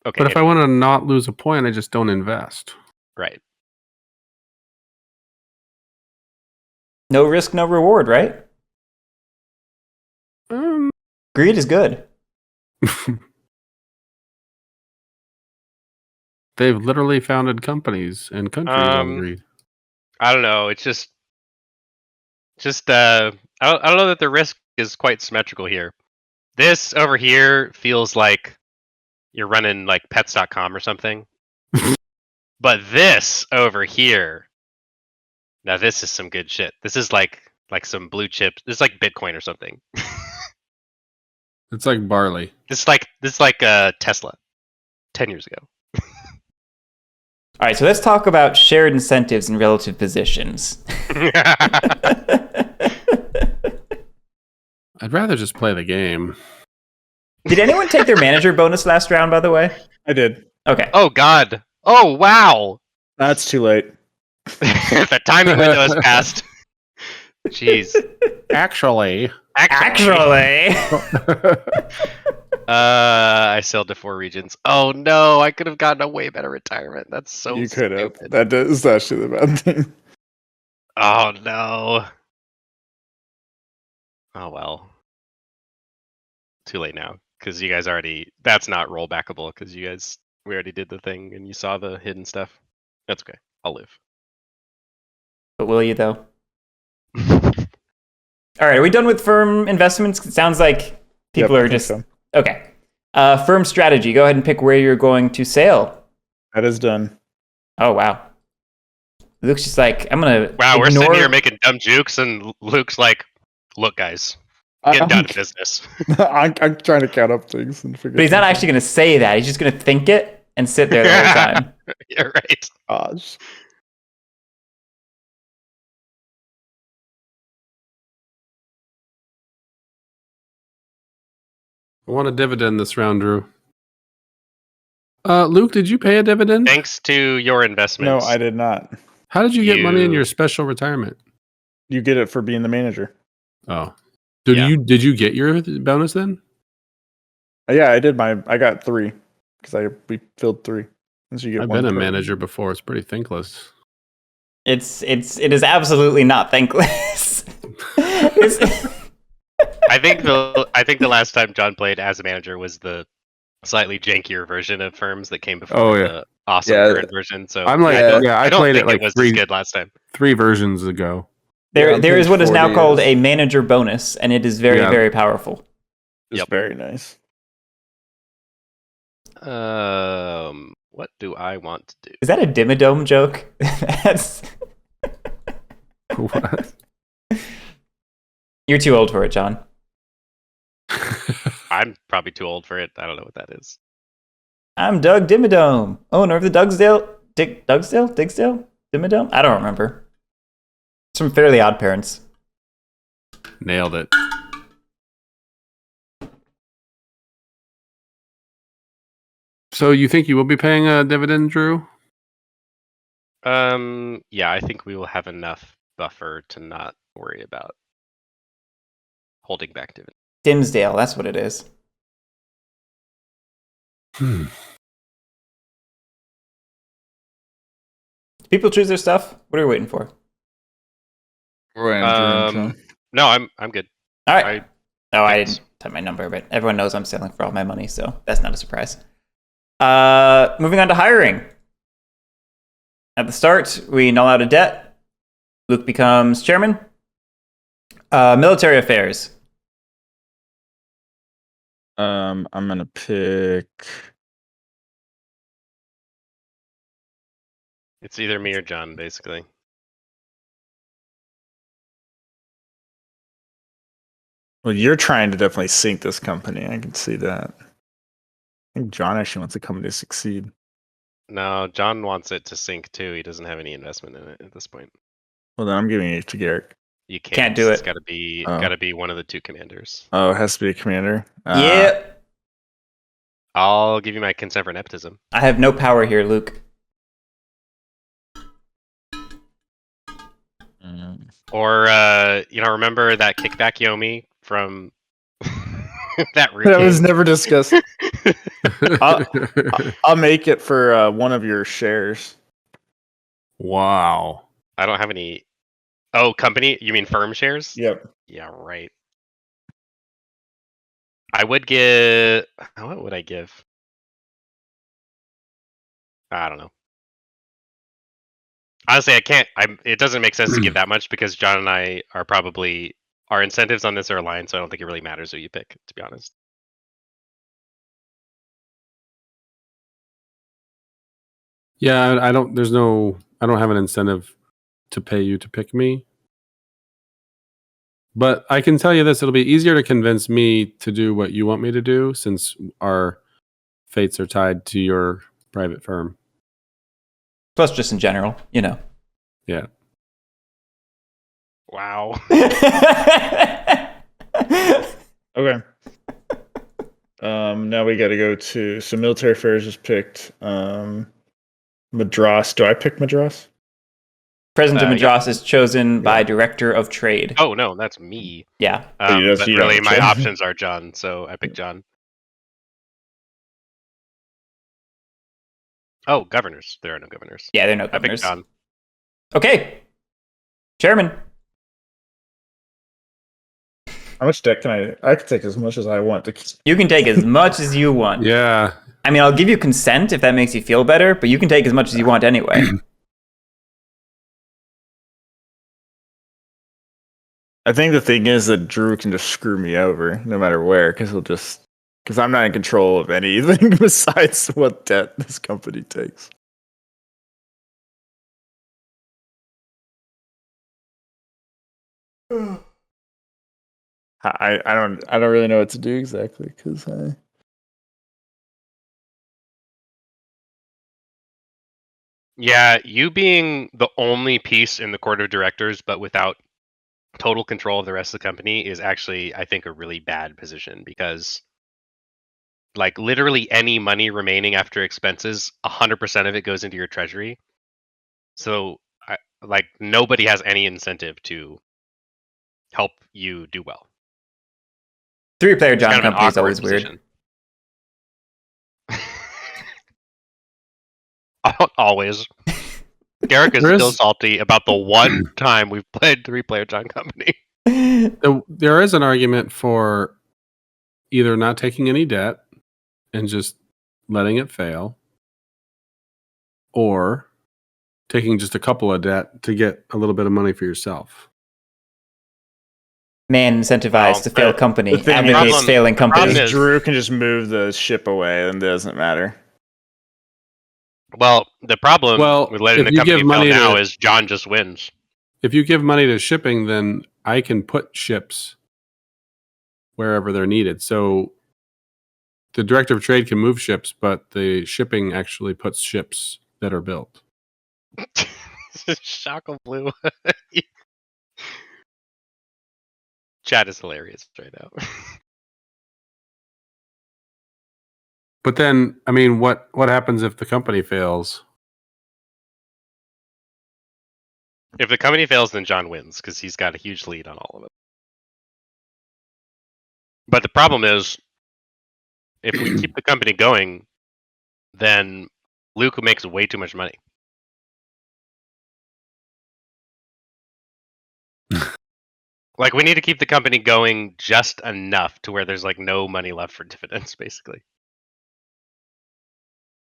Okay. But if I want to not lose a point, I just don't invest. Right. No risk, no reward, right? Um, Greed is good. They've literally founded companies and countries on greed. I don't know. It's just I don't know that the risk is quite symmetrical here. This over here feels like you're running like pets.com or something. But this over here, now this is some good shit. This is like some blue chips. This is like Bitcoin or something. It's like barley. This is like Tesla 10 years ago. All right, so let's talk about shared incentives and relative positions. I'd rather just play the game. Did anyone take their manager bonus last round, by the way? I did. Okay. Oh god. Oh wow. That's too late. The timing window has passed. Jeez. Actually. Actually. I sailed to 4 regions. Oh no, I could have gotten a way better retirement. That's so You could have. stupid. That is actually the bad thing. Oh no. Oh well. Too late now. Because you guys already that's not rollbackable because we already did the thing and you saw the hidden stuff. That's okay. I'll live. But will you, though? All right, are we done with firm investments? It sounds like people Yep, I are think just... so. Okay. Firm strategy. Go ahead and pick where you're going to sail. That is done. Oh, wow. Luke's just like, I'm going to Wow, we're ignore... sitting here making dumb jukes and Luke's like, look guys, get down to business. I'm trying to count up things and figure. But he's not actually going to say that. He's just going to think it and sit there the whole time. You're right. Gosh. I want a dividend this round, Drew. Luke, did you pay a dividend? Thanks to your No, investments. I did not. How did you get money in You- your special retirement? You get it for being the manager. Oh. Did Yeah. you get your bonus then? Yeah, I did. I got 3 because we filled 3. And so you get I've one been a per- manager before. It's pretty thankless. It is absolutely not thankless. I think the last time John played as a manager was the slightly jankier version of Firms that came before Oh, yeah. the awesome Yeah. current version. So I'm like, I don't played think it like it was three as good last time. 3 versions ago. There on is page what is now 40 called is- a manager bonus, and it is very, Yeah. very powerful. It's Yep. very nice. What do I want to do? Is that a Dimmadome joke? That's... What? You're too old for it, John. I'm probably too old for it. I don't know what that is. I'm Doug Dimmadome, owner of the Digsdale? Dimmadome? I don't remember. It's from Fairly Odd Parents. Nailed it. So you think you will be paying a dividend, Drew? Yeah, I think we will have enough buffer to not worry about holding back dividends. Dimsdale, that's what it is. Hmm. Do people choose their stuff? What are we waiting for? No, I'm good. All right. I thanks. didn't type my number, but everyone knows I'm selling for all my money, so that's not a surprise. Moving on to hiring. At the start, we null out a debt. Luke becomes chairman. Military affairs. I'm gonna pick. It's either me or John, basically. Well, you're trying to definitely sink this company. I can see that. I think John actually wants the company to succeed. No, John wants it to sink too. He doesn't have any investment in it at this point. Well, then I'm giving it to Guerric. You Can't do It's it. got to Oh. be one of the 2 commanders. Oh, it has to be a commander. Yeah. I'll give you my consent for nepotism. I have no power here, Luke. Or remember that kickback Yomi from that root That was game? never discussed. I'll make it for one of your shares. Wow. I don't have any. Oh, company? You mean firm shares? Yep. Yeah, right. I would give. What would I give? I don't know. Honestly, I can't. It doesn't make sense to give that much because John and I are probably our incentives on this are aligned, so I don't think it really matters who you pick. To be honest. Yeah, I don't. There's no. I don't have an incentive to pay you to pick me. But I can tell you this: it'll be easier to convince me to do what you want me to do, since our fates are tied to your private firm. Plus, just in general, you know. Yeah. Wow. Okay. Now we got to go to military affairs is picked. Madras. Do I pick Madras? President of Madras is chosen by Director of Trade. Oh no, that's me. Yeah. But really, my options are John, so I pick John. Oh, governors. There are no governors. Yeah, there are no I pick governors. John. Okay. Chairman. How much debt can I? I can take as much as I want to. You can take as much as you want. Yeah. I mean, I'll give you consent if that makes you feel better, but you can take as much as you want anyway. I think the thing is that Drew can just screw me over no matter where, because I'm not in control of anything besides what debt this company takes. I don't really know what to do exactly because Yeah, you being the only piece in the court of directors, but without total control of the rest of the company, is actually, I think, a really bad position because, like, literally any money remaining after expenses, 100% of it goes into your treasury. So, like, nobody has any incentive to help you do well. 3-player It's John kind of an company is awkward always position. weird. Always. Guerric is There still is- salty about the one time we've played 3-player John Company. There is an argument for either not taking any debt and just letting it fail, or taking just a couple of debt to get a little bit of money for yourself. Man incentivized Well, to fail company. the thing Advocates is- failing problem company. is- Drew can just move the ship away and it doesn't matter. Well, the problem with letting if the you company give fail money now to- is John just wins. If you give money to shipping, then I can put ships wherever they're needed. So the director of trade can move ships, but the shipping actually puts ships that are built. Shock of blue. Chat is hilarious right now. But then, I mean, what happens if the company fails? If the company fails, then John wins because he's got a huge lead on all of it. But the problem is, if we keep the company going, then Luke makes way too much money. Like, we need to keep the company going just enough to where there's like no money left for dividends, basically.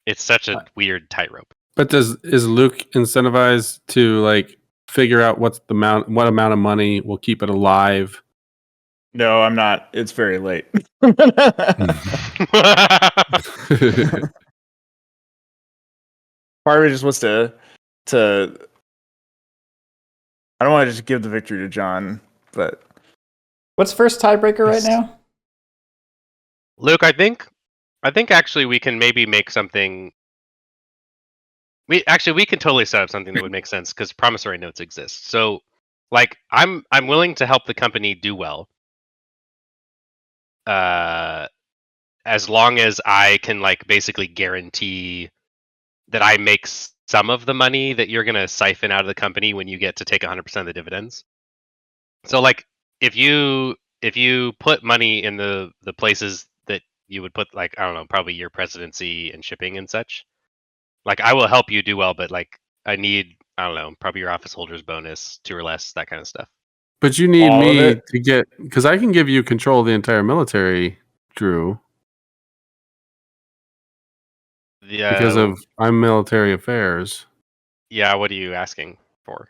It's such a weird tightrope. But is Luke incentivized to like figure out what amount of money will keep it alive? No, I'm not. It's very late. Part of me just wants to. I don't want to just give the victory to John, but What's first tiebreaker right now? Luke, I think actually we can maybe make something. We can totally set up something that would make sense because promissory notes exist. So, like, I'm willing to help the company do well. As long as I can like basically guarantee that I make some of the money that you're gonna siphon out of the company when you get to take 100% of the dividends. So, like, if you put money in the places that you would put, like, I don't know, probably your presidency and shipping and such. Like, I will help you do well, but like, I need, I don't know, probably your office holders bonus, 2 or less, that kind of stuff. But you need All of me it? to get, because I can give you control of the entire military, Drew, Yeah, because of I'm military affairs. Yeah, what are you asking for?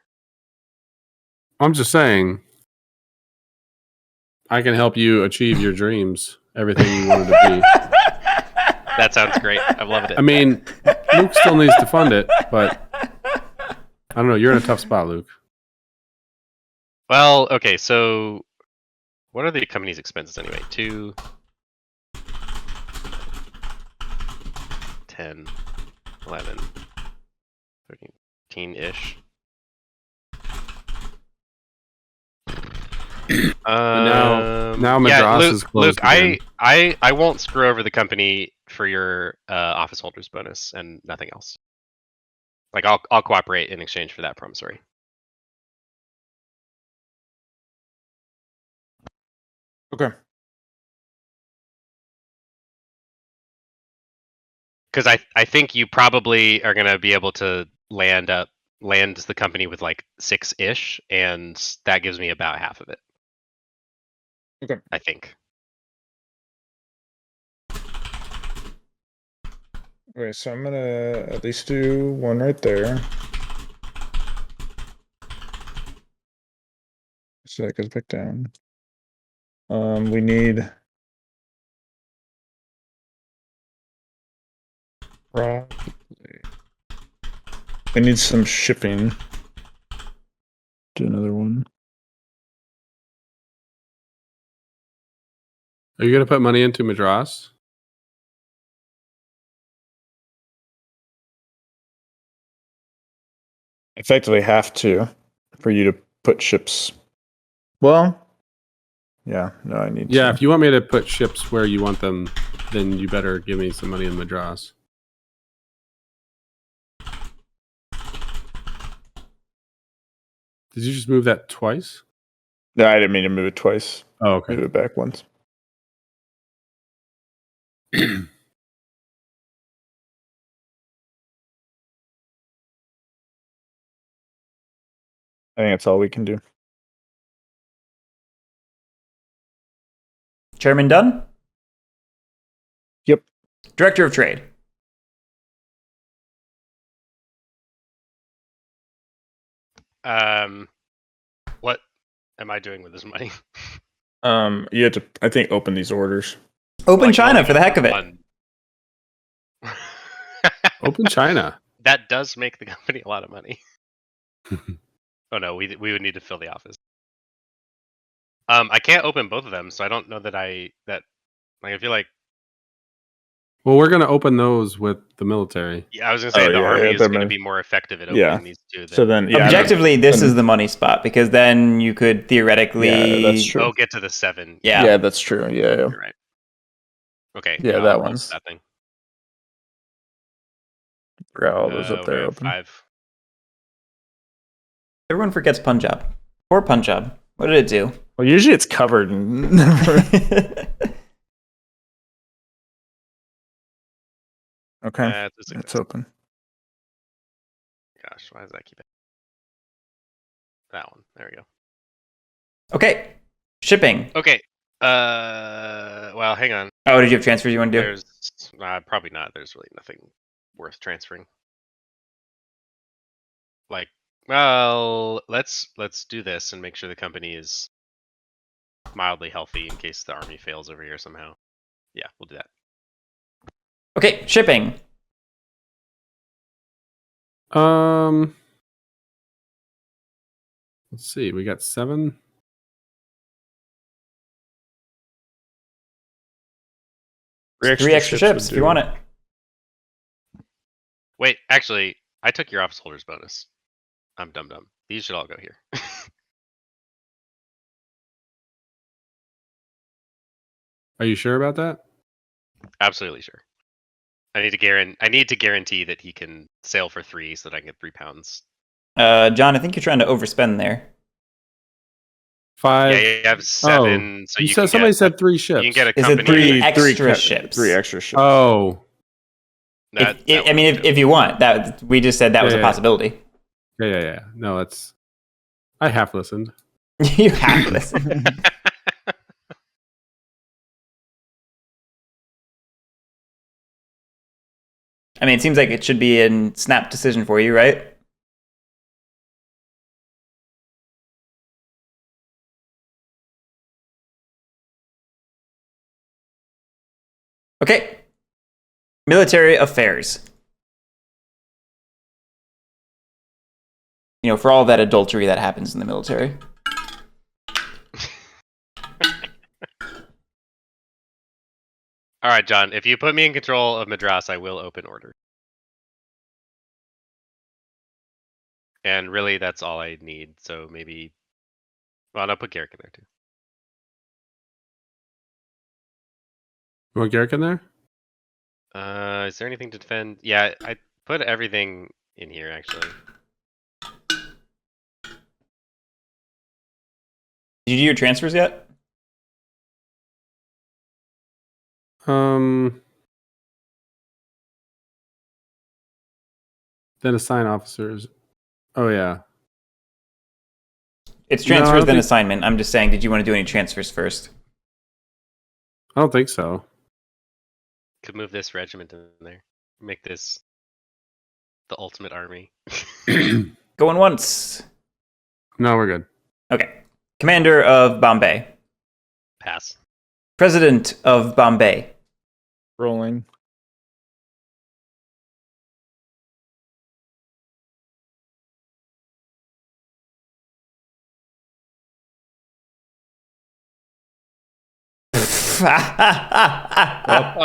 I'm just saying, I can help you achieve your dreams, everything you wanted to be. That sounds great. I've loved it. I mean, Luke still needs to fund it, but I don't know. You're in a tough spot, Luke. Well, okay, so what are the company's expenses anyway? 2, 10, 11, 13-ish. now yeah, Madras Luke, is closed Luke, again. I won't screw over the company for your office holders bonus and nothing else. Like I'll cooperate in exchange for that promissory. Okay. Because I think you probably are gonna be able to land the company with like 6-ish, and that gives me about half of it. Okay. I think. Okay, so I'm gonna at least do one right there. So that goes back down. We need we need some shipping. Do another one. Are you going to put money into Madras? Effectively have to for you to put ships. Well, yeah, no, I need Yeah, to. if you want me to put ships where you want them, then you better give me some money in Madras. Did you just move that twice? No, I didn't mean to move it twice. Oh, okay. Move it back once. I think that's all we can do. Chairman done? Yep. Director of Trade. What am I doing with this money? You have to, I think, open these orders. Open Well, I can China only for the heck of it. open Open China. That does make the company a lot of money. Oh no, we would need to fill the office. I can't open both of them, so I don't know that I feel like Well, we're going to open those with the military. I was gonna say the army is gonna be more effective at opening these two. So then, yeah, Objectively, this is the money spot because then you could theoretically. Yeah, that's true. get to the 7. Yeah, that's true. Yeah. You're right. Okay. Yeah, I'll that open one's. that thing. Forgot all those up We there have open. 5. Everyone forgets Punjab. Poor Punjab. What did it do? Well, usually it's covered and never. Okay, it's open. Gosh, why does that keep it? That one. There we go. Okay, shipping. Okay. Well, hang on. Oh, did you have transfers you want to do? There's probably not. There's really nothing worth transferring. Like, well, let's do this and make sure the company is mildly healthy in case the army fails over here somehow. Yeah, we'll do that. Okay, shipping. Let's see. We got 7. 3 extra ships if you want it. Wait, actually, I took your office holders bonus. I'm dumb. These should all go here. Are you sure about that? Absolutely sure. I need to guarantee that he can sail for 3 so that I can get 3 pounds. John, I think you're trying to overspend there. 5. Yeah, you have 7. So you said somebody said 3 ships. You can get a Is company. it 3 extra ships? 3 extra ships. Oh. If you want that, we just said that was a possibility. Yeah. No, it's. I half listened. You have listened. I mean, it seems like it should be a snap decision for you, right? Okay. Military affairs. You know, for all that adultery that happens in the military. All right, John. If you put me in control of Madras, I will open order. And really, that's all I need. So maybe, well, I'll put Guerric in there too. You want Guerric in there? Is there anything to defend? Yeah, I put everything in here actually. Did you do your transfers yet? Then assign officers. Oh yeah. It's No, I transfers don't then think- assignment. I'm just saying, did you want to do any transfers first? I don't think so. Could move this regiment in there. Make this the ultimate army. Going once. No, we're good. Okay. Commander of Bombay. Pass. President of Bombay. Rolling. All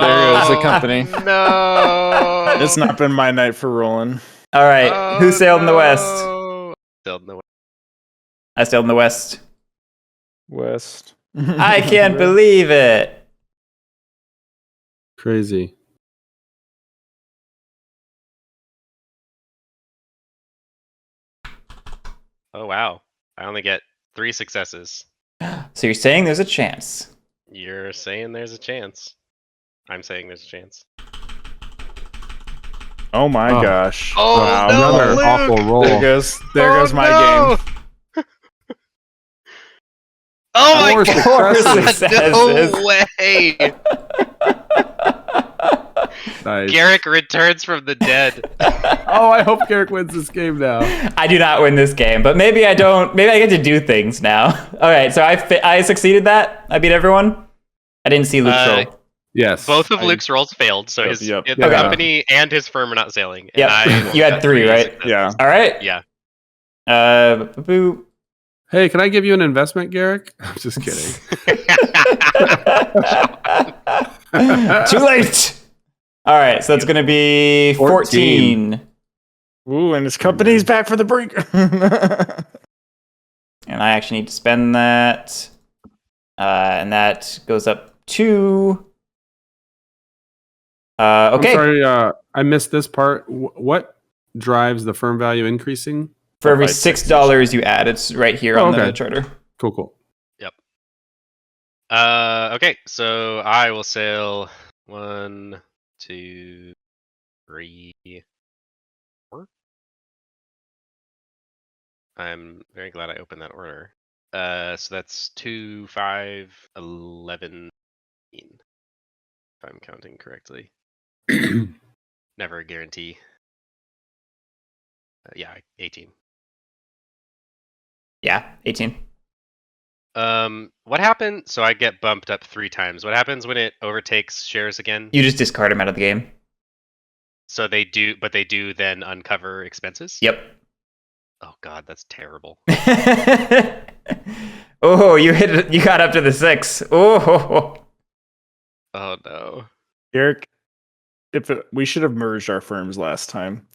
There goes the company. No. It's not been my night for rolling. right. Who sailed in the west? Sailed in the west. I sailed in the west. West. I can't believe it. Crazy. Oh wow! I only get 3 successes. So you're saying there's a chance? You're saying there's a chance. I'm saying there's a chance. Oh my Oh. gosh. Oh, wow. no, Another Luke! awful roll. There goes my game. Oh my Four god! successes. No way! Nice. Guerric returns from the dead. Oh, I hope Guerric wins this game now. I do not win this game, but maybe I don't. Maybe I get to do things now. All right, so I succeeded that. I beat everyone. I didn't see Luke's roll. Yes. Both of Luke's rolls failed, so Yep, his yep. the Yeah. company and his firm are not sailing. And Yep. I You had got 3, right? successes. Yeah. All right. Yeah. Boo. Hey, can I give you an investment, Guerric? I'm just kidding. Too late. All right, so that's going to be 14. Ooh, and his company's back for the brink. And I actually need to spend that. And that goes up to... okay. I'm sorry, I missed this part. What drives the firm value increasing? For every By $6 you add, it's right here on the okay. charter. Cool. Okay, so I will sail 1, 2, 3, 4. I'm very glad I opened that order. So that's 2, 5, 11, 15, if I'm counting correctly. Never a guarantee. Yeah, 18. Yeah, 18. What happened? So I get bumped up 3 times. What happens when it overtakes shares again? You just discard them out of the game. So they do, but they do then uncover expenses? Yep. Oh god, that's terrible. Oh, you got up to the 6. Oh. Oh no. Eric, we should have merged our firms last time.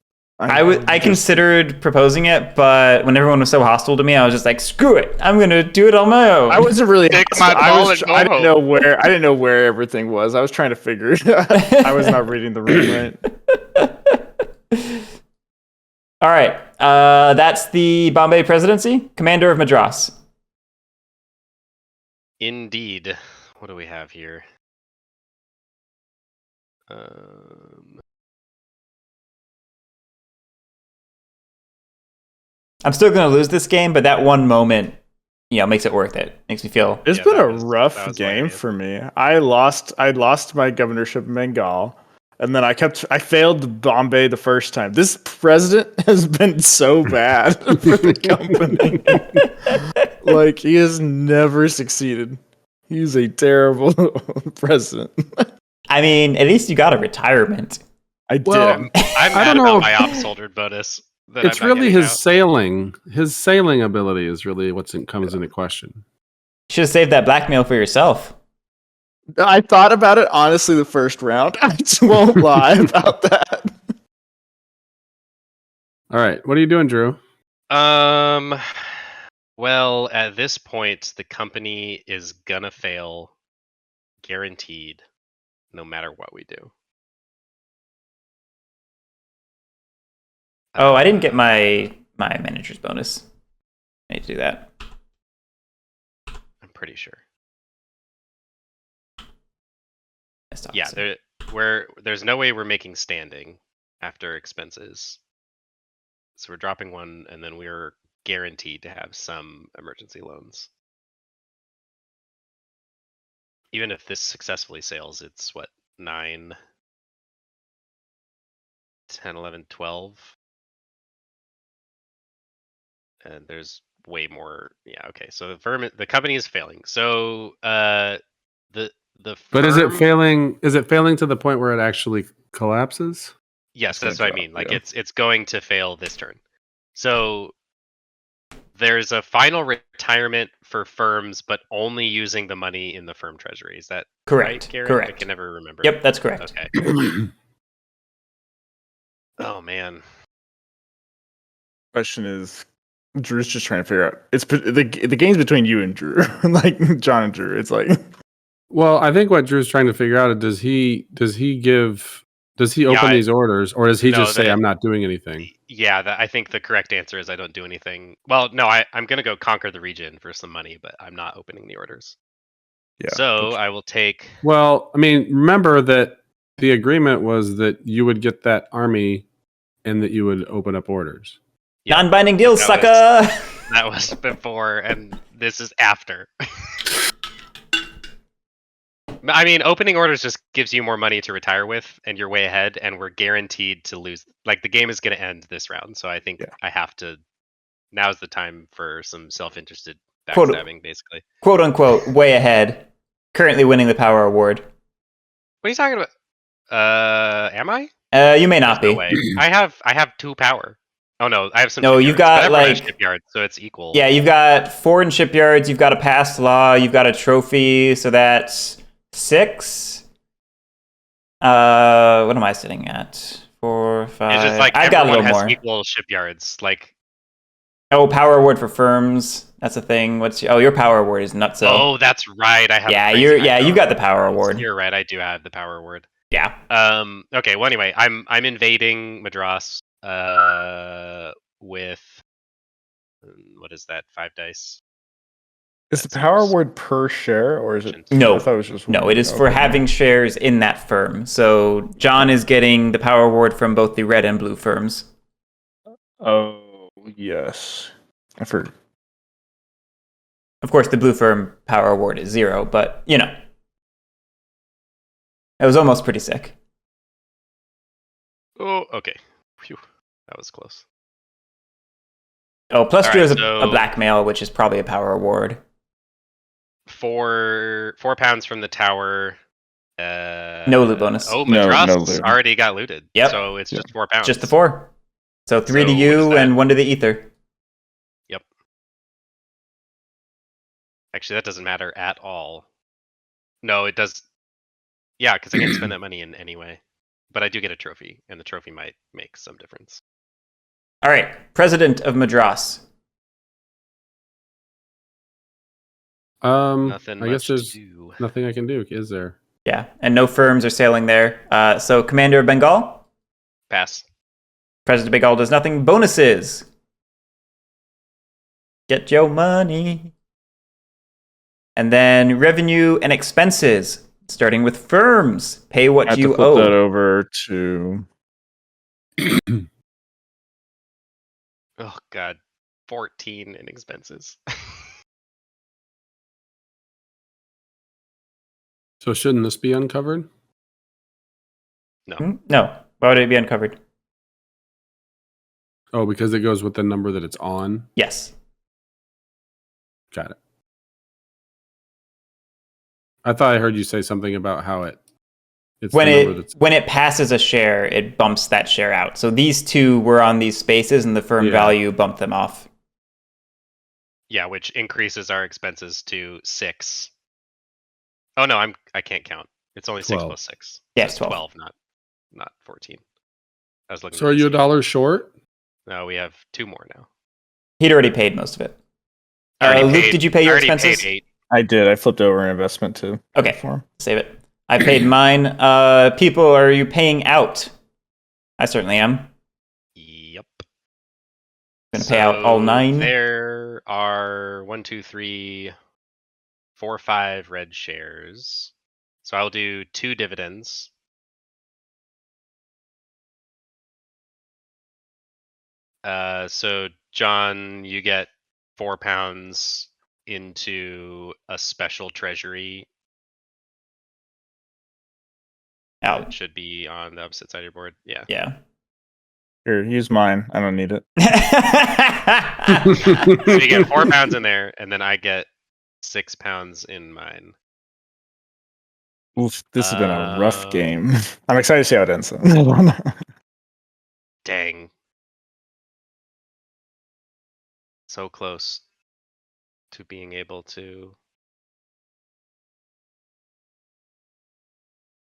I considered proposing it, but when everyone was so hostile to me, I was just like, screw it. I'm going to do it on my own. I wasn't really. Take my ball and go I didn't home. know where everything was. I was trying to figure it out. I was not reading the room right. All right. That's the Bombay presidency. Commander of Madras. Indeed. What do we have here? I'm still going to lose this game, but that one moment, makes it worth it. Makes me feel. It's Yeah, been that a was rough hilarious. game for me. I lost my governorship in Bengal, and then I failed Bombay the first time. This president has been so bad for the company. Like, he has never succeeded. He's a terrible president. I mean, at least you got a retirement. I did. Well, I'm I mad don't know. about my ops soldered bonus. That It's I'm not really getting his now. sailing. His sailing ability is really comes into question. Should have saved that blackmail for yourself. I thought about it honestly the first round. I just won't lie about that. All right, what are you doing, Drew? Well, at this point, the company is gonna fail, guaranteed, no matter what we do. Oh, I didn't get my manager's bonus. I need to do that. I'm pretty sure. That's Yeah, awesome. there's no way we're making standing after expenses. So we're dropping one, and then we're guaranteed to have some emergency loans. Even if this successfully sails, it's what, 9, 10, 11, 12? And there's way more. Yeah, okay. So the company is failing. So the firm, But is it failing? Is it failing to the point where it actually collapses? Yes, that's gonna what I mean. Like yeah. it's going to fail this turn. So there's a final retirement for firms, but only using the money in the firm treasury. Is that Correct. right, Guerric? Correct. I can never remember. Yep, that's correct. Okay. Oh man. Question is, Drew's just trying to figure out. It's the game's between you and Drew, like John and Drew. It's like, Well, I think what Drew's trying to figure out is does he open these orders, or does he No, just say that- I'm not doing anything? Yeah, I think the correct answer is I don't do anything. Well, no, I'm gonna go conquer the region for some money, but I'm not opening the orders. yeah. So I will take. Well, I mean, remember that the agreement was that you would get that army and that you would open up orders. Yeah, Non-binding deals, that sucker. that was before, and this is after. I mean, opening orders just gives you more money to retire with, and you're way ahead, and we're guaranteed to lose. Like, the game is going to end this round, so I think Yeah. I have to. Now's the time for some self-interested Quote- backstabbing, basically. Quote unquote, way ahead. Currently winning the power award. What are you talking about? Am I? You may not There's be. no way. I have 2 power. Oh no, I have some. No, you've shipyards, got, but everyone has like- shipyards, so it's equal. Yeah, you've got 4 in shipyards, you've got a past law, you've got a trophy, so that's 6. What am I sitting at? 4, 5. It's just like I've got a everyone little has more. equal shipyards. Like, Oh, power award for firms. That's a thing. Your power award is nutso. oh, that's right. I have. yeah, crazy you high got the power awards. award. You're right. I do have the power award. Yeah. Okay. Well, anyway, I'm invading Madras. With what is that? 5 dice. Is the That power seems- award per share, or is it? No. I thought it was just No, one. it is for Okay. having shares in that firm. So John is getting the power award from both the red and blue firms. Oh yes, I forgot. Of course, the blue firm power award is 0, but you know, it was almost pretty sick. Oh, okay. Phew, that was close. Oh, plus All 2 right, is a so- blackmail, which is probably a power award. 4 pounds from the tower. No loot bonus. Oh, No Madras loot. already got looted. Yep. So it's Yep. just 4 pounds. Just the 4. So 3 So to what is you that? and 1 to the ether. Actually, that doesn't matter at all. No, it does. Yeah, because I can't spend that money in any way. But I do get a trophy, and the trophy might make some difference. All right, President of Madras. Nothing I much guess to there's do. nothing I can do, is there? Yeah, and no firms are sailing there. So Commander of Bengal. Pass. President of Bengal does nothing. Bonuses. Get your money. And then revenue and expenses, starting with firms. Pay I what have you to flip owe. that over to. Oh God, 14 in expenses. So shouldn't this be uncovered? Hmm? No. Why would it be uncovered? Oh, because it goes with the number that it's on. Yes. Got it. I thought I heard you say something about how it It's When the number that's it passes a share, it bumps that share out. So these two were on these spaces, and the firm Yeah. value bumped them off. Yeah, which increases our expenses to 6. Oh no, I can't count. It's only 6 12. plus 6. Yeah, So it's 12. not 14. I was looking. So are you $1 short? No, we have 2 more now. He'd already paid most of it. I already Luke, paid- did you pay I your already expenses? paid 8. I did. I flipped over an investment too. Okay, For him. save it. I paid mine. People, are you paying out? I certainly am. Yep. Gonna pay out all 9. There are 1, 2, 3, 4, 5 red shares. So I'll do 2 dividends. So John, you get £4 into a special treasury. Out. It should be on the opposite side of your board. Yeah. Yeah. Here, use mine. I don't need it. So you get £4 in there, and then I get £6 in mine. Oof, this has been a rough Um, game. I'm excited to see how it ends. Dang. So close to being able to.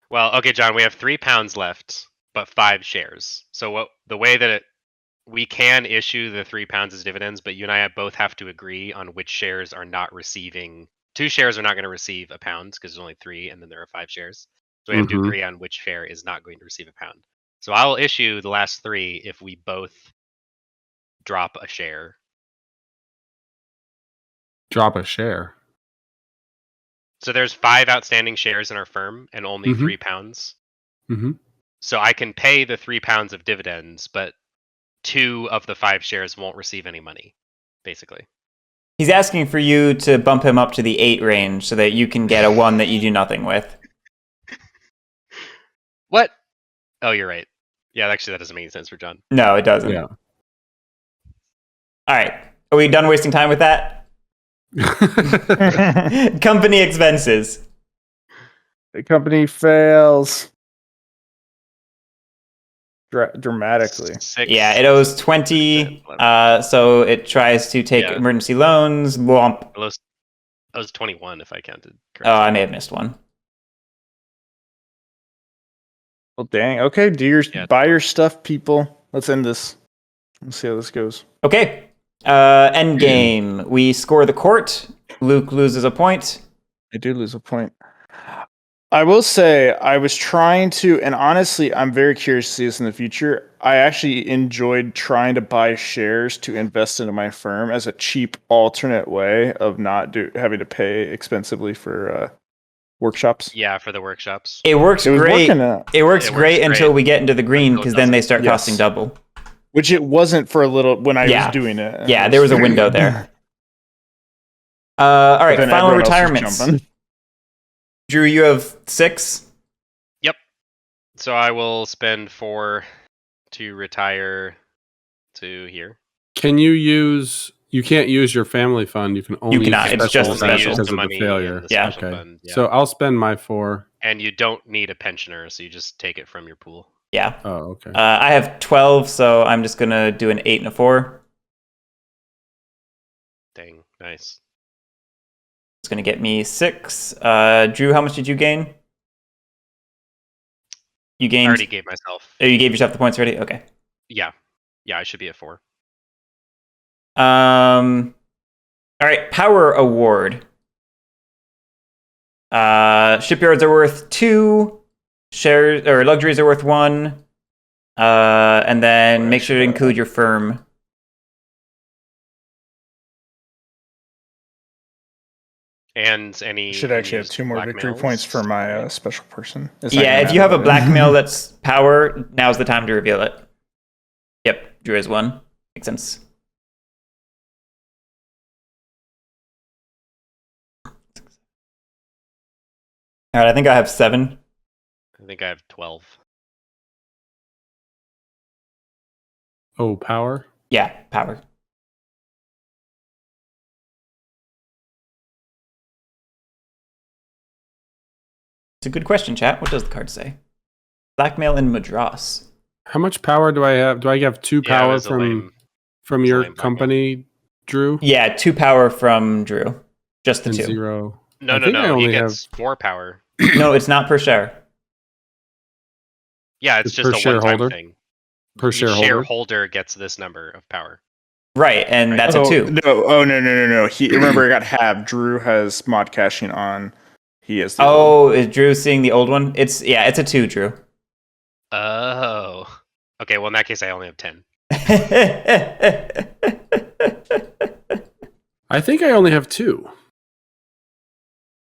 Well, okay, John, we have £3 left, but 5 shares. So the way that we can issue the £3 as dividends, but you and I both have to agree on which shares are not receiving. 2 shares are not going to receive £1 because there's only 3, and then there are 5 shares. So we have to Mhm. agree on which share is not going to receive £1. So I'll issue the last 3 if we both drop a share. Drop a share. So there's 5 outstanding shares in our firm and only Mhm. £3. Mm-hmm. So I can pay the £3 of dividends, but 2 of the 5 shares won't receive any money, basically. He's asking for you to bump him up to the 8 range so that you can get a 1 that you do nothing with. What? Oh, you're right. Yeah, actually, that doesn't make any sense for John. No, it doesn't. Yeah. All right. Are we done wasting time with that? Company expenses. The company fails dramatically. 6. Yeah, it owes 20. So it tries to take Yeah. emergency loans. Womp. It was 21 if I counted Oh, correctly. I may have missed one. Well, dang. Okay, Yeah, buy your stuff, people. Let's end this. Let's see how this goes. Okay. End game. We score the court. Luke loses a point. I do lose a point. I will say I was trying to, and honestly, I'm very curious to see this in the future. I actually enjoyed trying to buy shares to invest into my firm as a cheap alternate way of not having to pay expensively for workshops. Yeah, for the workshops. It works It was great. working, It works It works great until great we get into the green, until it because then they start doesn't. costing Yes. double. which it wasn't for a little when I Yeah. was doing it. Yeah, there was a window there. All right, Then final everyone else was retirements. jumping. Drew, you have 6. So I will spend 4 to retire to here. Can you use? You can't use your family fund. You can only cannot. use It's just special a special. because the of the money failure. in the Yeah. special Okay. fund. Yeah. So I'll spend my 4. And you don't need a pensioner, so you just take it from your pool. Yeah. Oh, okay. I have 12, so I'm just going to do an 8 and a 4. Dang, nice. It's going to get me 6. Drew, how much did you gain? You I gained. already gave myself. Oh, you gave yourself the points already? Okay. Yeah, I should be at 4. All right, Power Award. Shipyards are worth 2. Shares or luxuries are worth 1. And then make sure to include your firm. And any. Should actually have unused 2 more victory blackmails. points for my special person. It's not Yeah, gonna if you have a matter, but- blackmail that's power, now's the time to reveal it. Yep, Drew has 1. Makes sense. All right, I think I have 7. I think I have 12. Oh, power. Yeah, power. It's a good question, chat. What does the card say? Blackmail in Madras. How much power do I have? Do I have 2 Yeah, it power was a lame- from it's a your lame blackmail. company, Drew? Yeah, 2 power from Drew. Just the And 2. 0. No, I think I He only gets 4 power. No, it's not per share. Yeah, it's It's just per a one-time shareholder? thing. Per Each shareholder? shareholder gets this number of power. Right, and Right. that's a 2. No. He remember it got halved. Drew has mod caching on. He has the old Oh, is Drew seeing the old one? It's a 2, Drew. Oh. Okay, well in that case I only have 10. I think I only have 2.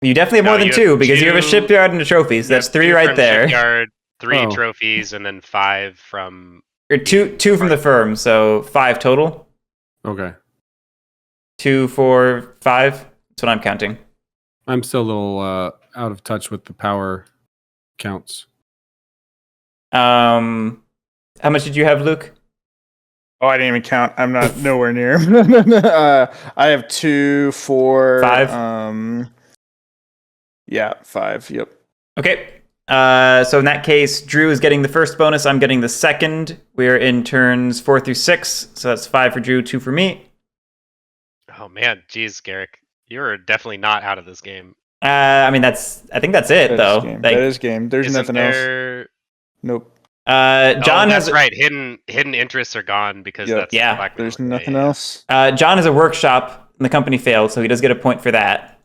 You definitely have No, more than you 2 have because you have a 2 shipyard and a trophy. So You that's have 3 2 right from there. Shipyard, 3 Oh. trophies, and then 5 from... Or two from the firm, so 5 total. Okay. 2, 4, 5. That's what I'm counting. I'm still a little out of touch with the power counts. How much did you have, Luke? Oh, I didn't even count. I'm not nowhere near. I have 2, 4, 5? Yeah, 5. Yep. Okay. So in that case, Drew is getting the first bonus. I'm getting the second. We're in turns 4 through 6. So that's 5 for Drew, 2 for me. Oh man, geez, Guerric. You're definitely not out of this game. I think that's it, That though. is game. That is game. There's Isn't nothing else. there... Nope. John that's has right. Hidden interests are gone because Yep. that's Yeah. Blackmail. There's Yeah, nothing yeah. else. John has a workshop, and the company failed, so he does get a point for that.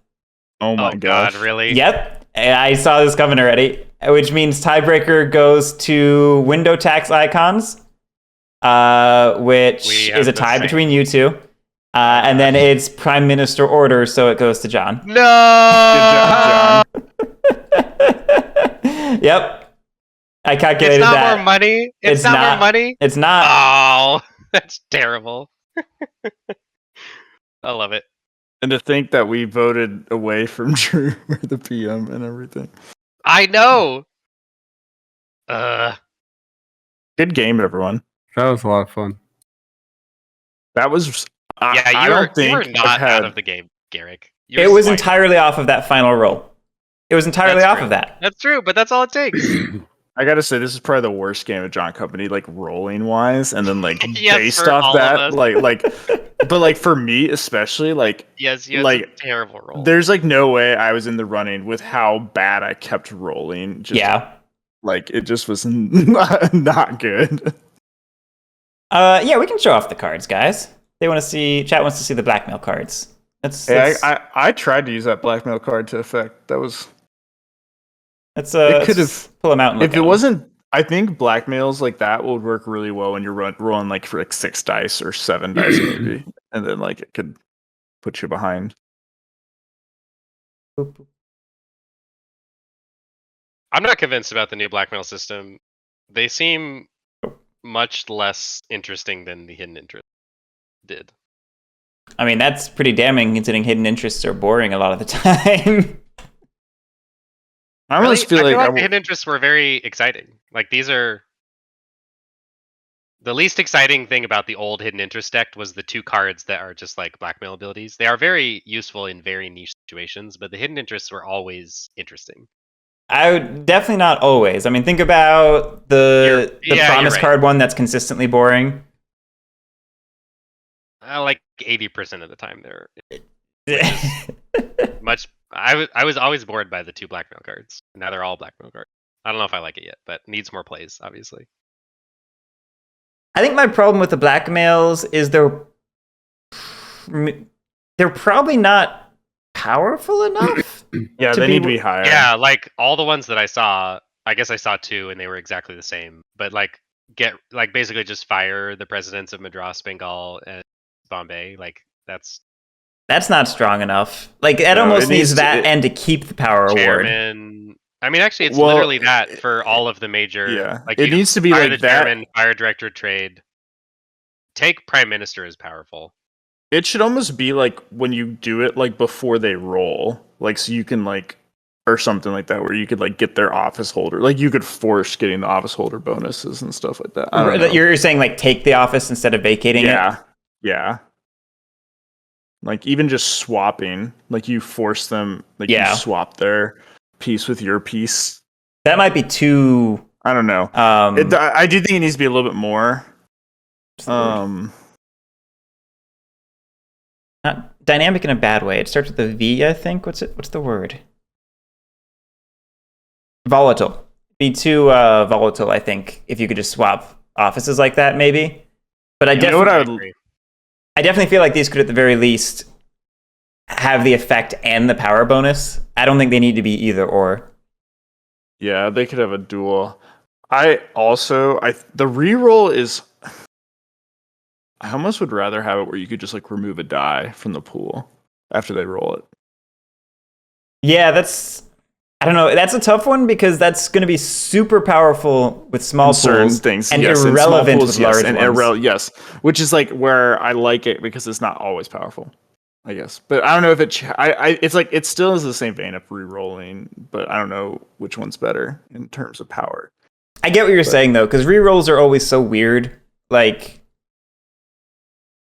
Oh my Oh gosh. god, really? Yep, I saw this coming already, which means tiebreaker goes to window tax icons, which We is have a the tie same. between you two. And then it's Prime Minister order, so it goes to John. No! Good job, John. Yep. I calculated It's not that. more money. It's not more money. It's not. Oh, that's terrible. I love it. And to think that we voted away from Drew for the PM and everything. I know. Good game, everyone. That was a lot of fun. That was. Yeah, I you don't are think not I've had. out of the game, Guerric. You're It was swiping. entirely off of that final roll. It was entirely That's off true. of that. That's true, but that's all it takes. I gotta say, this is probably the worst game of John Company, like rolling wise, and then like Yes, based for off all of that, us. but like for me especially, like Yes, you had Like, some terrible roll. there's like no way I was in the running with how bad I kept rolling. Just, Yeah. like it just was not good. Yeah, we can show off the cards, guys. They want to see. Chat wants to see the blackmail cards. Hey, I tried to use that blackmail card to effect. That was Let's it could have pull them out and look if at it 'em. wasn't. I think blackmails like that would work really well when you're rolling like for like 6 dice or 7 dice maybe, and then like it could put you behind. Boop, boop. I'm not convinced about the new blackmail system. They seem much less interesting than the hidden interest did. I mean, that's pretty damning considering hidden interests are boring a lot of the time. I almost feel like the hidden interests were very exciting. Like these are the least exciting thing about the old hidden interest deck was the 2 cards that are just like blackmail abilities. They are very useful in very niche situations, but the hidden interests were always interesting. I would definitely not always. I mean, think about the you're promise right. card one that's consistently boring. Like 80% of the time, they're much. I was always bored by the 2 blackmail cards. Now they're all blackmail cards. I don't know if I like it yet, but needs more plays, obviously. I think my problem with the blackmails is they're probably not powerful enough. yeah, to they be- need to be higher. Yeah, like all the ones that I saw, I guess I saw 2 and they were exactly the same. But like basically just fire the presidents of Madras, Bengal, and Bombay. Like that's That's not strong enough. Like it No, almost it needs needs that to- and to keep the power award. chairman. I mean, actually, it's Well, literally that for all of the major. Yeah, like it you needs to be fire like the that. chairman, fire director, trade. Take prime minister as powerful. It should almost be like when you do it like before they roll, like so you can like or something like that where you could like get their office holder, like you could force getting the office holder bonuses and stuff like that. I don't know. You're saying like take the office instead of vacating it? Yeah. Like even just swapping, like you force them, like Yeah. you swap their piece with your piece. That might be too. I don't know. I do think it needs to be a little bit more. Not dynamic in a bad way. It starts with a V, I think. What's the word? Volatile. Be too volatile, I think, if you could just swap offices like that, maybe. But I definitely feel like these could, at the very least, have the effect and the power bonus. I don't think they need to be either or. Yeah, they could have a dual. The reroll is. I almost would rather have it where you could just like remove a die from the pool after they roll it. Yeah, I don't know. That's a tough one because that's going to be super powerful with small pools things, and yes, irrelevant pools, with large ones. Yes, which is like where I like it because it's not always powerful, I guess. But I don't know if it's like it still is the same vein of re-rolling, but I don't know which one's better in terms of power. I get what you're saying though, because re-rolls are always so weird. Like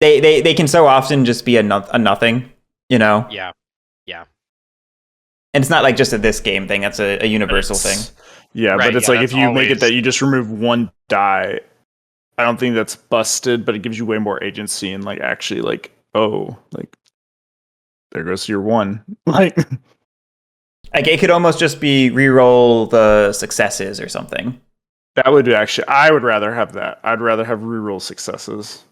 they can so often just be a nothing, you know? Yeah. And it's not like just a this game thing. That's a universal thing. Yeah, right, but it's like if you make it that you just remove one die, I don't think that's busted, but it gives you way more agency and like actually like, oh, like there goes your one. Like it could almost just be re-roll the successes or something. That would actually, I would rather have that. I'd rather have re-roll successes.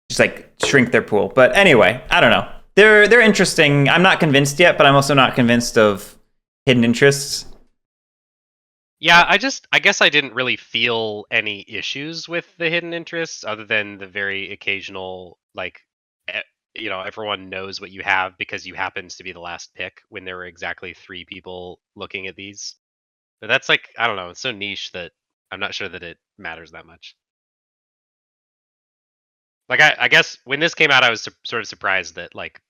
Just like shrink their pool. But anyway, I don't know. They're interesting. I'm not convinced yet, but I'm also not convinced of hidden interests. Yeah, I guess I didn't really feel any issues with the hidden interests other than the very occasional, like, everyone knows what you have because you happens to be the last pick when there were exactly 3 people looking at these. But that's like, I don't know, it's so niche that I'm not sure that it matters that much. Like, I guess when this came out, I was sort of surprised that, like,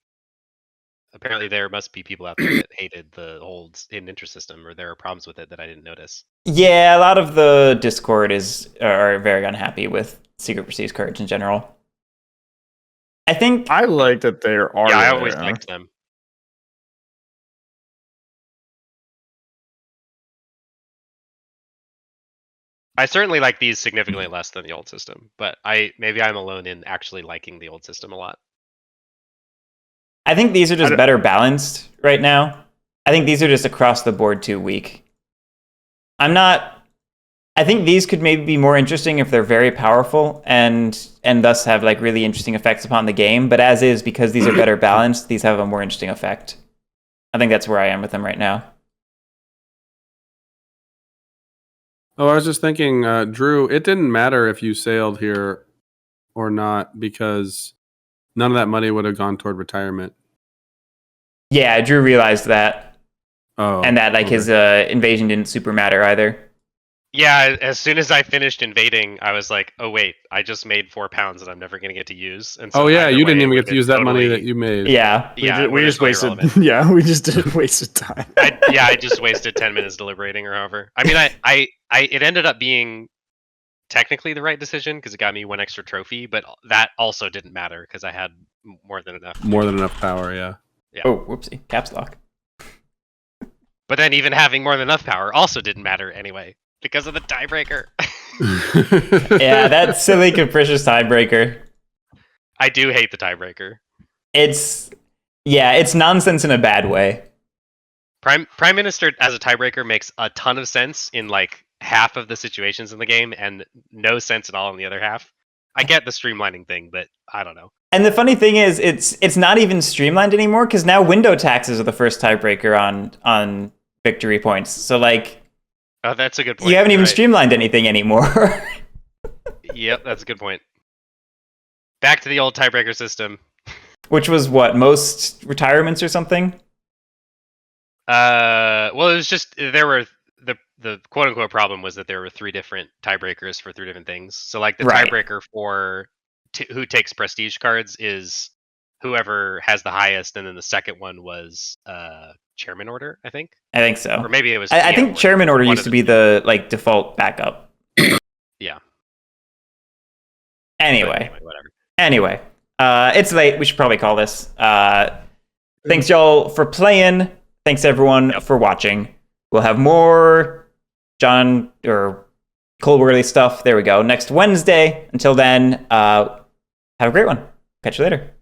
apparently there must be people out there that hated the whole hidden interest system, or there are problems with it that I didn't notice. Yeah, a lot of the Discord are very unhappy with Secret Prestige cards in general. I think I like that there are. Yeah, I always liked them. I certainly like these significantly less than the old system, but maybe I'm alone in actually liking the old system a lot. I think these are just better balanced right now. I think these are just across the board too weak. I think these could maybe be more interesting if they're very powerful and thus have like really interesting effects upon the game. But as is, because these are better balanced, these have a more interesting effect. I think that's where I am with them right now. Oh, I was just thinking, Drew, it didn't matter if you sailed here or not because none of that money would have gone toward retirement. Yeah, Drew realized that. Oh, and that like his invasion didn't super matter either. Yeah, as soon as I finished invading, I was like, oh wait, I just made £4 that I'm never going to get to use. And so you didn't even get to use that money that you made. Yeah. We just wasted. Yeah, we just did wasted time. I just wasted 10 minutes deliberating or however. I mean, it ended up being technically the right decision because it got me 1 extra trophy, but that also didn't matter because I had more than enough. More than enough power, yeah. Oh, whoopsie. Caps lock. But then even having more than enough power also didn't matter anyway. Because of the tiebreaker. Yeah, that silly capricious tiebreaker. I do hate the tiebreaker. It's nonsense in a bad way. Prime Minister as a tiebreaker makes a ton of sense in like half of the situations in the game and no sense at all in the other half. I get the streamlining thing, but I don't know. And the funny thing is it's not even streamlined anymore because now window taxes are the first tiebreaker on victory points. So like oh, that's a good point. You haven't even streamlined anything anymore. Yep, that's a good point. Back to the old tiebreaker system. Which was what, most retirements or something? Well, it was just there were the quote unquote problem was that there were 3 different tiebreakers for 3 different things. So like the tiebreaker for who takes prestige cards is whoever has the highest, and then the second one was chairman order, I think. I think so. Or maybe it was. I think chairman order used to be the like default backup. Yeah. Anyway, whatever. Anyway, it's late. We should probably call this. Thanks y'all for playing. Thanks everyone for watching. We'll have more John or Cole Worley stuff. There we go. Next Wednesday. Until then, have a great one. Catch you later.